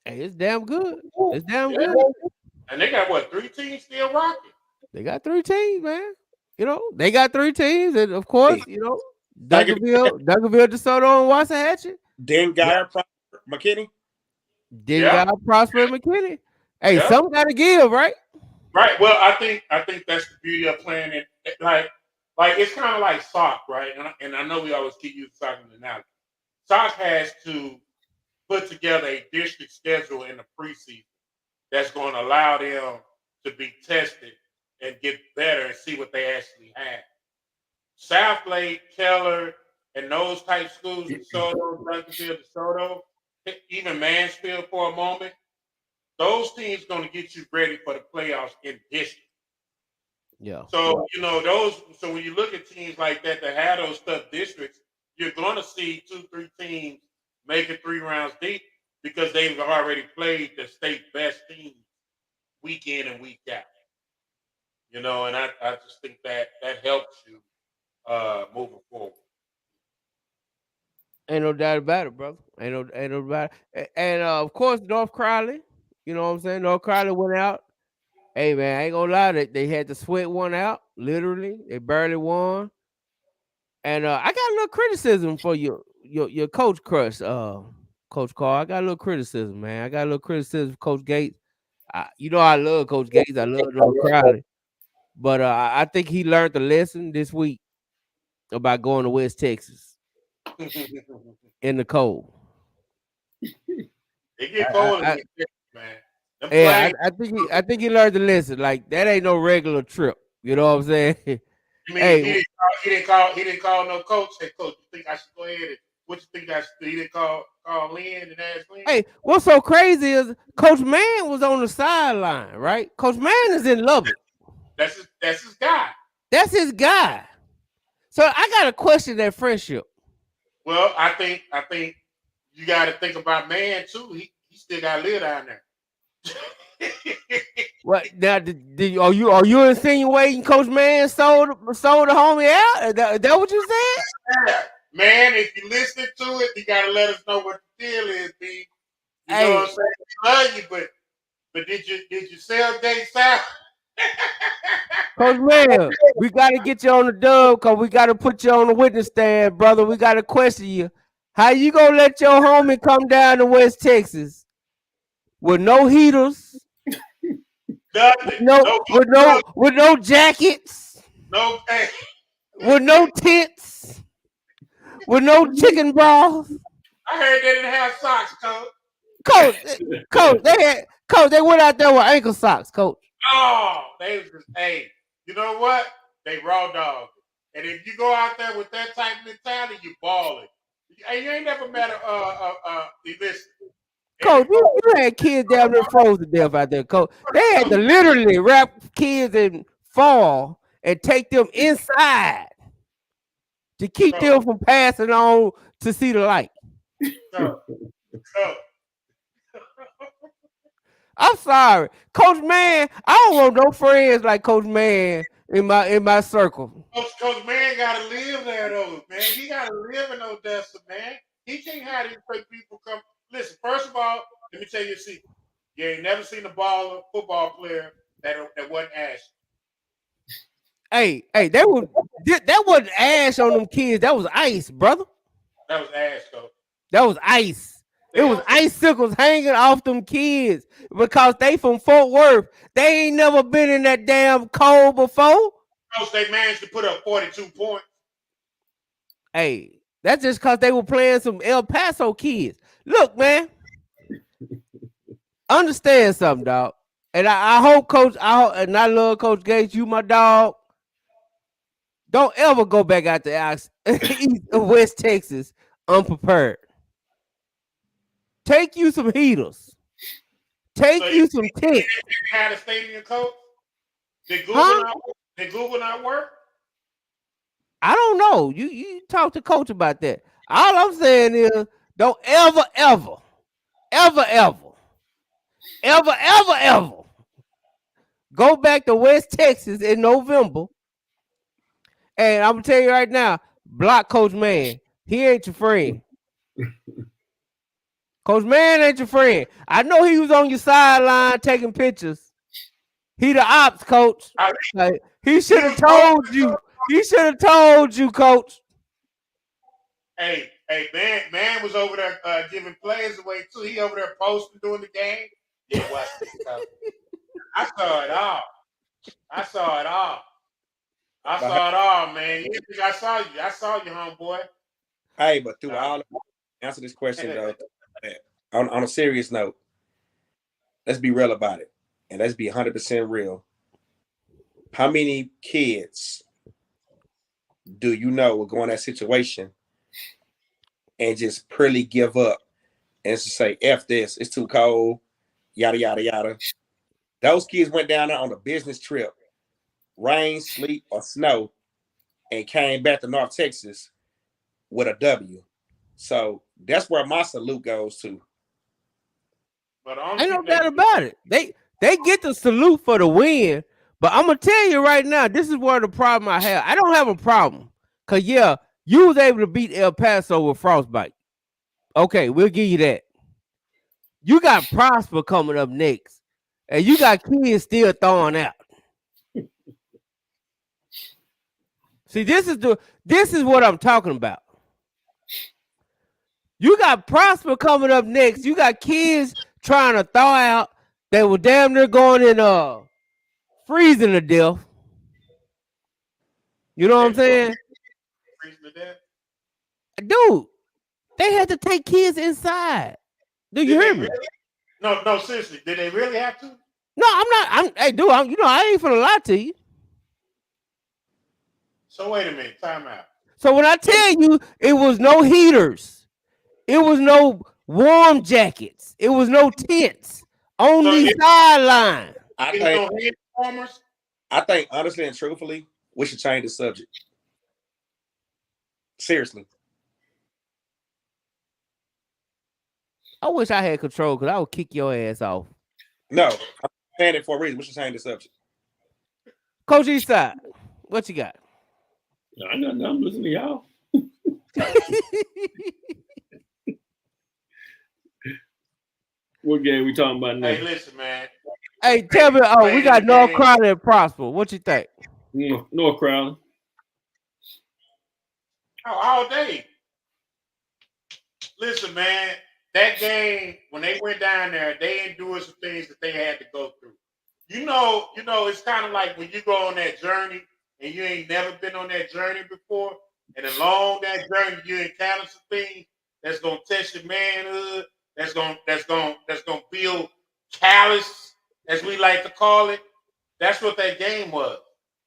Hey, it's damn good. It's damn good. And they got what, 3 teams still rocking? They got 3 teams, man. You know, they got 3 teams, and of course, you know, Duncanville, DeSoto, and Waxahachie. Dengar, McKinney. Dengar, Prosper, and McKinney. Hey, something got to give, right? Right. Well, I think that's the beauty of playing it. Like it's kind of like SOC, right? And I know we always keep using SOC in the analogy. SOC has to put together a district schedule in the preseason that's going to allow them to be tested and get better and see what they actually have. South Lake, Keller, and those type schools, DeSoto, Duncanville, DeSoto, even Mansfield for a moment, those teams going to get you ready for the playoffs in district. Yeah. So, you know, so when you look at teams like that have those tough districts, you're going to see 2-3 teams make it 3 rounds deep because they've already played the state best teams week in and week out. You know, and I just think that helps you moving forward. Ain't no doubt about it, brother. Ain't no doubt about it. And of course, North Crowley. You know what I'm saying? North Crowley went out. Hey man, I ain't gonna lie, they had to sweat one out. Literally, they barely won. And I got a little criticism for your coach crush, Coach Carl. I got a little criticism, man. I got a little criticism for Coach Gates. You know I love Coach Gates. I love North Crowley. But I think he learned the lesson this week about going to West Texas in the cold. It get cold in Texas, man. Yeah, I think he learned the lesson. Like that ain't no regular trip. You know what I'm saying? You mean he didn't call no coach? Hey, coach, you think I should go ahead and what you think I should do? He didn't call Lynn and ask Lynn? Hey, what's so crazy is Coach Mann was on the sideline, right? Coach Mann is in Lubbock. That's his guy. That's his guy. So I gotta question that friendship. Well, I think you got to think about Mann too. He still got to live down there. What now? Are you insinuating Coach Mann sold the homie out? Is that what you said? Yeah. Man, if you listen to it, you gotta let us know what the deal is, B. You know what I'm saying? We love you, but did you sell Gates out? Coach Mann, we gotta get you on the dub because we gotta put you on the witness stand, brother. We gotta question you. How you gonna let your homie come down to West Texas with no heaters? With no jackets, no pay, with no tents, with no chicken broth. I heard they didn't have socks, Coach. They went out there with ankle socks, Coach. Oh, they was just, hey, you know what? They raw dog. And if you go out there with that type of mentality, you balling. Hey, you ain't never met listen. Coach, you had kids down there frozen to death out there, Coach. They had to literally wrap kids in fall and take them inside to keep them from passing on to see the light. I'm sorry. Coach Mann, I don't want no friends like Coach Mann in my circle. Coach Man gotta live there though, man. He gotta live in Odessa, man. He can't have these people come. Listen, first of all, let me tell you a secret. You ain't never seen a football player that wasn't ashy. Hey, that wasn't ash on them kids. That was ice, brother. That was ash, though. That was ice. It was icicles hanging off them kids because they from Fort Worth. They ain't never been in that damn cold before. Coach, they managed to put up 42 points. Hey, that's just because they were playing some El Paso kids. Look, man, understand something, dog. And I hope, Coach, and I love Coach Gates, you my dog. Don't ever go back out to East West Texas unprepared. Take you some heaters. Take you some tents. Had a stadium coach? Did Google not work? I don't know. You talk to Coach about that. All I'm saying is don't ever go back to West Texas in November. And I'm gonna tell you right now, block Coach Man. He ain't your friend. Coach Man ain't your friend. I know he was on your sideline taking pictures. He the ops coach. Like, he should have told you. He should have told you, Coach. Hey, man was over there giving plays away too. He over there posting during the game. Yeah, watch this, Coach. I saw it all. I saw it all, man. I saw you. I saw you, homeboy. Hey, but through all, answer this question though. On a serious note, let's be real about it, and let's be 100% real. How many kids do you know will go in that situation and just purely give up and just say, "F this, it's too cold," yada yada yada? Those kids went down there on a business trip, rain, sleet, or snow, and came back to North Texas with a W. So that's where my salute goes to. But ain't no doubt about it. They get the salute for the win, but I'm gonna tell you right now, this is where the problem I have. I don't have a problem, cause yeah, you was able to beat El Paso with frostbite. Okay, we'll give you that. You got Prosper coming up next, and you got kids still throwing out. See, this is what I'm talking about. You got Prosper coming up next. You got kids trying to thaw out. They were damn near going in freezing to death. You know what I'm saying? Freezing to death? Dude, they had to take kids inside. Do you hear me? Really? No, seriously. Did they really have to? No, I'm not. Hey, dude, I ain't finna lie to you. So wait a minute. Time out. So when I tell you it was no heaters, it was no warm jackets, it was no tents on the sideline. I think honestly and truthfully, we should change the subject. Seriously. I wish I had control because I would kick your ass off. No, I'm saying it for a reason. We should change the subject. Coach Eastside, what you got? I'm listening to y'all. What game we talking about now? Hey, listen, man. Hey, tell me. Oh, we got North Crowley and Prosper. What you think? North Crowley. Oh, all day. Listen, man. That game, when they went down there, they endured some things that they had to go through. You know, it's kind of like when you go on that journey and you ain't never been on that journey before, and along that journey you encounter some things that's gonna test your manhood, that's gonna build callous, as we like to call it. That's what that game was.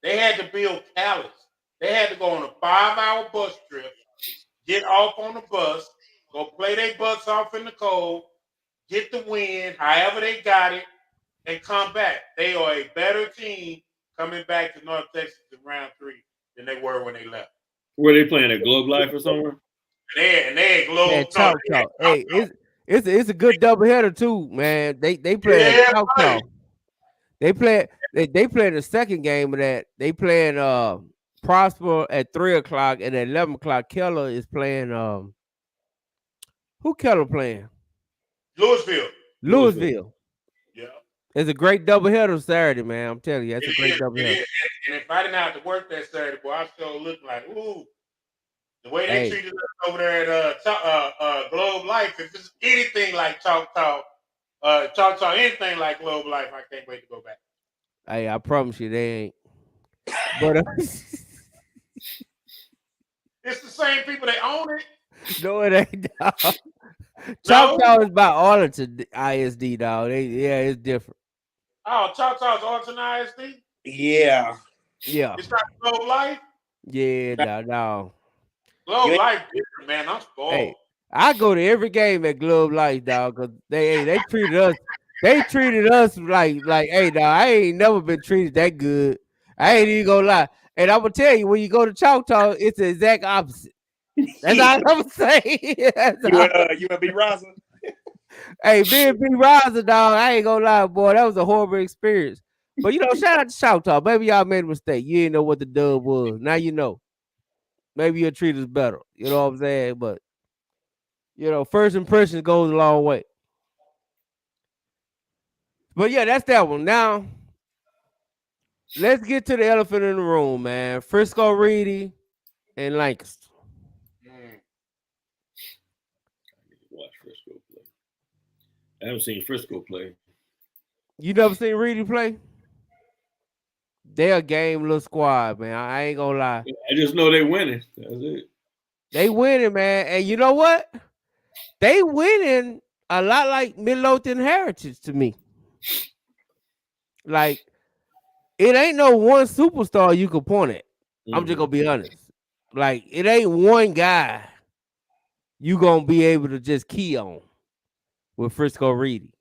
They had to build callous. They had to go on a 5-hour bus trip, get off on the bus, go play their butts off in the cold, get the win, however they got it, and come back. They are a better team coming back to North Texas in round 3 than they were when they left. Were they playing at Globe Life or somewhere? They Globe. Talk. Hey, it's a good doubleheader too, man. They play at Talk. They play the second game of that. They playing Prosper at 3:00 and at 11:00 Keller is playing who Keller playing? Louisville. Yeah. It's a great doubleheader Saturday, man. I'm telling you, that's a great doubleheader. And if I didn't have to work that Saturday, boy, I still look like, ooh, the way they treated us over there at Globe Life, if it's anything like Choctaw, anything like Globe Life, I can't wait to go back. Hey, I promise you they ain't. But it's the same people that own it. No, it ain't, dog. Choctaw is by Arlington ISD, dog. It's different. Oh, Choctaw's Arlington ISD? Yeah. Yeah. It's not Globe Life? Yeah, dog. Globe Life different, man. I'm spoiled. Hey, I go to every game at Globe Life, dog, because they treated us. They treated us like, hey, dog, I ain't never been treated that good. I ain't even gonna lie. And I'm gonna tell you, when you go to Choctaw, it's the exact opposite. That's all I'm gonna say. You wanna be Raza? Hey, being B Raza, dog, I ain't gonna lie, boy. That was a horrible experience. But shout out to Choctaw. Maybe y'all made a mistake. You didn't know what the dub was. Now you know. Maybe you'll treat us better. You know what I'm saying? But first impression goes a long way. But yeah, that's that one. Now, let's get to the elephant in the room, man. Frisco Reedy and Lancaster. Watch Frisco play. I haven't seen Frisco play. You never seen Reedy play? They're a game little squad, man. I ain't gonna lie. I just know they winning. That's it. They winning, man. And you know what? They winning a lot like Midlothian Heritage to me. Like, it ain't no one superstar you can point at. I'm just gonna be honest. Like, it ain't one guy you gonna be able to just key on with Frisco Reedy.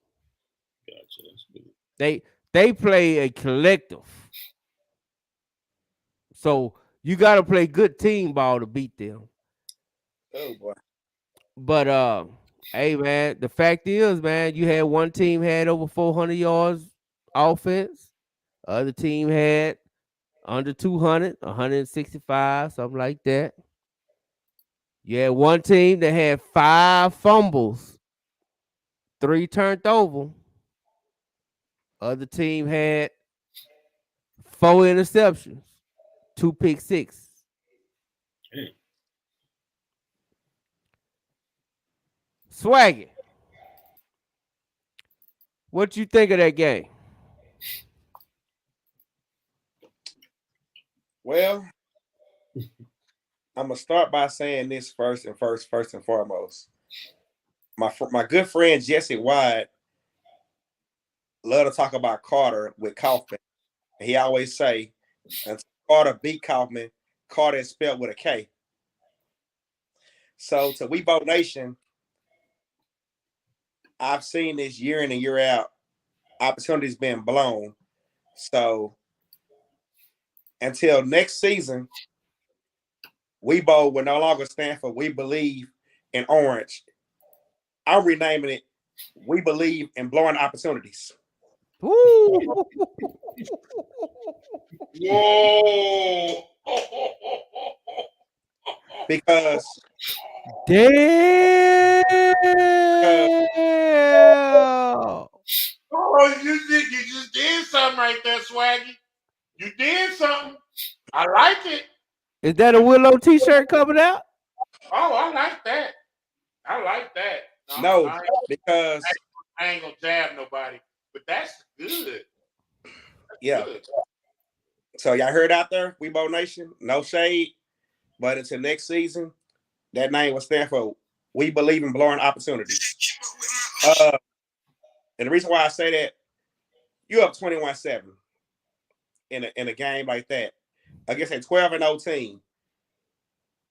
Gotcha. That's good. They play a collective. So you gotta play good team ball to beat them. Oh boy. But hey man, the fact is, man, you had one team had over 400 yards offense. Other team had under 200, 165, something like that. You had one team that had 5 fumbles, 3 turned over. Other team had 4 interceptions, 2 pick six. Hey. Swaggy, what you think of that game? Well, I'm gonna start by saying this first and foremost. My good friend Jesse White love to talk about Carter with Kaufman. He always say, until Carter beat Kaufman, Carter is spelled with a K. So to Weibo Nation, I've seen this year in and year out, opportunities being blown. So until next season, Weibo will no longer stand for We Believe in Orange. I'm renaming it We Believe in Blowing Opportunities. Woo! Whoa! Because damn! Oh, you just did something right there, Swaggy. You did something. I like it. Is that a Willow t-shirt coming out? Oh, I like that. I like that. No, because I ain't gonna jab nobody, but that's good. Yeah. Good. So y'all heard out there, Weibo Nation, no shade, but until next season, that name will stand for We Believe in Blowing Opportunities. And the reason why I say that, you up 21-7 in a game like that against a 12-0 team.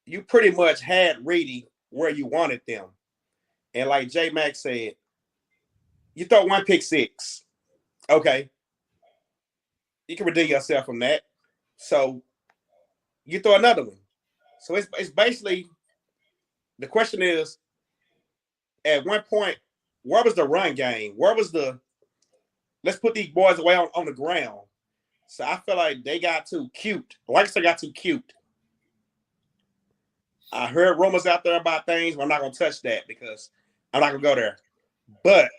You pretty much had Reedy where you wanted them. And like J Mac said, you throw 1 pick six. Okay. You can redeem yourself from that. So you throw another one. So it's basically, the question is, at one point, where was the run game? Where was the let's put these boys away on the ground. So I feel like they got too cute. Lancaster got too cute. I heard rumors out there about things, but I'm not gonna touch that because I'm not gonna go there. But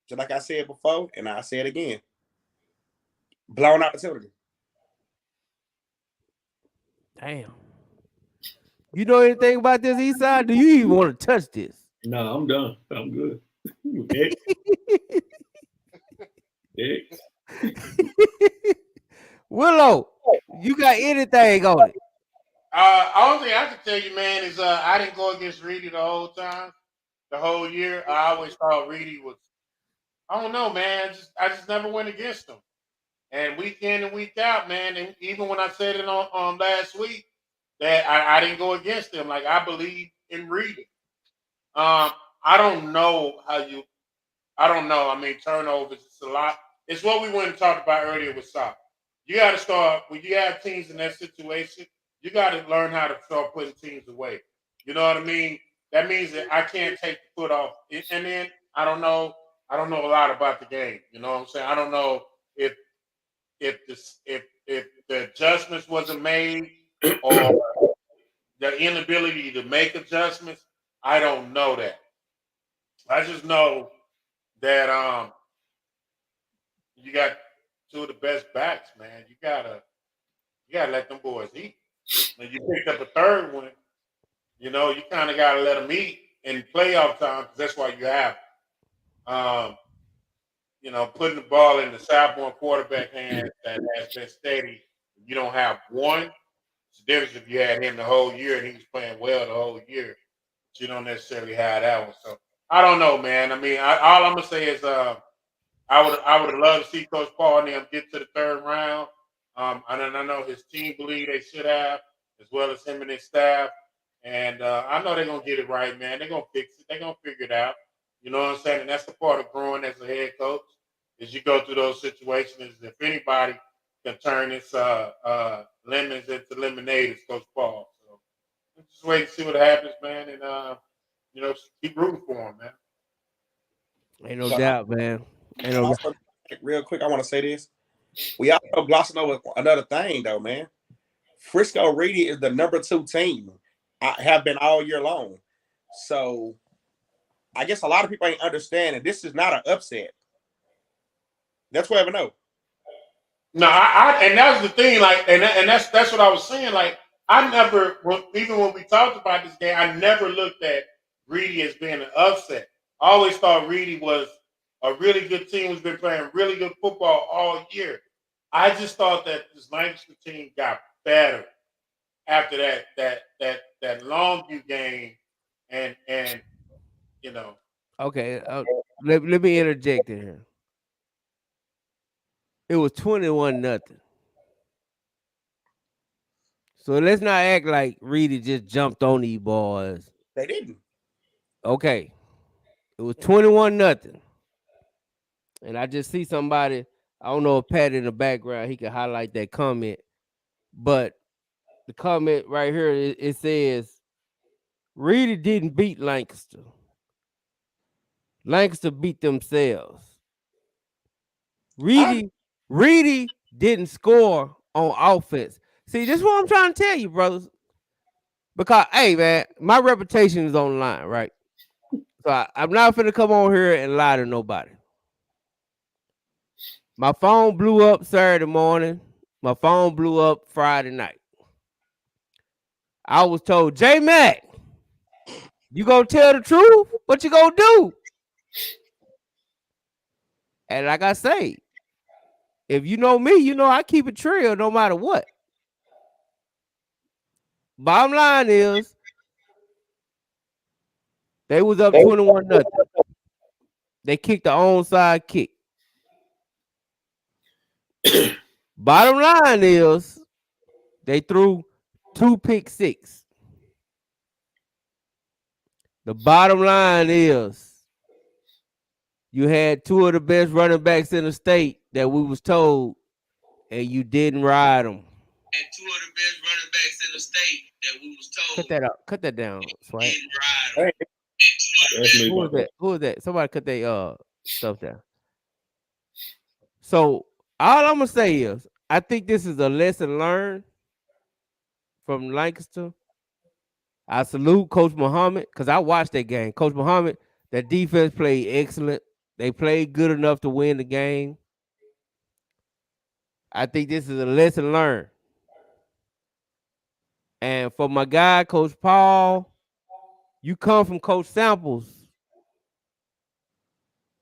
just like I said before, and I say it again, blown opportunity. Damn. You know anything about this East Side? Do you even want to touch this? No, I'm done. I'm good. Next. Willow, you got anything on it? Only thing I can tell you, man, is I didn't go against Reedy the whole time, the whole year. I always thought Reedy was, I don't know, man. I just never went against him. And week in and week out, man, and even when I said it on last week, that I didn't go against him. Like, I believe in Reedy. I don't know I don't know. I mean, turnovers, it's a lot. It's what we went and talked about earlier with soccer. You got to start, when you have teams in that situation, you got to learn how to start putting teams away. You know what I mean? That means that I can't take the foot off. And then I don't know a lot about the game. You know what I'm saying? I don't know if the adjustments wasn't made or the inability to make adjustments. I don't know that. I just know that you got two of the best backs, man. You gotta let them boys eat. When you picked up a third one, you know, you kind of gotta let them eat in playoff time because that's why you have, you know, putting the ball in the Southbourne quarterback hands that has been steady. You don't have one. It's the difference if you had him the whole year and he was playing well the whole year. But you don't necessarily have that one. So I don't know, man. I mean, all I'm gonna say is I would have loved to see Coach Paul and them get to the third round. And I know his team believe they should have, as well as him and his staff. And I know they're gonna get it right, man. They're gonna fix it. They're gonna figure it out. You know what I'm saying? And that's the part of growing as a head coach, is you go through those situations. If anybody can turn this lemons into lemonade, it's Coach Paul. So just wait and see what happens, man. And you know, keep rooting for him, man. Ain't no doubt, man. Ain't no Also, real quick, I want to say this. We also glossing over another thing, though, man. Frisco Reedy is the number 2 team. I have been all year long. So I guess a lot of people ain't understanding this is not an upset. That's what I know. No, I and that's the thing, like, and that's what I was saying. Like, I never, even when we talked about this game, I never looked at Reedy as being an upset. I always thought Reedy was a really good team, who's been playing really good football all year. I just thought that this Lancaster team got better after that Longview game, and you know. Okay, let me interject in here. It was 21-0. So let's not act like Reedy just jumped on these boys. They didn't. Okay. It was 21-0. And I just see somebody, I don't know if Pat in the background, he can highlight that comment. But the comment right here, it says, Reedy didn't beat Lancaster. Lancaster beat themselves. Reedy didn't score on offense. See, this is what I'm trying to tell you, brothers. Because, hey, man, my reputation is on the line, right? So I'm not finna come on here and lie to nobody. My phone blew up Saturday morning. My phone blew up Friday night. I was told, J Mac, you gonna tell the truth? What you gonna do? And like I say, if you know me, you know I keep it real no matter what. Bottom line is, they was up 21-0. They kicked the onside kick. Bottom line is, they threw 2 pick six. The bottom line is, you had 2 of the best running backs in the state that we was told, and you didn't ride them. And 2 of the best running backs in the state that we was told. Cut that out. Cut that down, Swipe. Didn't ride them. Who is that? Somebody cut their stuff down. So all I'm gonna say is, I think this is a lesson learned from Lancaster. I salute Coach Muhammad because I watched that game. Coach Muhammad, that defense played excellent. They played good enough to win the game. I think this is a lesson learned. And for my guy, Coach Paul, you come from Coach Samples.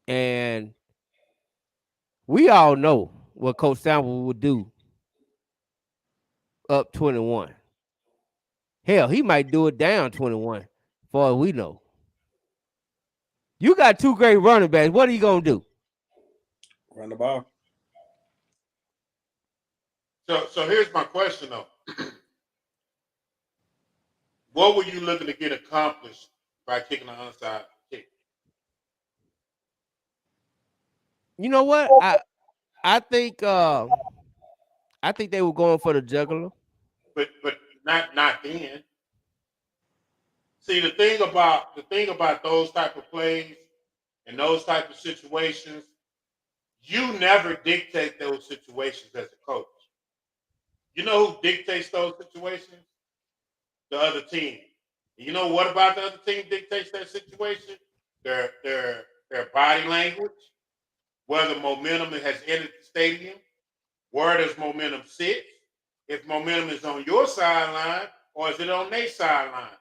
And we all know what Coach Samples would do up 21. Hell, he might do it down 21, for all we know. You got two great running backs. What are you going to do? Run the ball. So here's my question, though. What were you looking to get accomplished by kicking the onside kick? You know what? I think they were going for the juggler. But not then. See, the thing about those type of plays and those type of situations, you never dictate those situations as a coach. You know who dictates those situations? The other team. You know what about the other team dictates that situation? Their body language, whether momentum has entered the stadium, where does momentum sit, if momentum is on your sideline or is it on their sideline.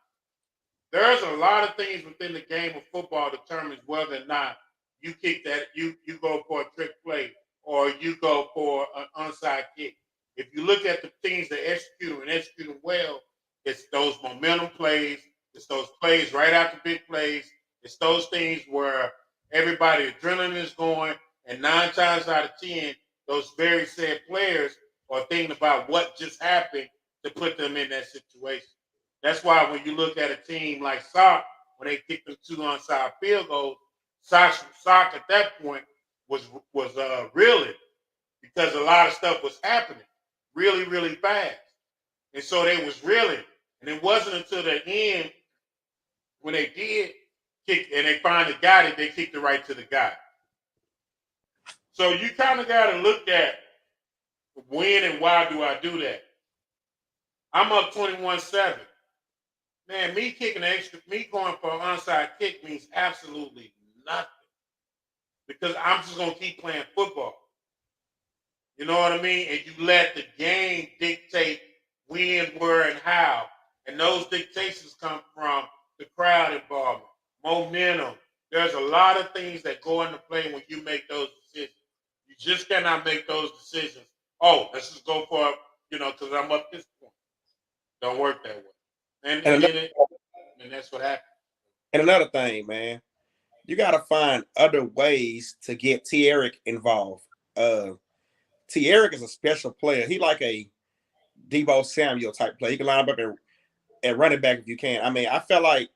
There's a lot of things within the game of football determines whether or not you kick that, you go for a trick play or you go for an onside kick. If you look at the things that execute well, it's those momentum plays, it's those plays right after big plays, it's those things where everybody adrenaline is going, and 9 times out of 10, those very said players are thinking about what just happened to put them in that situation. That's why when you look at a team like Sock, when they kicked them 2 onside field goals, Sock at that point was reeling because a lot of stuff was happening really, really fast. And so they was reeling. And it wasn't until the end when they did kick and they finally got it, they kicked it right to the guy. So you kind of got to look at when and why do I do that. I'm up 21-7. Man, me going for an onside kick means absolutely nothing because I'm just going to keep playing football. You know what I mean? And you let the game dictate when, where, and how. And those dictations come from the crowd involvement, momentum. There's a lot of things that go into play when you make those decisions. You just cannot make those decisions. Oh, let's just go for, because I'm up this point. Don't work that way. And that's what happened. And another thing, man, you got to find other ways to get T. Eric involved. T. Eric is a special player. He like a Deebo Samuel type player. He can line up at running back if you can. I mean, I felt like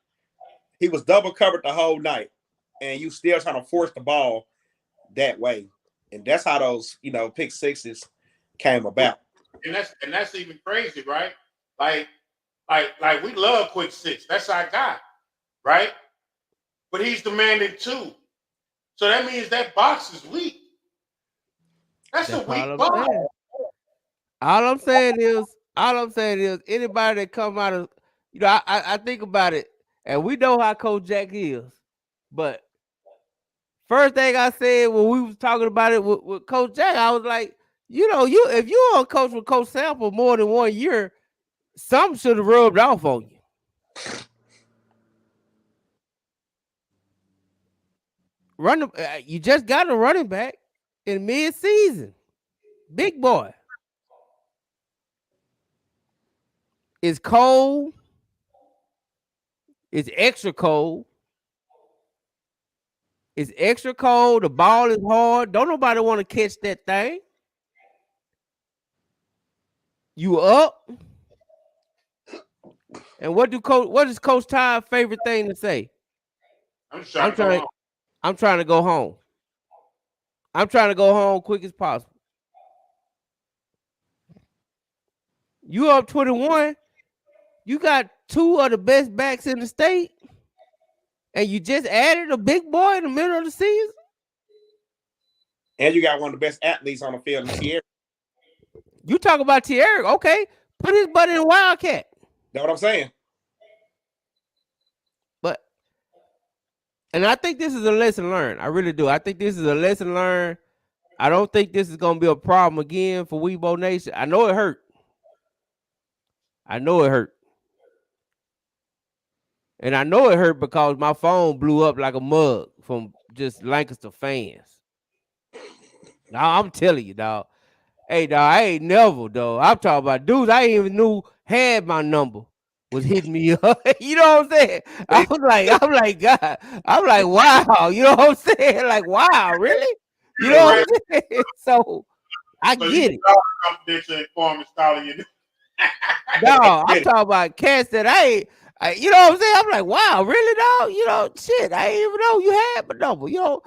he was double covered the whole night, and you still trying to force the ball that way. And that's how those, pick sixes came about. And that's even crazy, right? Like we love quick six. That's our guy, right? But he's demanding 2. So that means that box is weak. That's a weak box. All I'm saying is anybody that come out of, I think about it, and we know how Coach Jack is. But first thing I said when we was talking about it with Coach Jack, I was like, if you on coach with Coach Sample more than 1 year, something should have rubbed off on you. You just got a running back in mid-season. Big boy. It's cold. It's extra cold. It's extra cold. The ball is hard. Don't nobody want to catch that thing. You up. And what is Coach Ty's favorite thing to say? I'm trying to go home. I'm trying to go home quick as possible. You up 21. You got 2 of the best backs in the state. And you just added a big boy in the middle of the season. And you got one of the best athletes on the field in Thierry. You talk about Thierry, okay? Put his butt in a Wildcat. That's what I'm saying. But, and I think this is a lesson learned. I really do. I think this is a lesson learned. I don't think this is going to be a problem again for Weibo Nation. I know it hurt. And I know it hurt because my phone blew up like a mug from just Lancaster fans. Now, I'm telling you, dog. Hey, dog, I ain't never, dog. I'm talking about dudes I ain't even knew had my number was hitting me up. You know what I'm saying? I'm like, God. I'm like, wow. You know what I'm saying? Like, wow, really? You know what I'm saying? So, I get it. Confidential informants calling you. No, I'm talking about cats that you know what I'm saying? I'm like, wow, really, dog? You know, shit, I didn't even know you had my number, you know.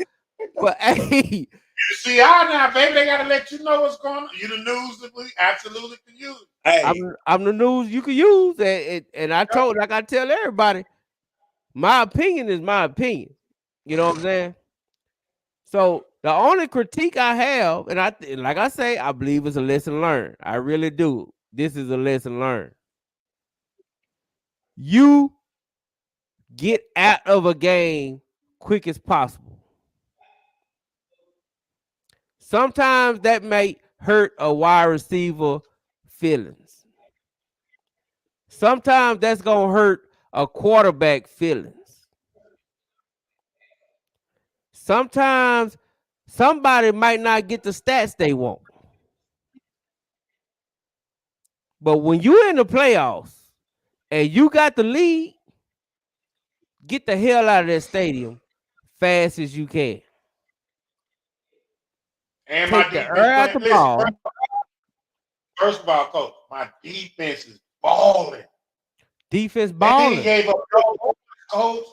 But hey, you see how now, baby, they gotta let you know what's going on. You the news that we absolutely can use. Hey, I'm the news you can use, and I told, like I tell everybody, my opinion is my opinion. You know what I'm saying? So the only critique I have, and like I say, I believe it's a lesson learned. I really do. This is a lesson learned. You get out of a game quick as possible. Sometimes that may hurt a wide receiver feelings. Sometimes that's going to hurt a quarterback feelings. Sometimes somebody might not get the stats they want. But when you're in the playoffs and you got the lead, get the hell out of that stadium fast as you can. And take my the defense air out the ball. First of all, coach, my defense is balling. Defense balling. They gave up no coach.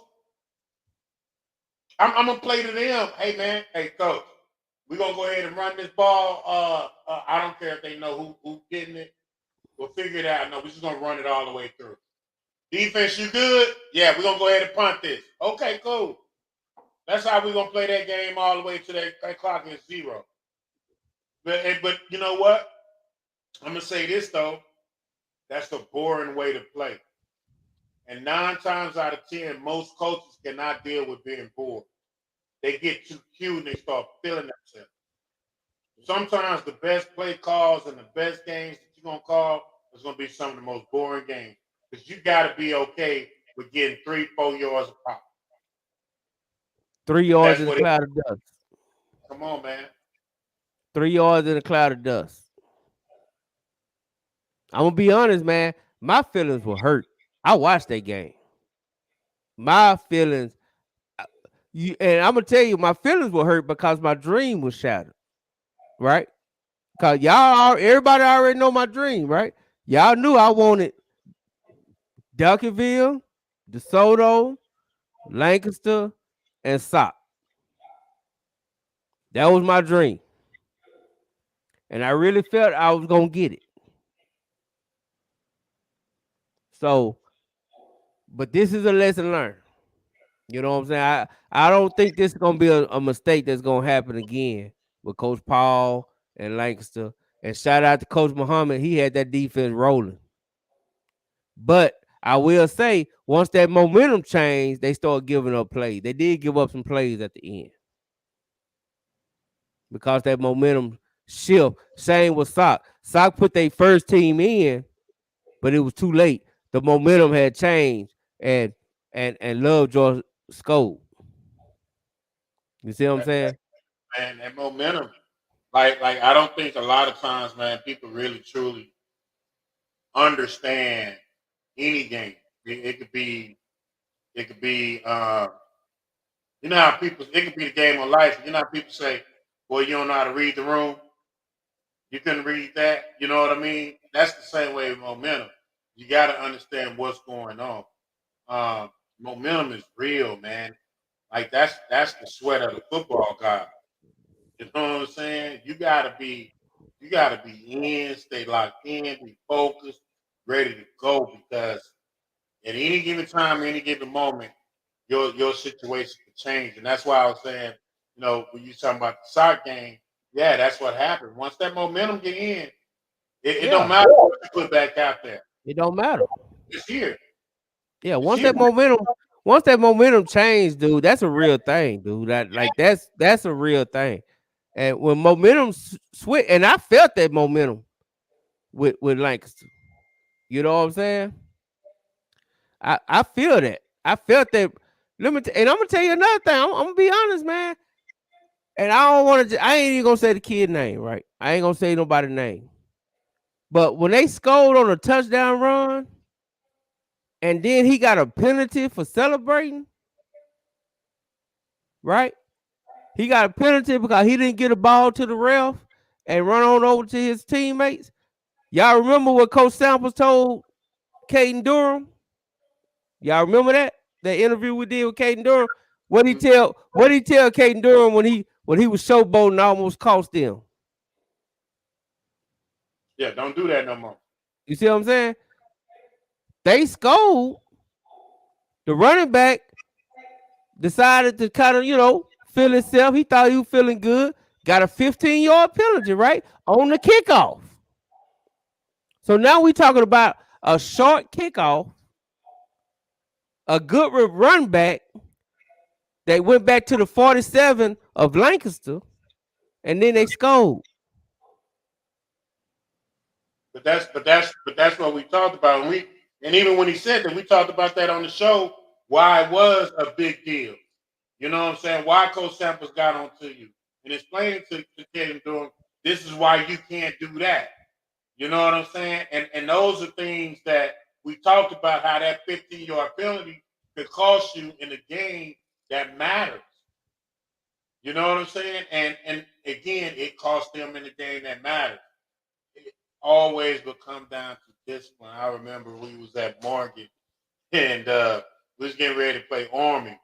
I'm gonna play to them. Hey man, hey coach, we're gonna go ahead and run this ball. I don't care if they know who's getting it. We'll figure it out. No, we're just gonna run it all the way through. Defense, you good? Yeah, we're gonna go ahead and punt this. Okay, cool. That's how we're gonna play that game all the way to that clock is 0. But you know what? I'm gonna say this though. That's a boring way to play. And 9 times out of 10, most coaches cannot deal with being bored. They get too cute and they start feeling themselves. Sometimes the best play calls and the best games that you're going to call is going to be some of the most boring games. Because you got to be okay with getting 3-4 yards a pop. 3 yards in a cloud of dust. Come on, man. 3 yards in a cloud of dust. I'm going to be honest, man. My feelings were hurt. I watched that game. My feelings, and I'm going to tell you, my feelings were hurt because my dream was shattered, right? Because everybody already know my dream, right? Y'all knew I wanted Duncanville, DeSoto, Lancaster, and Sock. That was my dream. And I really felt I was going to get it. So, but this is a lesson learned. You know what I'm saying? I don't think this is going to be a mistake that's going to happen again with Coach Paul and Lancaster. And shout out to Coach Muhammad. He had that defense rolling. But I will say, once that momentum changed, they started giving up plays. They did give up some plays at the end. Because that momentum shift. Same with Sock. Sock put their first team in, but it was too late. The momentum had changed, and Lovejoy scored. You see what I'm saying? Man, that momentum. Like I don't think a lot of times, man, people really truly understand any game. It could be you know how people, it could be the game of life. You know how people say, boy, you don't know how to read the room. You couldn't read that. You know what I mean? That's the same way with momentum. You got to understand what's going on. Momentum is real, man. Like that's the sweat of the football guy. You know what I'm saying? You gotta be in, stay locked in, be focused, ready to go, because at any given time, any given moment, your situation could change. And that's why I was saying, you know, when you talking about the soccer game, Yeah, that's what happened. Once that momentum get in, it don't matter what you put back out there. It don't matter. It's here. Yeah, once that momentum changed, dude, that's a real thing, dude. That's a real thing. And when momentum switch, and I felt that momentum with Lancaster. You know what I'm saying? I feel that. I felt that. And I'm gonna tell you another thing. I'm gonna be honest, man. And I don't want to. I ain't even gonna say the kid name, right? I ain't gonna say nobody's name. But when they scored on a touchdown run, and then he got a penalty for celebrating, right? He got a penalty because he didn't get a ball to the ref and run on over to his teammates. Y'all remember what Coach Samples told Caden Durham? Y'all remember that interview we did with Caden Durham? What he tell Caden Durham when he was showboating and almost cost them? Yeah, don't do that no more. You see what I'm saying? They scored. The running back decided to kind of, feel himself. He thought he was feeling good. Got a 15-yard penalty, right? On the kickoff. So now we're talking about a short kickoff, a good run back that went back to the 47 of Lancaster, and then they scored. But that's what we talked about. And even when he said that, we talked about that on the show, why it was a big deal. You know what I'm saying? Why Coach Samples got onto you and explaining to Caden Durham, this is why you can't do that. You know what I'm saying? And those are things that we talked about, how that 15-yard penalty could cost you in a game that matters. You know what I'm saying? And again, it cost them in a game that matters. It always will come down to discipline. I remember we was at Morgan and we was getting ready to play Army.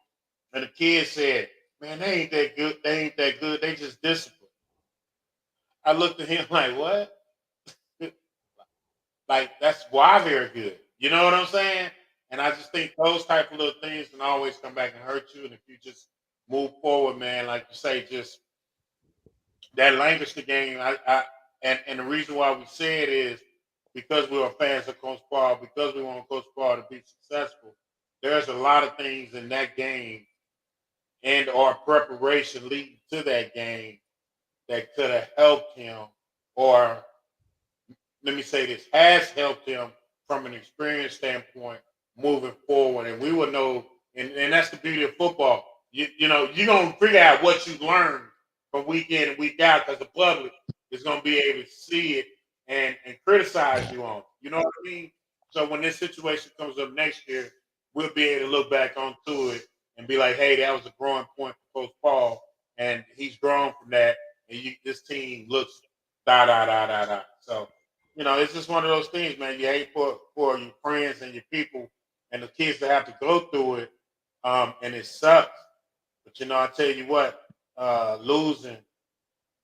And the kid said, man, they ain't that good. They ain't that good. They just disciplined. I looked at him like, what? Like, that's why they're good. You know what I'm saying? And I just think those type of little things can always come back and hurt you. And if you just move forward, man, like you say, just that Lancaster game, and the reason why we say it is because we are fans of Coach Paul, because we want Coach Paul to be successful. There's a lot of things in that game and our preparation leading to that game that could have helped him, or let me say this, has helped him from an experience standpoint moving forward. And we will know, and that's the beauty of football. You know, you're going to figure out what you learned from week in and week out because the public is going to be able to see it and criticize you on it. You know what I mean? So when this situation comes up next year, we'll be able to look back onto it and be like, hey, that was a growing point for Coach Paul, and he's grown from that, and this team looks da. So, you know, it's just one of those things, man. You hate for your friends and your people and the kids that have to go through it, and it sucks. But, you know, I tell you what, losing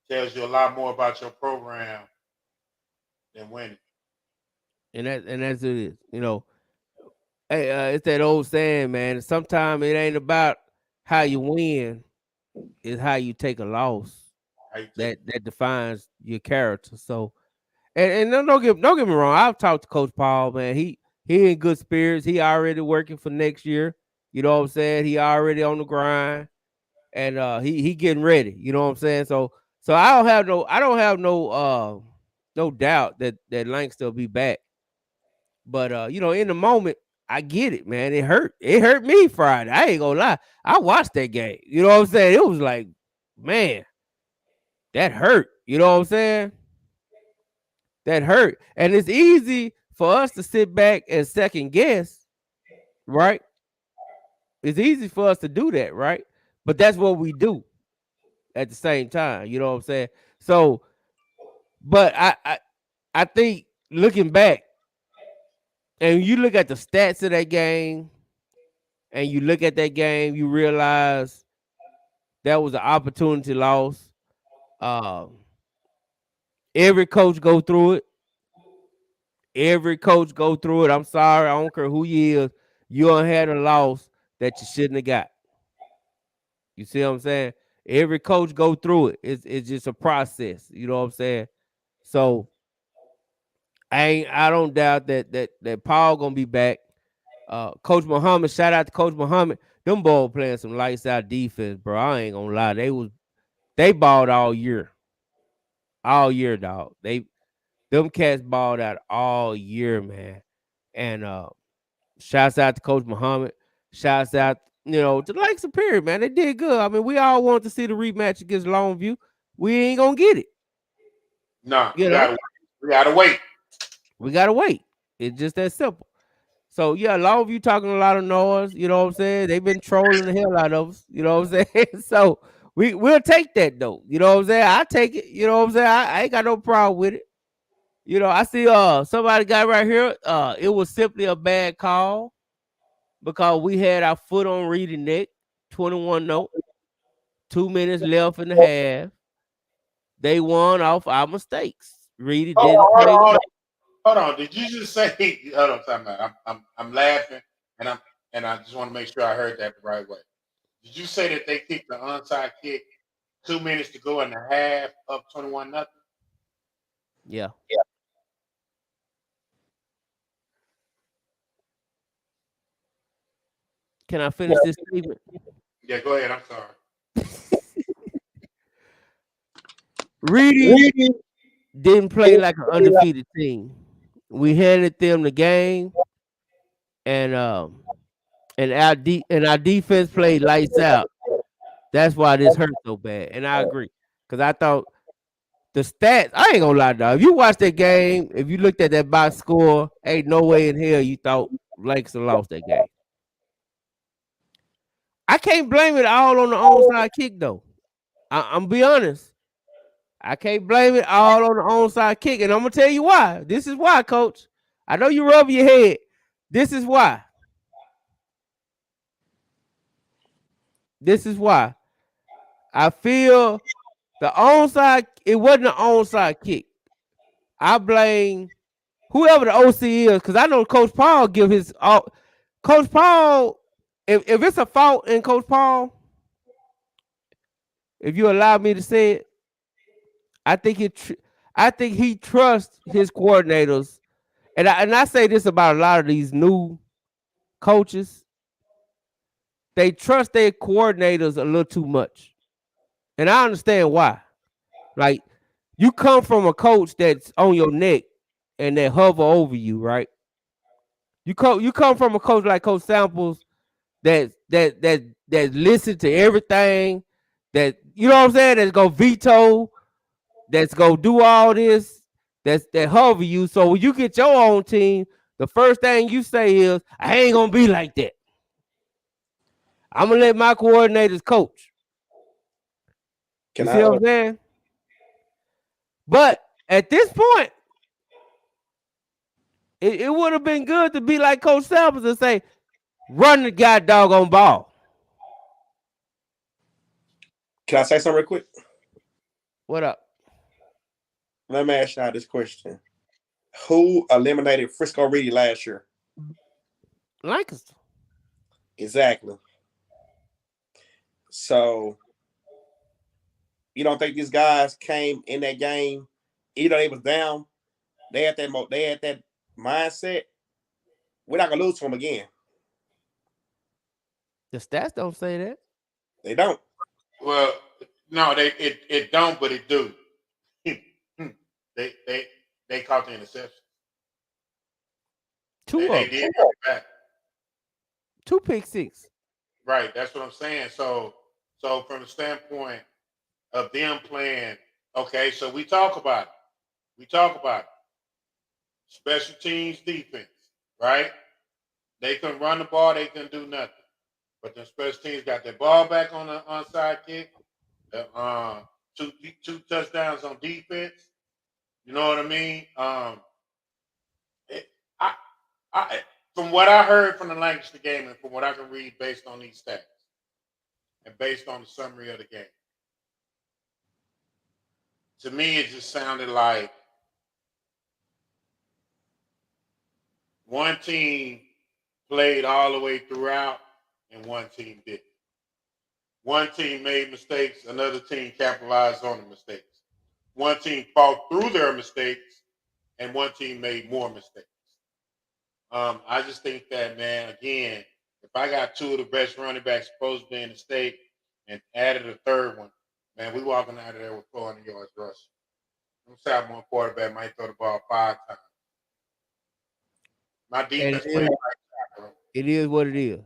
tells you a lot more about your program than winning. And that's it is. You know, hey, it's that old saying, man. Sometimes it ain't about how you win, it's how you take a loss that defines your character. So, and don't get me wrong. I've talked to Coach Paul, man. He in good spirits. He already working for next year. You know what I'm saying? He already on the grind, and he getting ready. You know what I'm saying? So I don't have no doubt that Lancaster will be back. But you know, in the moment, I get it, man. It hurt. It hurt me Friday. I ain't gonna lie. I watched that game. You know what I'm saying? It was like, man, that hurt. You know what I'm saying? That hurt. And it's easy for us to sit back and second guess, right? It's easy for us to do that, right? But that's what we do at the same time. You know what I'm saying? So, but I think looking back, and you look at the stats of that game, and you look at that game, you realize that was an opportunity loss. Every coach go through it. Every coach go through it. I'm sorry, I don't care who you is. You done had a loss that you shouldn't have got. You see what I'm saying? Every coach go through it. It's just a process. You know what I'm saying? So I don't doubt that Paul gonna be back. Coach Muhammad, shout out to Coach Muhammad. Them boys playing some lights out defense, bro. I ain't gonna lie. They balled all year. All year, dog. Them cats balled out all year, man. And shouts out to Coach Muhammad. Shouts out, to Lake Superior, man. They did good. I mean, we all wanted to see the rematch against Longview. We ain't gonna get it. No, we gotta wait. We gotta wait. It's just that simple. So yeah, Longview talking a lot of noise. You know what I'm saying? They've been trolling the hell out of us. You know what I'm saying? So we'll take that though. You know what I'm saying? I take it. You know what I'm saying? I ain't got no problem with it. I see somebody got right here. It was simply a bad call because we had our foot on Reedy neck, 21 note, 2 minutes left in the half. They won off our mistakes. Reedy didn't play. Hold on. Did you just say? Hold on, time out. I'm laughing, and I just want to make sure I heard that the right way. Did you say that they kicked the onside kick 2 minutes to go in the half, up 21-0? Yeah. Can I finish this statement? Yeah, go ahead. I'm sorry. Reedy didn't play like an undefeated team. We handed them the game, and our defense played lights out. That's why this hurt so bad. And I agree, because I thought the stats. I ain't gonna lie, dog. If you watched that game, if you looked at that box score, ain't no way in hell you thought Langston lost that game. I can't blame it all on the onside kick, though. I'm be honest. I can't blame it all on the onside kick, and I'm gonna tell you why. This is why, Coach. I know you rub your head. This is why. This is why. I feel the onside. It wasn't an onside kick. I blame whoever the OC is, because I know Coach Paul give his. Coach Paul, if it's a fault in Coach Paul, if you allow me to say it, I think he trusts his coordinators, and I say this about a lot of these new coaches. They trust their coordinators a little too much, and I understand why. Like, you come from a coach that's on your neck and that hover over you, right? You come from a coach like Coach Samples that listen to everything, that you know what I'm saying, that's gonna veto, that's gonna do all this, that hover you. So when you get your own team, the first thing you say is, I ain't gonna be like that. I'm gonna let my coordinators coach. You see what I'm saying? But at this point, it would have been good to be like Coach Samples and say, run the guy doggone ball. Can I say something real quick? What up? Let me ask y'all this question. Who eliminated Frisco Reedy last year? Lancaster. Exactly. So, you don't think these guys came in that game, even though they was down, they had that mindset, we're not going to lose to them again. The stats don't say that. They don't. Well, no, it don't, but it do. They caught the interception. They did get back. 2 pick six. Right, that's what I'm saying. So from the standpoint of them playing, okay, so we talk about it. Special teams defense, right? They couldn't run the ball, they couldn't do nothing. But the special teams got their ball back on the onside kick. Two touchdowns on defense. You know what I mean? From what I heard from the Lancaster game and from what I can read based on these stats and based on the summary of the game, to me it just sounded like one team played all the way throughout and one team didn't. One team made mistakes, another team capitalized on the mistakes. One team fought through their mistakes, and one team made more mistakes. I just think that, man, again, if I got two of the best running backs supposed to be in the state and added a third one, man, we walking out of there with 400 yards rushing. I'm sophomore quarterback might throw the ball 5 times. My defense playing like it is what it is.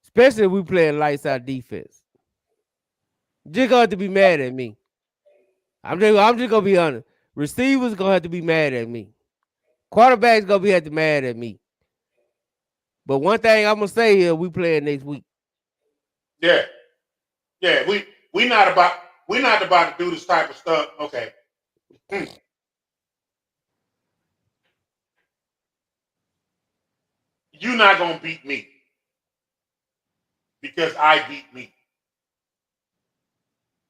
Especially if we playing lights out defense. Just gonna have to be mad at me. I'm just gonna be honest. Receivers gonna have to be mad at me. Quarterbacks gonna have to be mad at me. But one thing I'm gonna say here, we playing next week. Yeah. Yeah, we're not about to do this type of stuff. Okay. You're not gonna beat me because I beat me.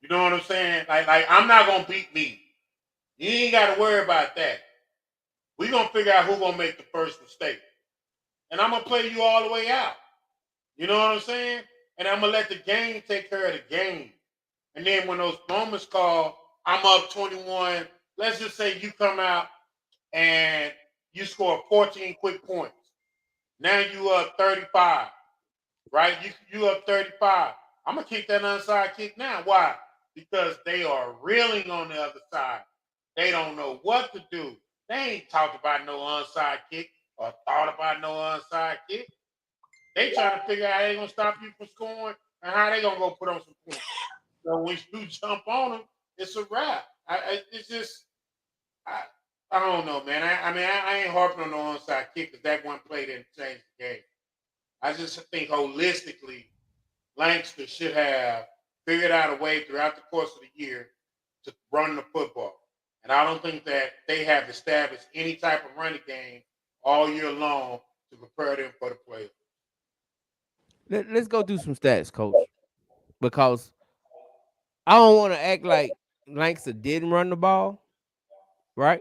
You know what I'm saying? Like I'm not gonna beat me. You ain't gotta worry about that. We're gonna figure out who's gonna make the first mistake. And I'm gonna play you all the way out. You know what I'm saying? And I'm gonna let the game take care of the game. And then when those moments call, I'm up 21. Let's just say you come out and you score 14 quick points. Now you up 35, right? You up 35. I'm gonna kick that onside kick now. Why? Because they are reeling on the other side. They don't know what to do. They ain't talked about no onside kick or thought about no onside kick. They trying to figure out how they gonna stop you from scoring and how they gonna go put on some points. So when you jump on them, it's a wrap. It's just, I don't know, man. I ain't harping on the onside kick because that one play didn't change the game. I just think holistically, Lancaster should have figured out a way throughout the course of the year to run the football. And I don't think that they have established any type of running game all year long to prepare them for the playoffs. Let's go through some stats, Coach, because I don't want to act like Lancaster didn't run the ball, right?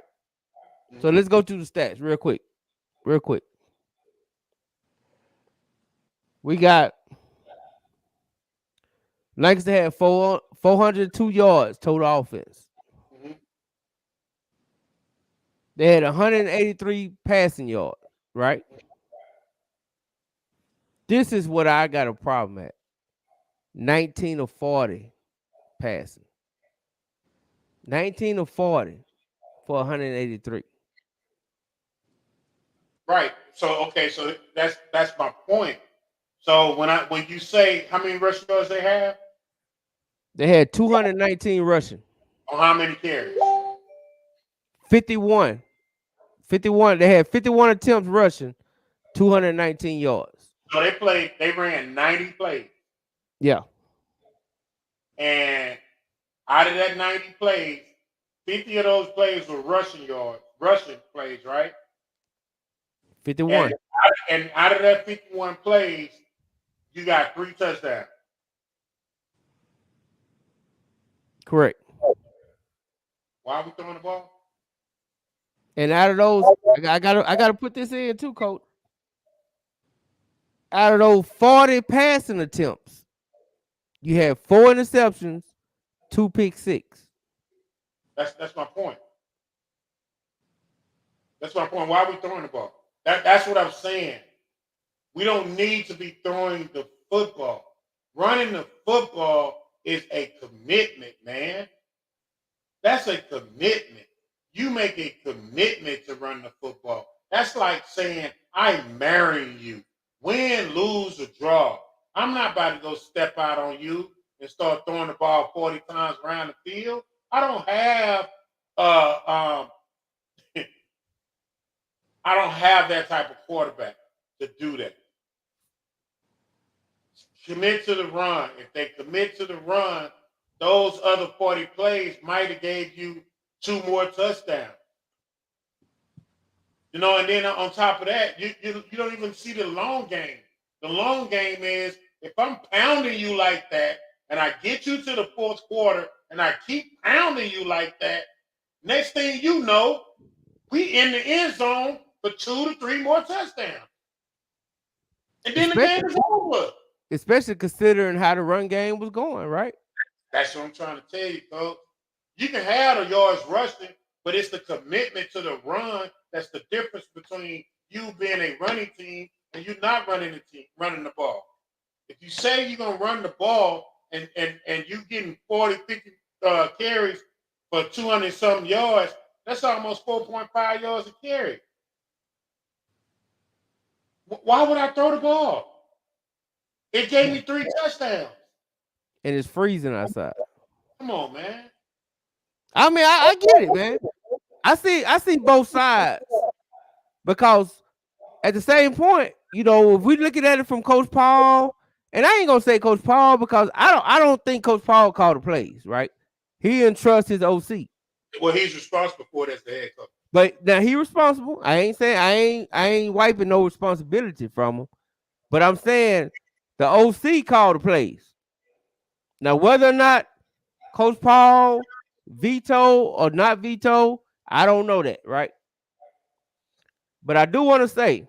So let's go through the stats real quick. We got Lancaster had 402 yards total offense. Mm-hmm. They had 183 passing yards, right? This is what I got a problem at. 19 of 40 passing. 19 of 40 for 183. Right. So okay. So that's my point. So when you say how many rushing yards they have, they had 219 rushing. On how many carries? 51. 51. They had 51 attempts rushing, 219 yards. So they ran 90 plays. Yeah. And out of that 90 plays, 50 of those plays were rushing plays, right? 51. And out of that 51 plays, you got 3 touchdowns. Correct. Why are we throwing the ball? And out of those, I gotta put this in too, Coach. Out of those 40 passing attempts, you had 4 interceptions, 2 pick six. That's my point. That's my point. Why are we throwing the ball? That's what I'm saying. We don't need to be throwing the football. Running the football is a commitment, man. That's a commitment. You make a commitment to run the football. That's like saying, I'm marrying you. Win, lose, or draw. I'm not about to go step out on you and start throwing the ball 40 times around the field. I don't have that type of quarterback to do that. Commit to the run. If they commit to the run, those other 40 plays might have gave you 2 more touchdowns. And then on top of that, you don't even see the long game. The long game is if I'm pounding you like that and I get you to the 4th quarter and I keep pounding you like that, next thing you know, we in the end zone for 2 to 3 more touchdowns. And then the game is over. especially considering how the run game was going, right? That's what I'm trying to tell you, Coach. You can have the yards rushing, but it's the commitment to the run that's the difference between you being a running team and you not running the ball. If you say you're gonna run the ball and you getting 40, 50 carries for 200 something yards, that's almost 4.5 yards a carry. Why would I throw the ball? It gave me 3 touchdowns. And it's freezing outside. Come on, man. I mean, I get it, man. I see both sides because at the same point, you know, if we looking at it from Coach Paul, and I ain't gonna say Coach Paul because I don't think Coach Paul called the plays, right? He entrusts his OC. Well, he's responsible for it as the head coach. But now he responsible. I ain't saying I ain't wiping no responsibility from him. But I'm saying the OC called the plays. Now whether or not Coach Paul veto or not veto, I don't know that, right? But I do want to say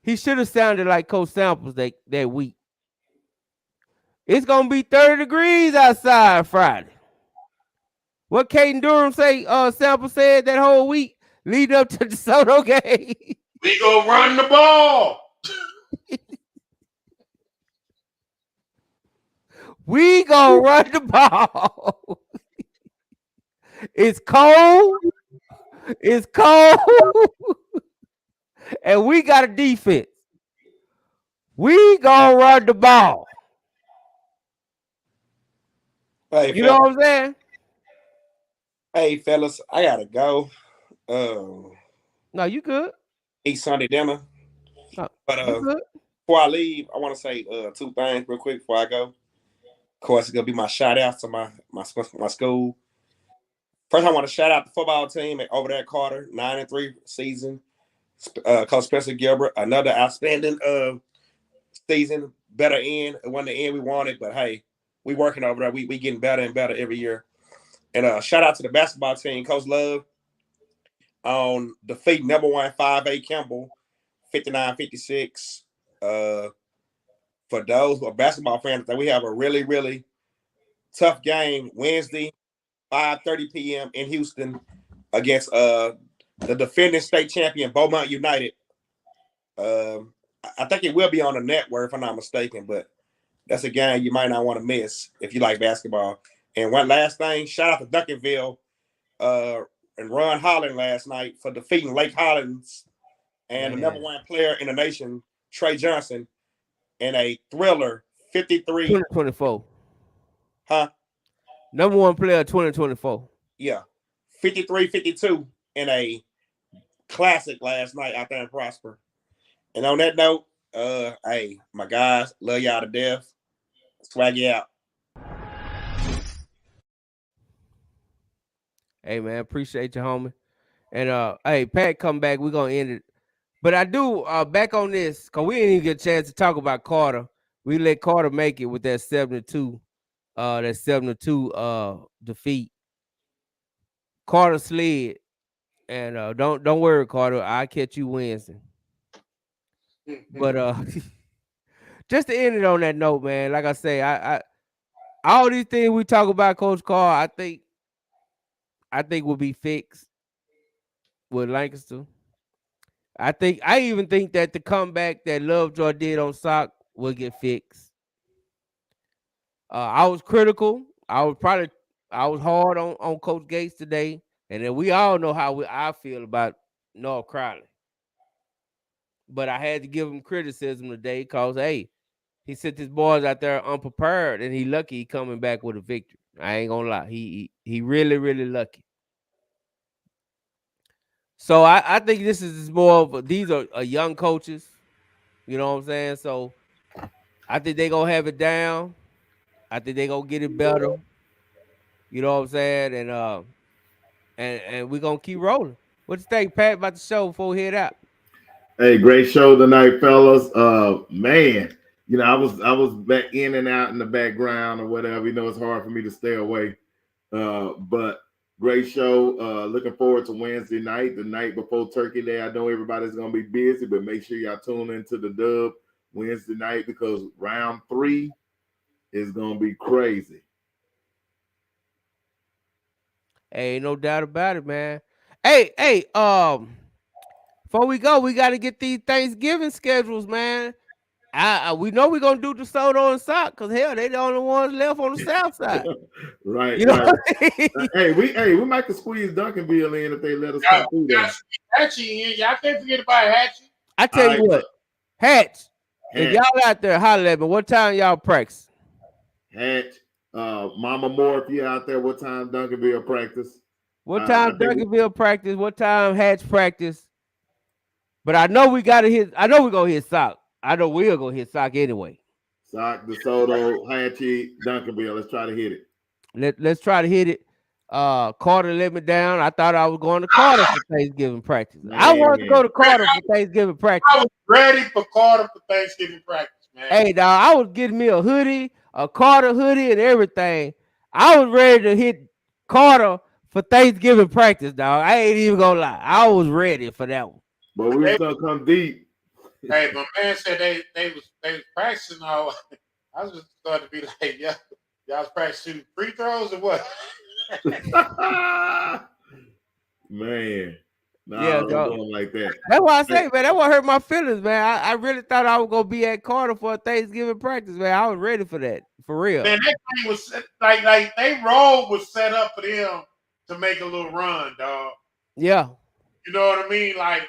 he should have sounded like Coach Samples that week. It's gonna be 30 degrees outside Friday. What Caden Durham say? Sample said that whole week leading up to the DeSoto game. We gonna run the ball. We gonna run the ball. It's cold. It's cold. And we got a defense. We gonna run the ball. Hey, you know what I'm saying? Hey, fellas, I gotta go. No, you good. Eat Sunday dinner. No, but you good. Before I leave, I want to say 2 things real quick before I go. Of course, it's gonna be my shout out to my school. First, I want to shout out the football team over there at Carter, 9-3 season. Coach Spencer Gilbert, another outstanding season, better end. It wasn't the end we wanted, but hey, we working over there. We getting better and better every year. And shout out to the basketball team, Coach Love, on defeating number 1 5A Campbell, 59-56. For those who are basketball fans, we have a really, really tough game Wednesday, 5:30 p.m. in Houston against the defending state champion Beaumont United. I think it will be on the network if I'm not mistaken, but that's a game you might not want to miss if you like basketball. And one last thing, shout out to Duncanville and Ron Holland last night for defeating Lake Hollins and the number 1 player in the nation, Trey Johnson, in a thriller 53 2024. Huh? Number 1 player 2024. Yeah. 53-52 in a classic last night out there in Prosper. And on that note, hey, my guys, love y'all to death. Swag you out. Hey man, appreciate you, homie. And hey, Pat, come back. We're gonna end it. But I do back on this, because we didn't even get a chance to talk about Carter. We let Carter make it with that 7-2, defeat. Carter slid. And don't worry, Carter, I'll catch you Wednesday. But just to end it on that note, man, like I say, I all these things we talk about, Coach Carr, I think will be fixed with Lancaster. I even think that the comeback that Lovejoy did on Sock will get fixed. I was critical. I was hard on Coach Gates today, and then we all know how I feel about North Crowley. But I had to give him criticism today because, hey, he sent his boys out there unprepared, and he lucky he coming back with a victory. I ain't gonna lie, he really, really lucky. So I think this is more of these are young coaches, you know what I'm saying? So I think they gonna have it down. I think they gonna get it better. You know what I'm saying? And we're gonna keep rolling. What you think, Pat, about the show before we head out? Hey, great show tonight, fellas. Man, you know, I was back in and out in the background or whatever. You know, it's hard for me to stay away. But great show. Looking forward to Wednesday night, the night before Turkey Day. I know everybody's gonna be busy, but make sure y'all tune into the Dub Wednesday night because round 3 is gonna be crazy. Hey, no doubt about it, man. Hey, before we go, we got to get these Thanksgiving schedules, man. We know we're gonna do DeSoto and Sock because hell, they the only ones left on the south side. Right, You know right. We might could squeeze Duncanville in if they let us come through there. Hatchie in. Y'all can't forget about Hatchie. I tell you what, Hatch, if y'all out there, holler at me. What time y'all practice? Hatch, Mama Moore, if you out there, what time Duncanville practice? What time Duncanville practice? What time Hatch practice? But I know we gotta hit. I know we're gonna hit Sock. I know we're gonna hit Sock anyway. Sock, DeSoto, Hatchie, Duncanville. Let's try to hit it. Let's try to hit it. Carter let me down. I thought I was going to Carter for Thanksgiving practice. Man. I wanted to go to Carter for Thanksgiving practice. I was ready for Carter for Thanksgiving practice, man. Hey, dog, I was getting me a hoodie, a Carter hoodie, and everything. I was ready to hit Carter for Thanksgiving practice, dog. I ain't even gonna lie. I was ready for that one. But we was gonna come deep. Hey, my man said they was practicing all. I was just starting to be like, y'all was practicing free throws or what? Man, yeah, going like that. That's why I say, man, that what hurt my feelings, man. I really thought I was gonna be at Carter for a Thanksgiving practice, man. I was ready for that, for real. Man, that thing was like they road was set up for them to make a little run, dog. Yeah, you know what I mean. Like,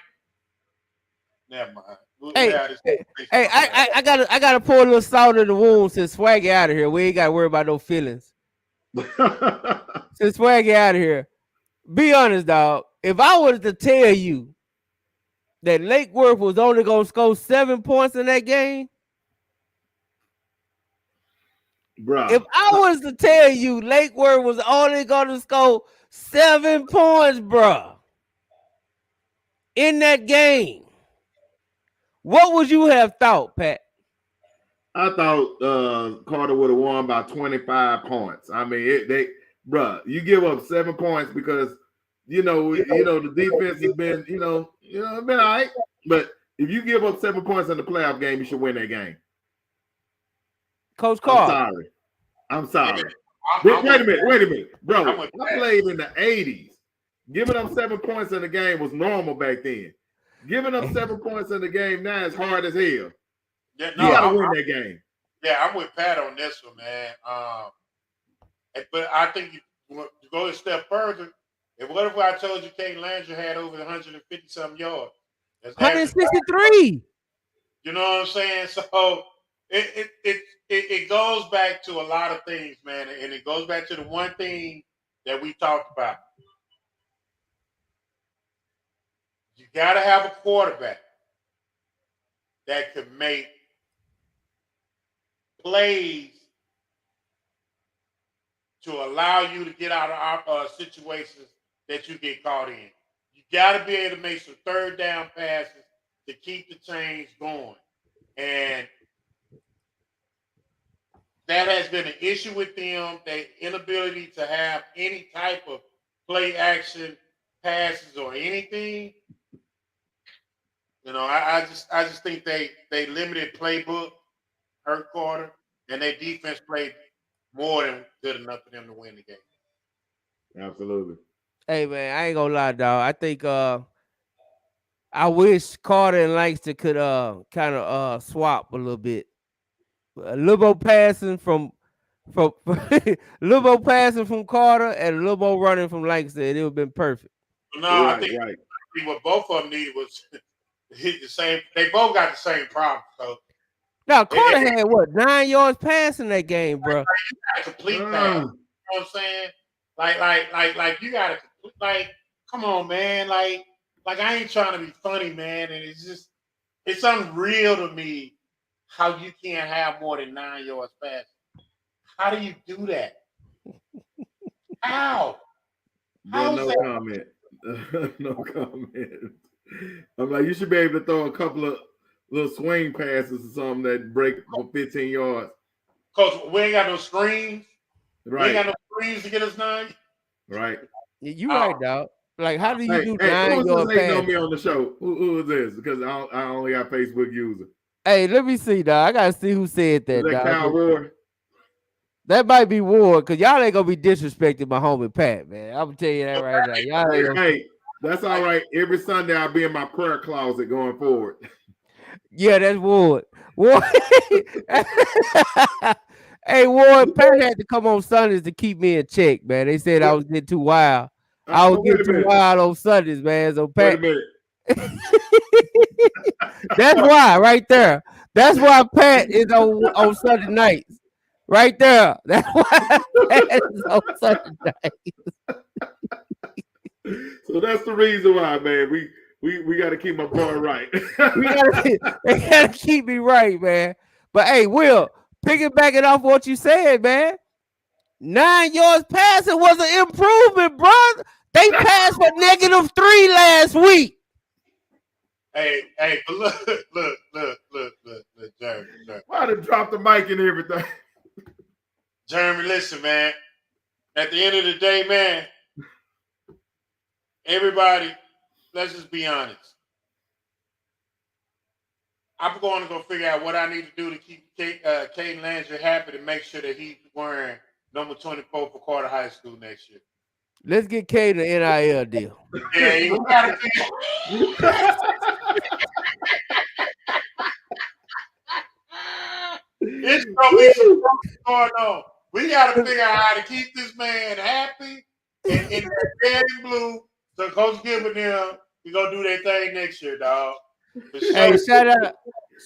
never mind. I gotta pour a little salt in the wound since Swaggy out of here. We ain't gotta worry about no feelings. Since Swaggy out of here, be honest, dog. If I was to tell you that Lake Worth was only gonna score 7 points in that game, bro. If I was to tell you Lake Worth was only gonna score 7 points, bro, in that game, what would you have thought, Pat? I thought Carter would have won by 25 points. I mean, you give up 7 points because the defense has been, been all right. But if you give up 7 points in the playoff game, you should win that game. Coach Carl. I'm sorry. Wait a minute, bro. I played in the 80s. Giving up 7 points in the game was normal back then. Giving up 7 points in the game now is hard as hell. Yeah, you gotta win that game. Yeah, I'm with Pat on this one, man. But I think you go a step further. And what if I told you Kate Landry had over 150 something yards? 163. You know what I'm saying? So it goes back to a lot of things, man, and it goes back to the one thing that we talked about. You got to have a quarterback that could make plays to allow you to get out of situations that you get caught in. You got to be able to make some third down passes to keep the chains going. And that has been an issue with them, their inability to have any type of play action passes or anything. I just think they limited playbook hurt Carter, and their defense played more than good enough for them to win the game. Absolutely. Hey man, I ain't gonna lie, dog. I think I wish Carter and Langston could kind of swap a little bit. A little more passing from a little more passing from Carter and a little more running from Langston. It would have been perfect. No, I think what both of them needed was hit the same. They both got the same problem. So now Carter had what 9 yards passing that game, bro. You got to complete that. You know what I'm saying? Like you got to complete. Like, come on, man. Like I ain't trying to be funny, man. And it's unreal to me how you can't have more than 9 yards passing. How do you do that? How? No comment. No comment. I'm like, you should be able to throw a couple of little swing passes or something that break for 15 yards. Coach, we ain't got no screens. Right. We ain't got no screens to get us 9. Right. You right, dog. Like, how do you do 9 yards passes? on me on the show? Who is this? Because I only got Facebook user. Hey, let me see, dog. I gotta see who said that, Is that Kyle dog. Ward? That might be Ward, cause y'all ain't gonna be disrespecting my homie Pat, man. I'm gonna tell you that right now. Y'all ain't gonna... Hey, that's all right. Every Sunday I'll be in my prayer closet going forward. Yeah, that's Ward. Ward. Hey, Ward, Pat had to come on Sundays to keep me in check, man. They said I was getting too wild. I was getting too wild on Sundays, man. So Pat. Wait a minute. That's why, right there. That's why Pat is on Sunday nights. Right there. That's why Pat is on Sunday nights. So that's the reason why, man. We got to keep my boy right. They gotta keep me right, man. But hey, Will, piggybacking off what you said, man. 9 yards passing was an improvement, bro. They passed for -3 last week. Hey, but look, Jeremy. Why done drop the mic and everything? Jeremy, listen, man. At the end of the day, man, everybody, let's just be honest. I'm going to go figure out what I need to do to keep Caden Landry happy to make sure that he's wearing number 24 for Carter High School next year. Let's get Caden an NIL deal. Yeah, you gotta it's gonna be some going on. We gotta figure out how to keep this man happy and in that red and blue. So Coach Gilbert them, we gonna do their thing next year, dog. Hey, shout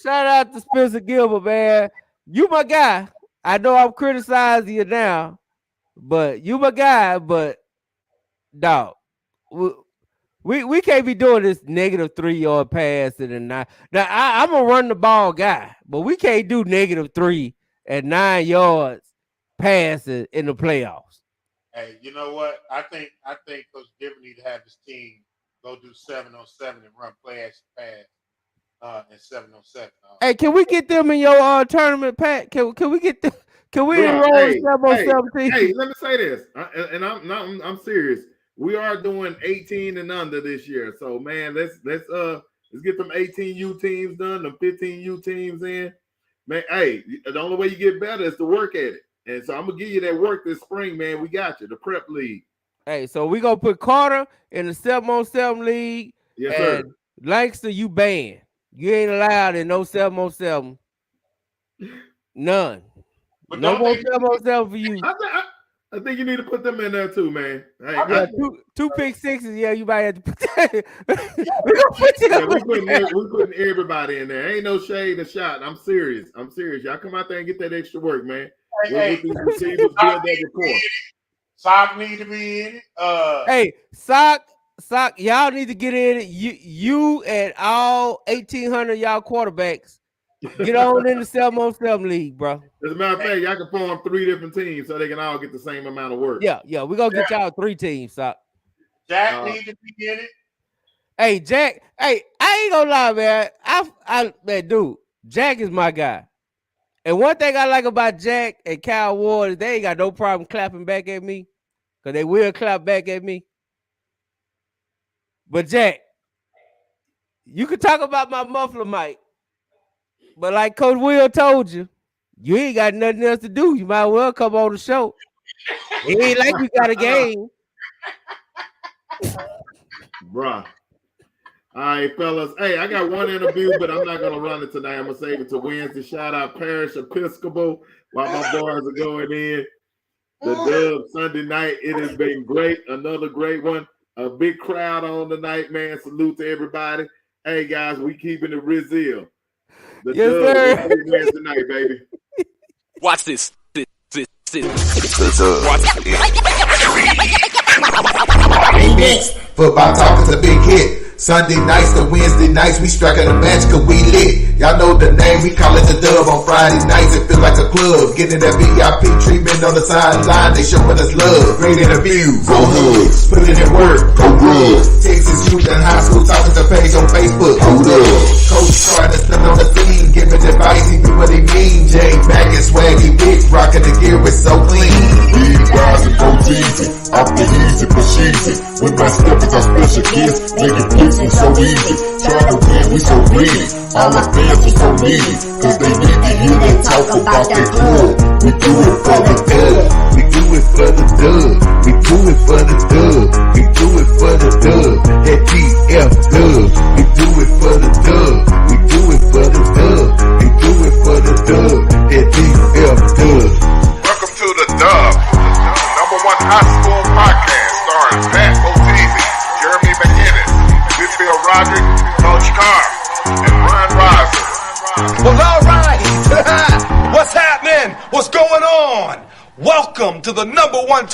out to Spencer Gilbert, man. You my guy. I know I'm criticizing you now, but you my guy. But dog, we can't be doing this -3 yard pass and a 9. Now I'm a run the ball guy, but we can't do -3 at 9 yards passing in the playoffs. Hey, you know what? I think Coach Gilbert need to have his team go do 7-on-7 and run play action pass. And 7-on-7. Hey, can we get them in your tournament, Pat? Can we get them? Can we enroll in 7-on-7 team? Hey, let me say this, and I'm serious. We are doing 18 and under this year, so man, let's get them 18U teams done, them 15U teams in. Man, hey, the only way you get better is to work at it, and so I'm gonna give you that work this spring, man. We got you, the prep league. Hey, so we gonna put Carter in the 7-on-7 league. Yes, sir. Langston, you banned. You ain't allowed in no 7-on-7. None. But no more 7-on-7 for you. I think you need to put them in there too, man. Hey, yeah, two pick sixes. Yeah, you might have to put that. We're putting everybody in there. Ain't no shade or shot. I'm serious. Y'all come out there and get that extra work, man. Hey, Sock need to be in it. Hey, Sock, y'all need to get in it. You and all 1,800 y'all quarterbacks get on in the 7-on-7 league, bro. As a matter of fact, y'all can form 3 different teams so they can all get the same amount of work. Yeah, we're gonna get y'all 3 teams, Sock. Jack need to be in it. Hey, Jack. Hey, I ain't gonna lie, man. Man, dude, Jack is my guy. And one thing I like about Jack and Kyle Ward is they ain't got no problem clapping back at me, because they will clap back at me. But Jack, you can talk about my muffler mic, but like Coach Will told you, you ain't got nothing else to do. You might well come on the show. It ain't like we got a game. Bruh. All right, fellas. Hey, I got one interview, but I'm not going to run it tonight. I'm going to save it to Wednesday. Shout out Parish Episcopal while my boys are going in. The Dub Sunday night. It has been great. Another great one. A big crowd on tonight, man. Salute to everybody. Hey, guys, we keeping it Rizil. The Dub Wednesday night, baby. Watch this. Football talk is a big hit. Sunday nights to Wednesday nights, we striking a match cause we lit. Y'all know the name, we call it the Dub. On Friday nights, it feel like a club. Getting that VIP treatment on the sideline, they showing us love. Great interviews, go Hoods, putting in work, go good. Texas youth and high school talking to page on Facebook, hold up. Coach trying to stand on the scene, giving advice, he do what he mean. J Mac and Swaggy Bitch, rocking the gear, it's so clean. Big guys and go easy, off the heat. easy for cheesy. With my steppers, our special guests, making placements so easy. Trying to win, we so greedy. All our fans are so needy, cause they need to hear them talk about that club. We do it for the dub. We do it for the dub. We do it for the dub. We do it for the dub. That DF dub. We do it for the dub. We do it for the dub. We do it for the dub. That DF dub. Welcome to the Dub, #1 high school podcast starring Pat Botese, Jeremy McInnes, Whitfield Roderick, Coach Carr, and Ron Riser. Well, all right. What's happening? What's going on? Welcome to the #1